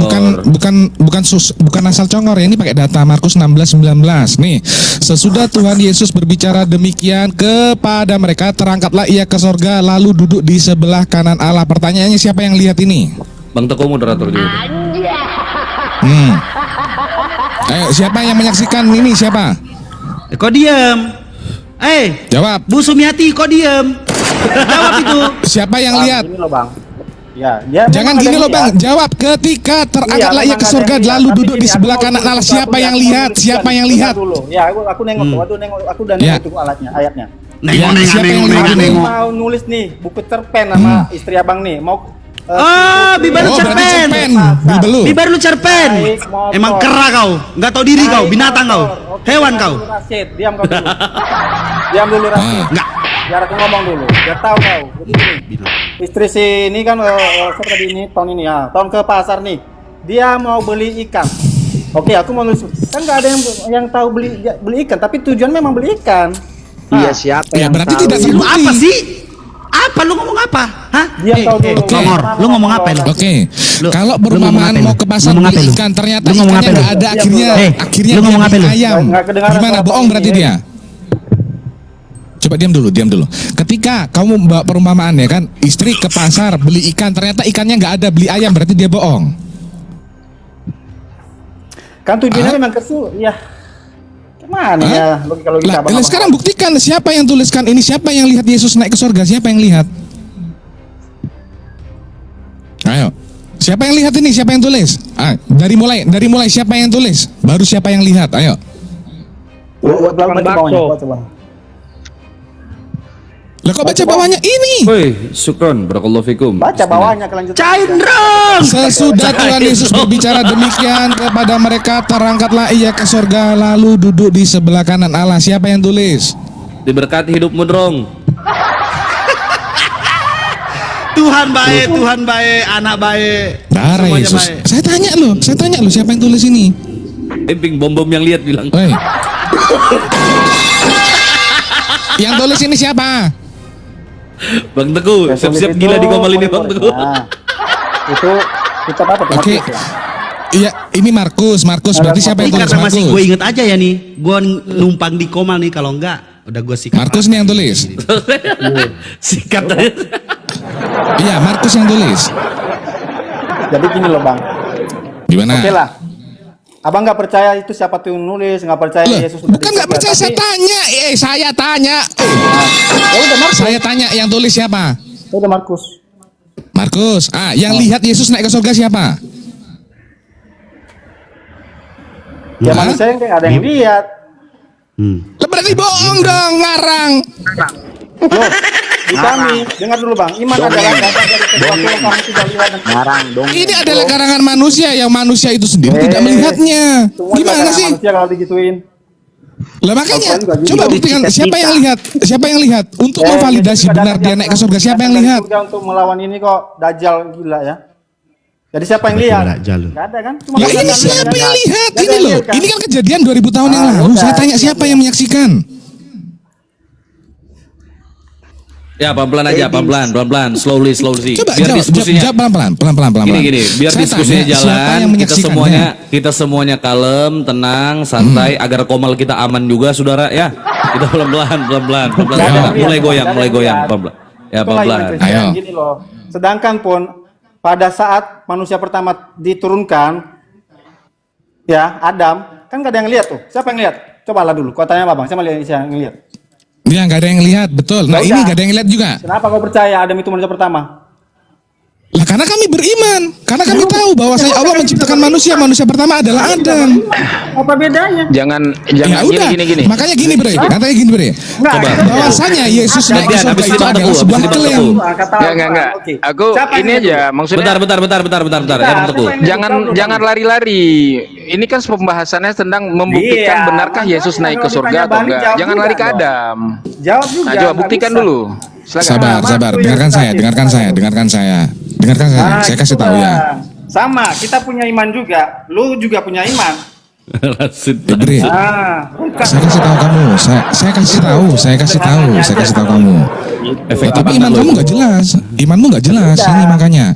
Bukan asal congor ya, ini pakai data Markus 16:19. Nih, sesudah Tuhan Yesus berbicara demikian kepada mereka, terangkatlah ia ke sorga lalu duduk di sebelah kanan Allah. Pertanyaannya, siapa yang lihat ini? Bang Teko moderator juga. Ayo, siapa yang menyaksikan ini? Siapa? Kok diam? Jawab. Bu Sumiati, kok diam? Jawab itu. Siapa yang lihat? Gini loh, Bang. Jangan gini loh, Bang. Jawab. Ketika terangkatlah ia ke surga lalu duduk di sebelah kanan Allah. Siapa yang lihat? Siapa yang lihat? Ya, aku nengok, aku udah nengok tuh alatnya, ayatnya. Siapa yang lihat? Mau nulis nih buku cerpen sama istri abang nih, mau bibar lu cerpen. Bibar lu cerpen. Emang kera kau, nggak tahu diri kau, binatang kau, hewan kau. Rasid, diam kau dulu. Diam dulu Rasid. Enggak. Biar aku ngomong dulu. Biar tahu kau. Istri si ini kan siapa tadi ini tahun ini ya, tahun ke pasar nih. Dia mau beli ikan. Oke, aku mau nulis. Kan nggak ada yang tahu beli ikan, tapi tujuan memang beli ikan. Iya, siapa Ya yang berarti tahu? tidak terbukti. Apa sih? Apa lu ngomong apa? Hah? Dia tahu dulu. Ngomor, lu ngomong apa lu? Oke, kalau perumpamaan mau ke pasar beli ikan, ternyata ikannya nggak ada, akhirnya lu ngomong apa lu? ayam. Nggak kedengaran Gimana? suara Bohong Bang berarti ini, dia. Coba diam dulu. Ketika kamu membawa perumpamaan ya kan, istri ke pasar beli ikan, ternyata ikannya nggak ada, beli ayam, berarti dia bohong. Kan tujuannya memang ya. Gimana ya? Kalau kita Lah, sekarang buktikan siapa yang tuliskan ini, siapa yang lihat Yesus naik ke surga, siapa yang lihat? Ayo, siapa yang lihat ini, siapa yang tulis? Dari mulai siapa yang tulis, baru siapa yang lihat, ayo. Lah kok baca bawahnya ini? Woi, syukron, barakallahu fikum. Baca bawahnya kelanjutan. Caindron. Sesudah Tuhan Yesus berbicara demikian kepada mereka, terangkatlah ia ke surga lalu duduk di sebelah kanan Allah. Siapa yang tulis? Diberkati hidupmu dong. Tuhan baik, anak baik. Darah Semuanya Yesus. baik. Saya tanya lo, siapa yang tulis ini? Emping bom yang lihat bilang. Woi. Yang tulis ini siapa? Bang Teguh, siap-siap gila di komal ini Bang Teguh. Itu kita apa? Oke. Iya, ini Markus. Berarti siapa yang tulis? Karena masih gue Markus. inget aja ya nih, gue numpang di komal nih, kalau enggak udah gue sikat. Markus nih yang tulis. Sikat aja. Iya, Markus yang tulis. Jadi gini loh Bang. Gimana? Oke lah. Abang nggak percaya itu siapa tuh yang nulis, nggak percaya Yesus. Bukan nggak percaya, saya tanya. Saya tanya. Saya tanya yang tulis siapa? Udah Markus. Markus. Yang lihat Yesus naik ke surga siapa? Ya manusia yang kayak ada yang lihat. Lah berarti bohong dong, ngarang. Loh, di kami, dengar dulu Bang, iman adalah data dari sesuatu yang kami tidak lihat dan Ngarang dong. Ini adalah karangan manusia yang manusia itu sendiri tidak melihatnya. semua Gimana data sih? manusia kalau digituin. Lah makanya Al-Quran juga gitu. coba buktikan siapa yang lihat? Siapa yang lihat? Untuk memvalidasi Jadi benar ada dia naik ke surga, siapa yang lihat? Surga untuk melawan ini kok Dajjal gila ya. Jadi siapa yang lihat? Gak ada kan? Cuma Lah ini siapa yang lihat? Ini loh, ini kan kejadian 2000 tahun yang lalu. Saya tanya siapa yang menyaksikan? Ya pelan-pelan aja, pelan-pelan, slowly. Coba Biar diskusinya. jawab pelan-pelan. Gini, biar Saya diskusinya tanya, siapa yang jalan, menyaksikannya? kita semuanya kalem, tenang, santai, agar komal kita aman juga, saudara ya. Kita pelan-pelan. Mulai goyang, pelan-pelan. Ya pelan-pelan. Ayo. Gini loh. Sedangkan pun pada saat manusia pertama diturunkan, ya Adam, kan gak ada yang lihat tuh. Siapa yang lihat? Coba lah dulu. Kau tanya Bang, siapa yang lihat? Dia nggak ada yang lihat, betul. Nah Ya ini udah. nggak ada yang lihat juga. Kenapa kau percaya Adam itu manusia pertama? Lah karena kami beriman, karena kami tahu bahwa Allah menciptakan manusia pertama adalah Adam. Apa bedanya? Jangan Ya udah, gini. makanya gini bre, katanya gini bre. Coba. Bahwasanya Yesus naik ke surga itu adalah sebuah klaim. Enggak. Aku ini aja maksudnya. Bentar. Ya, Bang Teguh. Jangan lari-lari. Ini kan pembahasannya tentang membuktikan benarkah Yesus naik ke surga atau enggak. Jangan lari ke Adam. Jawab juga. Nah, coba buktikan dulu. Silakan. Sabar, dengarkan saya. Saya kasih tahu ya. Sama, kita punya iman juga. Lu juga punya iman. Bre, saya kasih tahu kamu. Saya kasih tahu kamu. Tapi iman kamu nggak jelas. Imanmu nggak jelas. Ini makanya.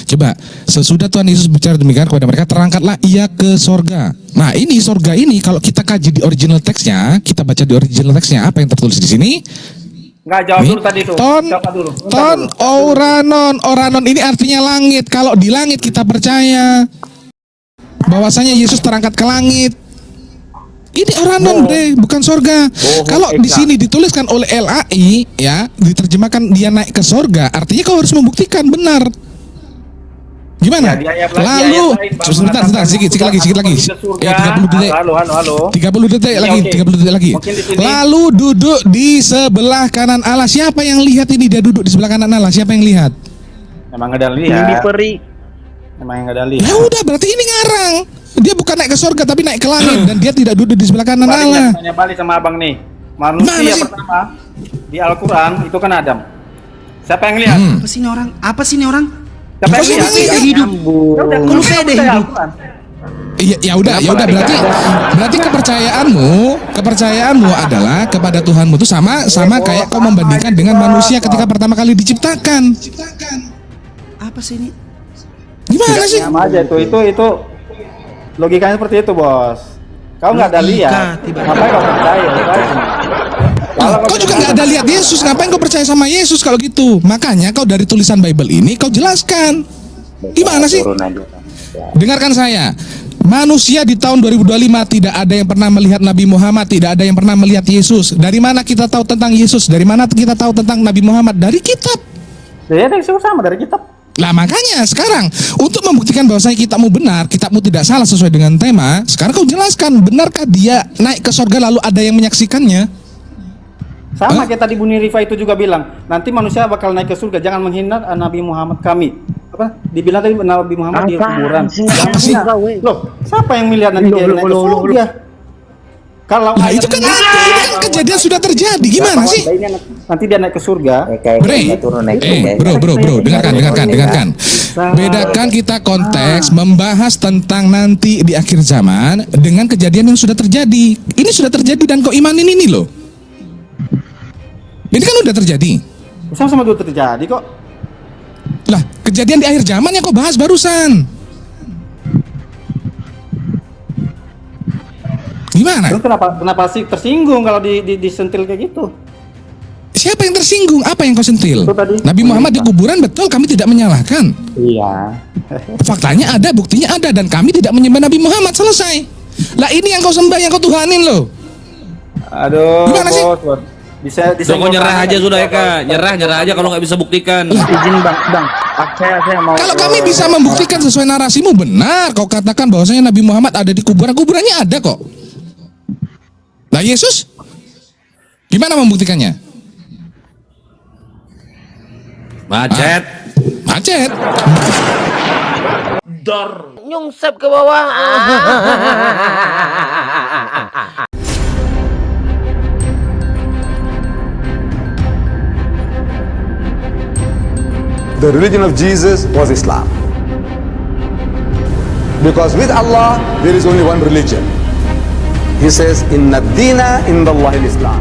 Coba sesudah Tuhan Yesus bicara demikian kepada mereka, terangkatlah ia ke sorga. Nah ini sorga ini kalau kita kaji di original teksnya, kita baca di original teksnya apa yang tertulis di sini? Nggak, jawab dulu tadi itu. Ton oranon ini artinya langit. Kalau di langit kita percaya bahwasanya Yesus terangkat ke langit. Ini oranon deh, bukan sorga. Kalau di sini dituliskan oleh LAI ya, diterjemahkan dia naik ke sorga, artinya kau harus membuktikan benar. Gimana? Lalu sebentar, sedikit lagi. 30 detik. Halo. 30 detik lagi. Lalu duduk di sebelah kanan Allah. Siapa yang lihat ini? Dia duduk di sebelah kanan Allah. Siapa yang lihat? Emang nggak ada lihat. Emang nggak ada lihat. Ya udah, berarti ini ngarang. Dia bukan naik ke surga tapi naik ke langit dan dia tidak duduk di sebelah kanan Allah. Tanya balik sama abang nih. Manusia pertama di Al-Quran itu kan Adam. Siapa yang lihat? Apa sih ini orang? Siapa yang lihat? Hidup. Kalau saya deh hidup. Ya udah berarti kepercayaanmu adalah kepada Tuhanmu itu sama kayak kau membandingkan dengan manusia ketika pertama kali diciptakan. Apa sih ini? Gimana sih? Sama aja itu logikanya seperti itu, Bos. Kau nggak ada lihat. Ngapain kau percaya? Kau juga nggak ada lihat Yesus, ngapain kau percaya sama Yesus kalau gitu? Makanya kau dari tulisan Bible ini kau jelaskan. Gimana sih? Dengarkan saya. Manusia di tahun 2025 tidak ada yang pernah melihat Nabi Muhammad, tidak ada yang pernah melihat Yesus. Dari mana kita tahu tentang Yesus? Dari mana kita tahu tentang Nabi Muhammad? Dari kitab. Ya, sama dari kitab. Lah makanya sekarang untuk membuktikan bahwasanya kitabmu benar, kitabmu tidak salah sesuai dengan tema, sekarang kau jelaskan benarkah dia naik ke surga lalu ada yang menyaksikannya? Sama kayak tadi Bu Nirifa itu juga bilang, nanti manusia bakal naik ke surga, jangan menghina Nabi Muhammad kami. Apa? Dibilang tadi Nabi Muhammad di kuburan. Apa sih? Loh, siapa yang melihat nanti dia naik ke surga? Kalau itu kan kejadian sudah terjadi, gimana sih? Nanti dia naik ke surga. Bro, dengarkan. Bedakan kita konteks membahas tentang nanti di akhir zaman dengan kejadian yang sudah terjadi. Ini sudah terjadi dan kau imanin ini loh. Ini kan udah terjadi. Sama-sama udah terjadi kok. Lah, kejadian di akhir zaman yang kau bahas barusan. Gimana? Terus kenapa sih tersinggung kalau disentil kayak gitu? Siapa yang tersinggung? Apa yang kau sentil? Nabi Muhammad di kuburan, betul, kami tidak menyalahkan. Iya. Faktanya ada, buktinya ada, dan kami tidak menyembah Nabi Muhammad, selesai. Lah ini yang kau sembah, yang kau tuhanin loh. Aduh, gimana sih? Bos. Bisa Kau nyerah aja sudah Eka, nyerah aja kalau nggak bisa buktikan. Izin bang, saya mau. Kalau kami bisa membuktikan sesuai narasimu benar, kau katakan bahwasanya Nabi Muhammad ada di kuburannya ada kok. Lah Yesus, gimana membuktikannya? Macet. Dor. Nyungsep ke bawah. The religion of Jesus was Islam. Because with Allah, there is only one religion. He says, Inna dina indallahi al-Islam.